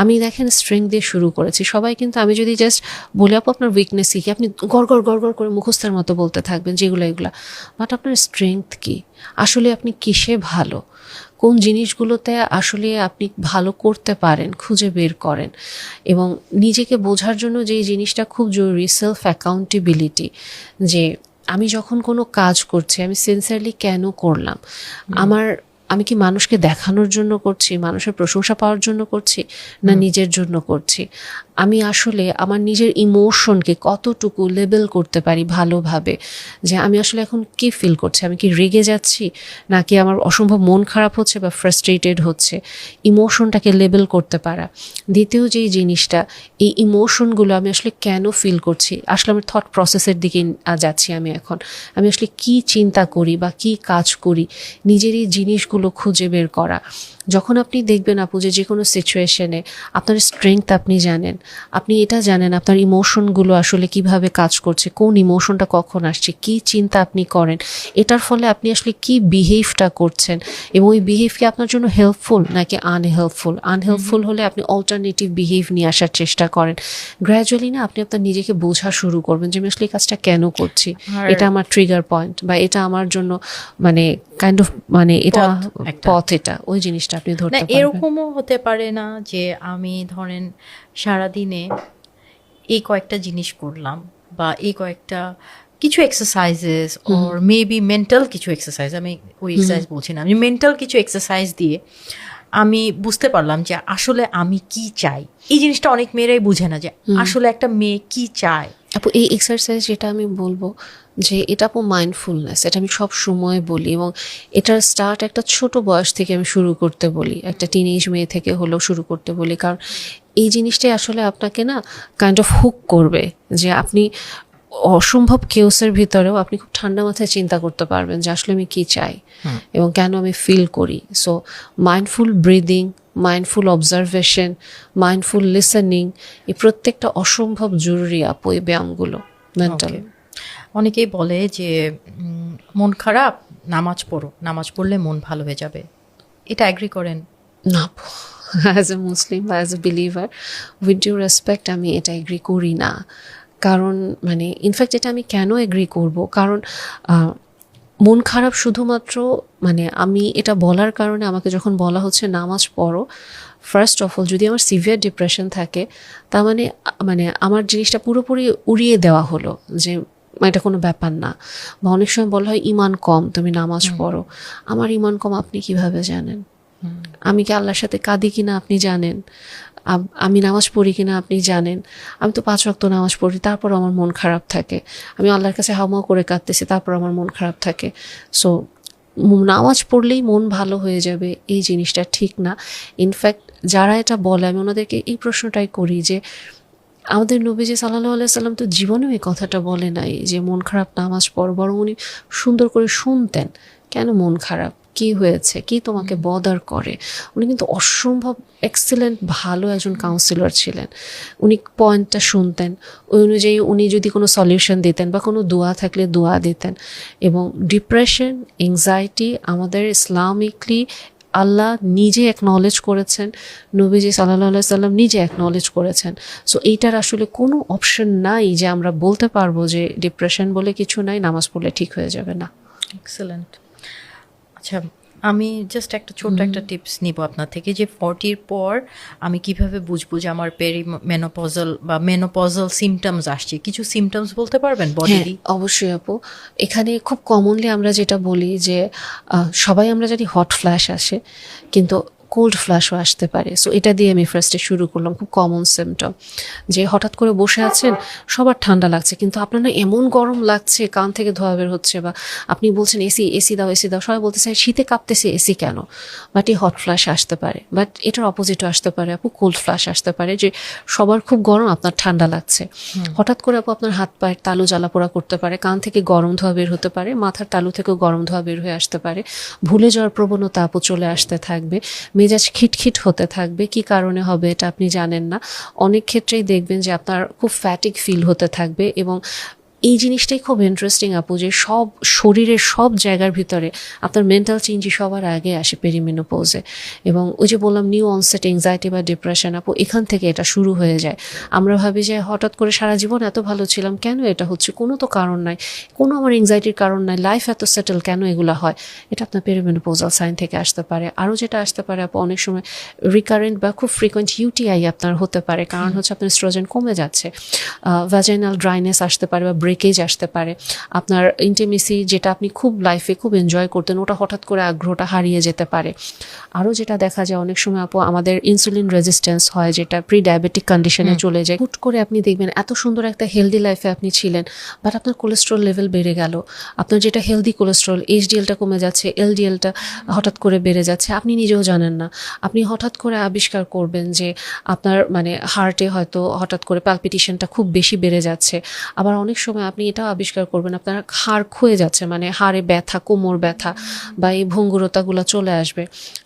আমি দেখেন স্ট্রেংথ দিয়ে শুরু করেছি, সবাই কিন্তু আমি যদি জাস্ট বলি আপু আপনার উইকনেস কী, আপনি গড় করে মুখস্থের মতো বলতে থাকবেন যেগুলো এগুলা, বাট আপনার স্ট্রেংথ কী, আসলে আপনি কিসে ভালো, কোন জিনিসগুলোতে আসলে আপনি ভালো করতে পারেন খুঁজে বের করেন। এবং নিজেকে বোঝার জন্য যে জিনিসটা খুব জরুরি, সেলফ অ্যাকাউন্টেবিলিটি, যে আমি যখন কোনো কাজ করছি আমি সিনসিয়ারলি কেন করলাম, আমি কি মানুষকে দেখানোর জন্য করছি, মানুষের প্রশংসা পাওয়ার জন্য করছি, না নিজের জন্য করছি, আমি আসলে আমার নিজের ইমোশনকে কতটুকু লেবেল করতে পারি ভালোভাবে, যে আমি আসলে এখন কি ফিল করছি, আমি কি রেগে যাচ্ছি নাকি আমার অসম্ভব মন খারাপ হচ্ছে বা ফ্রাস্ট্রেটেড হচ্ছে, ইমোশনটাকে লেবেল করতে পারা। দ্বিতীয় যেই জিনিসটা, এই ইমোশনগুলো আমি আসলে কেন ফিল করছি, আসলে আমার থট প্রসেসের দিকে যাচ্ছি আমি এখন, আমি আসলে কি চিন্তা করি বা কি কাজ করি, নিজের এই জিনিসগুলো জায়গাগুলো খুঁজে বের করা। যখন আপনি দেখবেন আপু যে কোনো সিচুয়েশনে আপনার স্ট্রেংথ আপনি জানেন, আপনি এটা জানেন আপনার ইমোশনগুলো আসলে কিভাবে কাজ করছে, কোন ইমোশনটা কখন আসছে, কি চিন্তা আপনি করেন, এটার ফলে আপনি আসলে কি বিহেভটা করছেন এবং ওই বিহেভ কি আপনার জন্য হেল্পফুল নাকি আনহেল্পফুল হলে আপনি অল্টারনেটিভ বিহেভ নিয়ে আসার চেষ্টা করেন। গ্র্যাজুয়ালি না আপনি আপনার নিজেকে বোঝা শুরু করবেন যে আমি আসলে এই কাজটা কেন করছি, এটা আমার ট্রিগার পয়েন্ট বা এটা আমার জন্য মানে কাইন্ড অফ মানে এটা পথ, এটা ওই জিনিসটা আপনি ধরতে না পারবেন। এরকমও হতে পারে না যে আমি ধরেন সারাদিনে এই কয়েকটা জিনিস করলাম বা এই কয়েকটা কিছু এক্সারসাইজেস ওর মেবি মেন্টাল কিছু এক্সারসাইজ, আমি ওই এক্সারসাইজ বলছি না, আমি মেন্টাল কিছু এক্সারসাইজ দিয়ে আমি বুঝতে পারলাম যে আসলে আমি কি চাই। এই জিনিসটা অনেক মেয়েরাই বুঝে না যে আসলে একটা মেয়ে কি চায়। আপু এই এক্সারসাইজ যেটা আমি বলবো যে এটা আপু মাইন্ডফুলনেস, এটা আমি সব সময় বলি এবং এটার স্টার্ট একটা ছোট বয়স থেকে আমি শুরু করতে বলি, একটা টিনেজ মেয়ে থেকে হলেও শুরু করতে বলি, কারণ এই জিনিসটাই আসলে আপনাকে না কাইন্ড অফ হুক করবে যে আপনি অসম্ভব কেওসের ভিতরেও আপনি খুব ঠান্ডা মাথায় চিন্তা করতে পারবেন যে আসলে আমি কি চাই এবং কেন আমি ফিল করি। So mindful breathing, mindful observation, mindful listening, এই প্রত্যেকটা অসম্ভব জরুরি আপু এই ব্যায়ামগুলো মেন্টাল। অনেকেই বলে যে মন খারাপ, নামাজ পড়ো, নামাজ পড়লে মন ভালো হয়ে যাবে, এটা অ্যাগ্রি করেন? না, অ্যাজ এ মুসলিম বা as a believer with due respect আমি এটা এগ্রি করি না। কারণ মানে ইনফ্যাক্ট এটা আমি কেন এগ্রি করব, কারণ মন খারাপ শুধুমাত্র মানে আমি এটা বলার কারণে আমাকে যখন বলা হচ্ছে নামাজ পড়ো, ফার্স্ট অফ অল যদি আমার সিভিয়ার ডিপ্রেশন থাকে তার মানে মানে আমার জিনিসটা পুরোপুরি উড়িয়ে দেওয়া হলো যে এটা কোনো ব্যাপার না। বা অনেক সময় বলা হয় ইমান কম, তুমি নামাজ পড়ো। আমার ইমান কম আপনি কিভাবে জানেন? আমি কি আল্লাহর সাথে কাঁদি কিনা আপনি জানেন? আমি নামাজ পড়ি কিনা আপনি জানেন? আমি তো 5 ওয়াক্ত নামাজ পড়ি, তারপর আমার মন খারাপ থাকে। আমি আল্লাহর কাছে হাওমাও করে কাঁদতেছি, তারপর আমার মন খারাপ থাকে। সো নামাজ পড়লেই মন ভালো হয়ে যাবে এই জিনিসটা ঠিক না। ইনফ্যাক্ট যারা এটা বলে আমি ওনাদেরকে এই প্রশ্নটাই করি যে আমাদের নবীজি সাল্লাল্লাহু আলাইহি সাল্লাম তো জীবনেও এই কথাটা বলে নাই যে মন খারাপ নামাজ পড়, বরং উনি সুন্দর করে শুনতেন কেন মন খারাপ, কি হয়েছে, কি তোমাকে বদার করে। উনি কিন্তু অসম্ভব এক্সেলেন্ট ভালো একজন কাউন্সিলর ছিলেন। উনি পয়েন্টটা শুনতেন, ওই অনুযায়ী উনি যদি কোনো সলিউশন দিতেন বা কোনো দোয়া থাকলে দোয়া দিতেন। এবং ডিপ্রেশন, এংজাইটি আমাদের ইসলামিকলি আল্লাহ নিজে অ্যাকনলেজ করেছেন, নবীজি সাল্লাল্লাহু আলাইহি সাল্লাম নিজে অ্যাকনলেজ করেছেন। সো এইটার আসলে কোনো অপশন নাই যে আমরা বলতে পারবো যে ডিপ্রেশন বলে কিছু নাই, নামাজ পড়লে ঠিক হয়ে যাবে না। এক্সেলেন্ট। আচ্ছা, আমি জাস্ট একটা ছোট একটা টিপস নিব আপনার থেকে যে 40-র পর আমি কিভাবে বুঝবো যে আমার মেনোপজাল বা মেনোপজাল সিমটমস আসছে। কিছু সিমটমস বলতে পারবেন হ্যাঁ বডিরই? অবশ্যই আপু। এখানে খুব কমনলি আমরা যেটা বলি যে সবাই আমরা জানি হট ফ্ল্যাশ আসে, কিন্তু কোল্ড ফ্ল্যাশও আসতে পারে। সো এটা দিয়ে আমি ফার্স্টে শুরু করলাম, খুব কমন সিমটম যে হঠাৎ করে বসে আছেন, সবার ঠান্ডা লাগছে কিন্তু আপনার না এমন গরম লাগছে, কান থেকে ধোয়া বের হচ্ছে, বা আপনি বলছেন এসি এসি দাও এসি দাও, সবাই বলতেছে শীতে কাঁপতেছে এসি কেন। বাট এই হট ফ্ল্যাশ আসতে পারে। বাট এটার অপোজিটও আসতে পারে আপু, কোল্ড ফ্ল্যাশ আসতে পারে যে সবার খুব গরম, আপনার ঠান্ডা লাগছে। হঠাৎ করে আপু আপনার হাত পায়ের তালু জ্বালাপোড়া করতে পারে, কান থেকে গরম ধোয়া বের হতে পারে, মাথার তালু থেকেও গরম ধোয়া বের হয়ে আসতে পারে, ভুলে যাওয়ার প্রবণতা আপু চলে আসতে থাকবে, মেজাজ খিটখিট হতে থাকবে। কি কারণে হবে এটা আপনি জানেন না। অনেক ক্ষেত্রেই দেখবেন যে আপনার খুব ফ্যাটিক ফিল হতে থাকবে। এবং এই জিনিসটাই খুব ইন্টারেস্টিং আপু যে সব শরীরের সব জায়গার ভিতরে আপনার মেন্টাল চেঞ্জই সবার আগে আসে পেরিমেনোপজে। এবং ওই যে বললাম নিউ অনসেট এংজাইটি বা ডিপ্রেশন আপু এখান থেকে এটা শুরু হয়ে যায়। আমরা ভাবি যে হঠাৎ করে সারা জীবন এত ভালো ছিলাম, কেন এটা হচ্ছে, কোনো তো কারণ নাই, কোনো আমার এংজাইটির কারণ নাই, লাইফ এত সেটেল, কেন এগুলো হয়। এটা আপনার পেরিমেনোপজাল সাইন থেকে আসতে পারে। আরও যেটা আসতে পারে আপু অনেক সময় রিকারেন্ট বা খুব ফ্রিকোয়েন্ট ইউটিআই আপনার হতে পারে, কারণ হচ্ছে আপনার এস্ট্রোজেন কমে যাচ্ছে। ভ্যাজাইনাল ড্রাইনেস আসতে পারে বা ব্রেকেজ আসতে পারে। আপনার ইন্টিমেসি যেটা আপনি খুব লাইফে খুব এনজয় করতেন, ওটা হঠাৎ করে আগ্রহটা হারিয়ে যেতে পারে। আরও যেটা দেখা যায় অনেক সময় আপু আমাদের ইনসুলিন রেজিস্ট্যান্স হয়, যেটা প্রি ডায়াবেটিক কন্ডিশনে চলে যায়। হুট করে আপনি দেখবেন এত সুন্দর একটা হেলদি লাইফে আপনি ছিলেন, বাট আপনার কোলেস্ট্রল লেভেল বেড়ে গেল। আপনার যেটা হেলদি কোলেস্ট্রল, এইচডিএলটা কমে যাচ্ছে, এলডিএলটা হঠাৎ করে বেড়ে যাচ্ছে, আপনি নিজেও জানেন না। আপনি হঠাৎ করে আবিষ্কার করবেন যে আপনার মানে হার্টে হয়তো হঠাৎ করে পালপিটেশনটা খুব বেশি বেড়ে যাচ্ছে। আবার অনেক সময় সময় আপনি এটাও আবিষ্কার করবেন আপনার হাড় ক্ষয়ে যাচ্ছে, মানে হাড়ে ব্যথা, কোমর ব্যথা বা এই ভঙ্গুরতাগুলো চলে আসবে।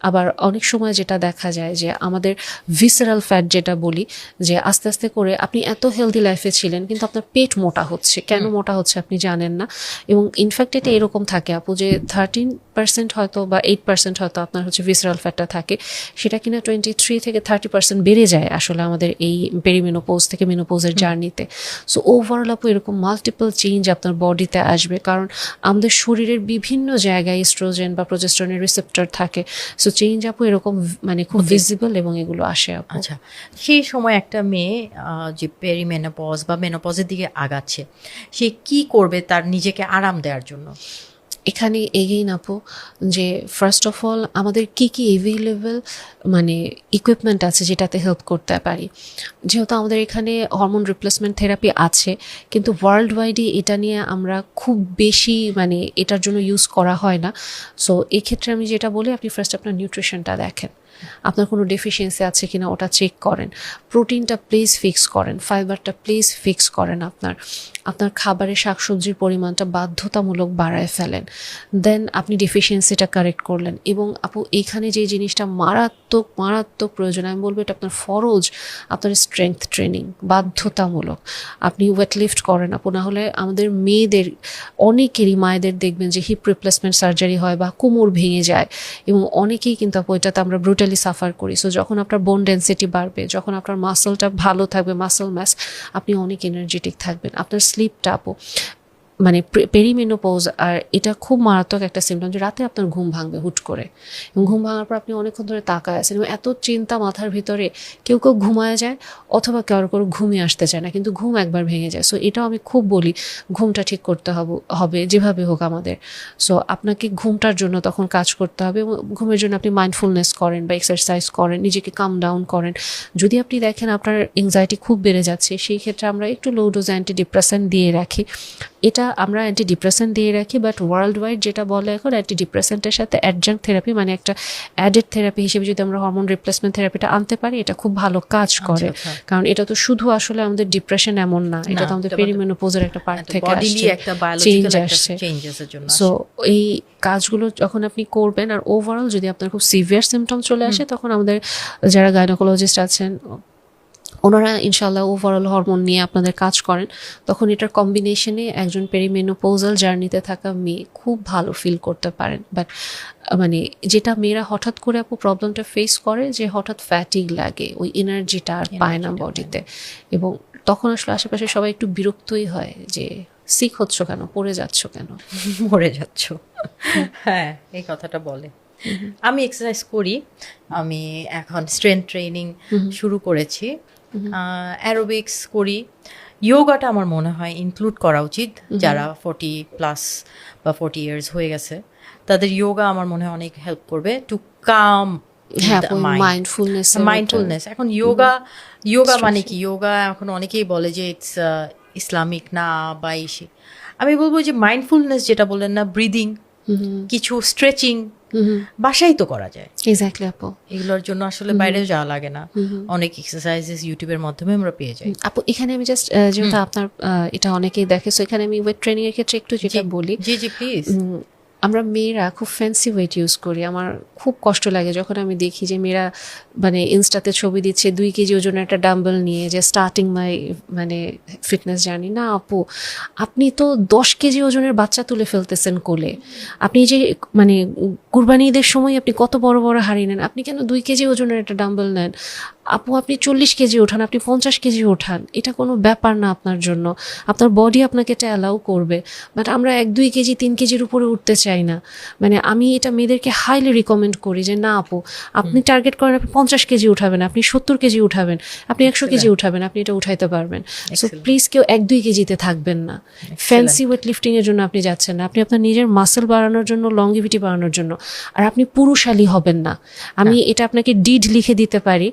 আবার অনেক সময় যেটা দেখা যায় যে আমাদের ভিসেরাল ফ্যাট যেটা বলি, যে আস্তে আস্তে করে আপনি এত হেলদি লাইফে ছিলেন কিন্তু আপনার পেট মোটা হচ্ছে, কেন মোটা হচ্ছে আপনি জানেন না। এবং ইনফ্যাক্ট এটা এরকম থাকে আপু যে 13% হয়তো বা 8% হয়তো আপনার হচ্ছে ভিসেরাল ফ্যাটটা থাকে, সেটা কিনা 23 থেকে 30% বেড়ে যায় আসলে আমাদের এই পেরিমেনোপোজ থেকে মেনোপোজের জার্নিতে। সো ওভারঅল আপু এরকম মাল্টিপল চেঞ্জ আপনার বডিতে আসবে, কারণ আমাদের শরীরের বিভিন্ন জায়গায় এস্ট্রোজেন বা প্রোজেস্টেরনের রিসেপ্টর থাকে। সো চেঞ্জ আপু এরকম মানে খুব ভিজিবল এবং এগুলো আসে আপু। আচ্ছা, সেই সময় একটা মেয়ে যে পেরিমেনোপজ বা মেনোপজের দিকে আগাচ্ছে, সে কি করবে তার নিজেকে আরাম দেওয়ার জন্য? এখানে এগেইন আপু যে ফার্স্ট অফ অল আমাদের কি কি এভেলেবল মানে ইকুইপমেন্ট আছে যেটাতে হেল্প করতে পারি। যেহেতু আমাদের এখানে হরমোন রিপ্লেসমেন্ট থেরাপি আছে, কিন্তু ওয়ার্ল্ড ওয়াইডই এটা নিয়ে আমরা খুব বেশি মানে এটার জন্য ইউজ করা হয় না। সো এক্ষেত্রে আমি যেটা বলি, আপনি ফার্স্ট আপনার নিউট্রিশনটা দেখেন, আপনার কোনো ডেফিসিয়েন্সি আছে কিনা ওটা চেক করেন, প্রোটিনটা প্লিজ ফিক্স করেন, ফাইবারটা প্লিজ ফিক্স করেন, আপনার খাবারে শাকসবজির পরিমাণটা বাধ্যতামূলক বাড়ায় ফেলেন, দেন আপনি ডেফিসিয়েন্সিটা কারেক্ট করলেন। এবং আপু এইখানে যে জিনিসটা মারাত্মক মারাত্মক প্রয়োজন, আমি বলবো এটা আপনার ফরজ, আপনার স্ট্রেংথ ট্রেনিং বাধ্যতামূলক। আপনি ওয়েট লিফট করেন আপু, না হলে আমাদের মেয়েদের অনেকেরই মায়েদের দেখবেন যে হিপ রিপ্লেসমেন্ট সার্জারি হয় বা কোমর ভেঙে যায়, এবং অনেকেই কিন্তু আপু এটাতে আমরা ব্রুটালি সাফার করি। সো যখন আপনার বোন ডেন্সিটি বাড়বে, যখন আপনার মাসলটা ভালো থাকবে, মাসল ম্যাস, আপনি অনেক এনার্জেটিক থাকবেন। আপনার স্লিপটা আপু মানে পেরিমেনোপজ, আর এটা খুব মারাত্মক একটা সিমটম যে রাতে আপনার ঘুম ভাঙবে হুট করে, এবং ঘুম ভাঙার পর আপনি অনেকক্ষণ ধরে তাকায় আছেন এবং এত চিন্তা মাথার ভিতরে, কেউ কেউ ঘুমায় যায় অথবা কারো কারো ঘুমিয়ে আসতে চায় না, কিন্তু ঘুম একবার ভেঙে যায়। সো এটাও আমি খুব বলি ঘুমটা ঠিক করতে হবে যেভাবে হোক আমাদের। সো আপনাকে ঘুমটার জন্য তখন কাজ করতে হবে, এবং ঘুমের জন্য আপনি মাইন্ডফুলনেস করেন বা এক্সারসাইজ করেন, নিজেকে কাম ডাউন করেন। যদি আপনি দেখেন আপনার এংজাইটি খুব বেড়ে যাচ্ছে, সেই ক্ষেত্রে আমরা একটু লো ডোজ অ্যান্টিডিপ্রেসেন্ট দিয়ে রাখি। এটা আমরা অ্যান্টিডিপ্রেসেন্ট দিয়ে রাখি, বাট ওয়ার্ল্ড ওয়াইড যেটা বলে এখন অ্যান্টিডিপ্রেসেন্টের সাথে অ্যাডজাঙ্ক থেরাপি, মানে একটা অ্যাডেড থেরাপি হিসেবে যদি আমরা হরমোন রিপ্লেসমেন্ট থেরাপিটা আনতে পারি, এটা খুব ভালো কাজ করে। কারণ এটা তো শুধু আসলে আমাদের ডিপ্রেশন এমন না, এটা তো আমাদের পেরিমেনোপজের একটা পার্ট থেকে আসছে, চেঞ্জ আসছে। সো এই কাজগুলো যখন আপনি করবেন, আর ওভারঅল যদি আপনার খুব সিভিয়ার সিমটম চলে আসে, তখন আমাদের যারা গাইনোকোলজিস্ট আছেন ওনারা ইনশাল্লাহ ওভারঅল হরমোন নিয়ে আপনাদের কাজ করেন। তখন এটার কম্বিনেশনে একজন পেরিমেনোপোজাল জার্নিতে থাকা মেয়ে খুব ভালো ফিল করতে পারেন। বাট মানে যেটা মেয়েরা হঠাৎ করে আপু প্রবলেমটা ফেস করে, যে হঠাৎ ফ্যাটিক লাগে, ওই এনার্জিটা আর পায় না বডিতে, এবং তখন আসলে আশেপাশে সবাই একটু বিরক্তই হয় যে সিক হচ্ছ কেন, পড়ে যাচ্ছ কেন, মরে যাচ্ছ। হ্যাঁ, এই কথাটা বলে। আমি এক্সারসাইজ করি, আমি এখন স্ট্রেংথ ট্রেনিং শুরু করেছি, অ্যারোবিক্স করি। যোগাটা আমার মনে হয় ইনক্লুড করা উচিত, যারা 40+ বা 40 ইয়ার্স হয়ে গেছে তাদের যোগা আমার মনে হয় অনেক হেল্প করবে টু কাম মাইন্ডফুলনেস। এখন যোগা মানে কি? যোগা এখন অনেকেই বলে যে ইটস ইসলামিক না বা ইসি। আমি বলবো যে মাইন্ডফুলনেস যেটা বললেন না, ব্রিদিং, কিছু স্ট্রেচিং বাসায় তো করা যায়। এক্স্যাক্টলি আপু, এগুলোর জন্য আসলে বাইরেও যাওয়া লাগে না, অনেক এক্সারসাইজেস ইউটিউবের মাধ্যমে আমরা পেয়ে যাই। আপু এখানে আমি জাস্ট যেহেতু আপনার এটা অনেকেই দেখে, সো এখানে আমি ওয়েট ট্রেনিং এর ক্ষেত্রে একটু যেটা বলি, জি প্লিজ। আমরা মেয়েরা খুব ফ্যান্সি ওয়েট ইউজ করি। আমার খুব কষ্ট লাগে যখন আমি দেখি যে মেয়েরা মানে ইনস্টাতে ছবি দিচ্ছে 2 কেজি ওজনের একটা ডাম্বেল নিয়ে, যে স্টার্টিং মাই মানে ফিটনেস জার্নি। না আপু, আপনি তো 10 কেজি ওজনের বাচ্চা তুলে ফেলতেছেন কোলে। আপনি যে মানে কুরবানি ঈদের সময় আপনি কত বড় বড় হাড়ি নেন, আপনি কেন 2 কেজি ওজনের একটা ডাম্বেল নেন? আপু আপনি 40 কেজি ওঠান, আপনি 50 কেজি ওঠান, এটা কোনো ব্যাপার না আপনার জন্য, আপনার বডি আপনাকে এটা অ্যালাউ করবে। বাট আমরা 1-2 কেজি 3 কেজির উপরে উঠতে চাই না। মানে আমি এটা মেয়েদেরকে হাইলি রিকমেন্ড করি যে না আপু, আপনি টার্গেট করেন আপনি 50 কেজি উঠাবেন, আপনি 70 কেজি উঠাবেন, আপনি 100 কেজি উঠাবেন, আপনি এটা উঠাইতে পারবেন। সো প্লিজ কেউ 1-2 কেজিতে থাকবেন না। ফ্যান্সি ওয়েট লিফটিং এর জন্য আপনি যাচ্ছেন না, আপনি আপনার নিজের মাসল বাড়ানোর জন্য, লংগিভিটি বাড়ানোর জন্য। আর আপনি পুরুষালী হবেন না, আমি এটা আপনাকে ডিড লিখে দিতে পারি।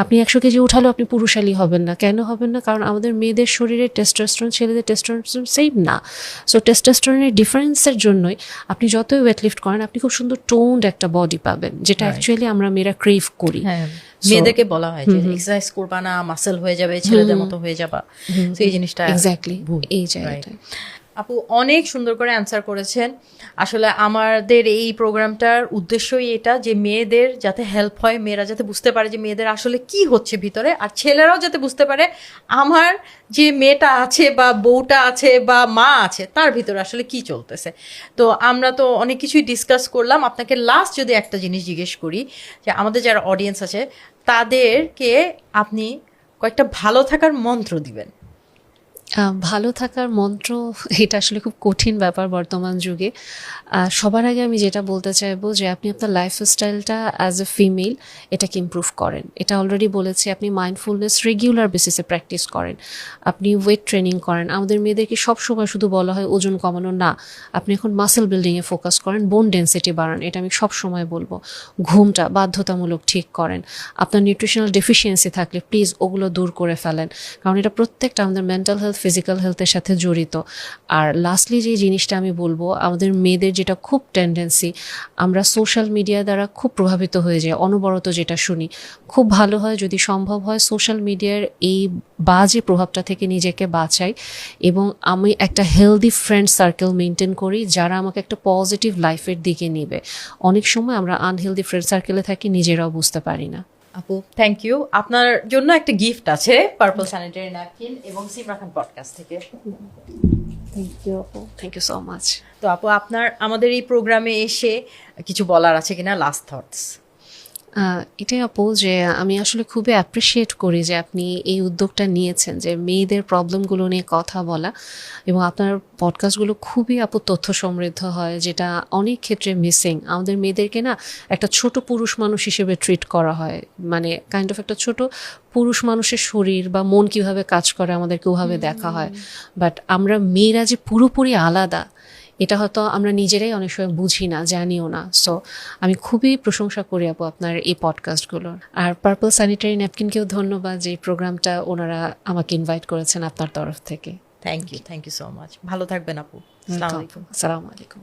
আপনি 100 কেজি উঠালেও আপনি পুরুষালী হবেন না। কেন হবেন না? কারণ আমাদের মেয়েদের শরীরে টেস্টোস্টেরন, ছেলেদের টেস্টোস্টেরন সেম না। সো টেস্টোস্টেরনের ডিফারেন্সের জন্যই আপনি যতই ওয়েট লিফট করেন, আপনি খুব সুন্দর টোনড একটা বডি পাবেন, যেটা অ্যাকচুয়ালি আমরা মেয়েরা ক্রেভ করি। মেয়েদেরকে বলা হয় যে এক্সারসাইজ করবা না, মাসেল হয়ে যাবে, ছেলেদের মতো হয়ে যাবা। তো এই জিনিসটা এক্স্যাক্টলি ভুল। এই Right. জায়গাটা আপু অনেক সুন্দর করে অ্যান্সার করেছেন। আসলে আমাদের এই প্রোগ্রামটার উদ্দেশ্যই এটা যে মেয়েদের যাতে হেল্প হয়, মেয়েরা যাতে বুঝতে পারে যে মেয়েদের আসলে কি হচ্ছে ভিতরে, আর ছেলেরাও যাতে বুঝতে পারে আমার যে মেয়েটা আছে বা বউটা আছে বা মা আছে তার ভিতরে আসলে কি চলতেছে। তো আমরা তো অনেক কিছুই ডিসকাস করলাম। আপনাকে লাস্ট যদি একটা জিনিস জিজ্ঞেস করি, যে আমাদের যারা অডিয়েন্স আছে তাদেরকে আপনি কয়েকটা ভালো থাকার মন্ত্র দিবেন। ভালো থাকার মন্ত্র, এটা আসলে খুব কঠিন ব্যাপার বর্তমান যুগে। সবার আগে আমি যেটা বলতে চাইবো যে আপনি আপনার লাইফস্টাইলটা অ্যাজ এ ফিমেল এটাকে ইমপ্রুভ করেন। এটা অলরেডি বলেছি, আপনি মাইন্ডফুলনেস রেগুলার বেসিসে প্র্যাকটিস করেন, আপনি ওয়েট ট্রেনিং করেন। আমাদের মেয়েদেরকে সবসময় শুধু বলা হয় ওজন কমানো না, আপনি এখন মাসেল বিল্ডিংয়ে ফোকাস করেন, বোন ডেন্সিটি বাড়ান, এটা আমি সবসময় বলবো। ঘুমটা বাধ্যতামূলক ঠিক করেন। আপনার নিউট্রিশনাল ডেফিসিয়েন্সি থাকলে প্লিজ ওগুলো দূর করে ফেলেন, কারণ এটা প্রত্যেকটা আমাদের মেন্টাল হেলথ ফিজিক্যাল হেলথের সাথে জড়িত। আর লাস্টলি যে জিনিসটা আমি বলবো, আমাদের মেয়েদের যেটা খুব টেন্ডেন্সি, আমরা সোশ্যাল মিডিয়া দ্বারা খুব প্রভাবিত হয়ে যাই, অনবরত যেটা শুনি। খুব ভালো হয় যদি সম্ভব হয় সোশ্যাল মিডিয়ার এই বাজে প্রভাবটা থেকে নিজেকে বাঁচাই, এবং আমি একটা হেলদি ফ্রেন্ড সার্কেল মেনটেন করি যারা আমাকে একটা পজিটিভ লাইফের দিকে নেবে। অনেক সময় আমরা আনহেলদি ফ্রেন্ড সার্কেলে থাকি, নিজেরাও বুঝতে পারি না। আপু থ্যাংক ইউ। আপনার জন্য একটা গিফট আছে পার্পল স্যানিটারি ন্যাপকিন এবং সিমরা খান পডকাস্ট থেকে। Thank you so much. তো আপু আপনার আমাদের এই প্রোগ্রামে এসে কিছু বলার আছে কিনা, লাস্ট থটস? এটাই আপু, যে আমি আসলে খুবই অ্যাপ্রিসিয়েট করি যে আপনি এই উদ্যোগটা নিয়েছেন, যে মেয়েদের প্রবলেমগুলো নিয়ে কথা বলা, এবং আপনার পডকাস্টগুলো খুবই আপু তথ্য সমৃদ্ধ হয়, যেটা অনেক ক্ষেত্রে মিসিং। আমাদের মেয়েদেরকে না একটা ছোট পুরুষ মানুষ হিসেবে ট্রিট করা হয়, মানে কাইন্ড অফ একটা ছোট পুরুষ মানুষের শরীর বা মন কিভাবে কাজ করে আমাদেরকে ওভাবে দেখা হয়। বাট আমরা মেয়েরা যে পুরোপুরি আলাদা, এটা হয়তো আমরা নিজেরাই অনেক সময় বুঝি না, জানিও না। সো আমি খুবই প্রশংসা করি আপু আপনার এই পডকাস্টগুলোর। আর পার্পল স্যানিটারি ন্যাপকিনকেও ধন্যবাদ যে এই প্রোগ্রামটা ওনারা আমাকে ইনভাইট করেছেন আপনার তরফ থেকে। Thank you so much. ভালো থাকবেন আপু। আসসালামু আলাইকুম। আসসালামু আলাইকুম।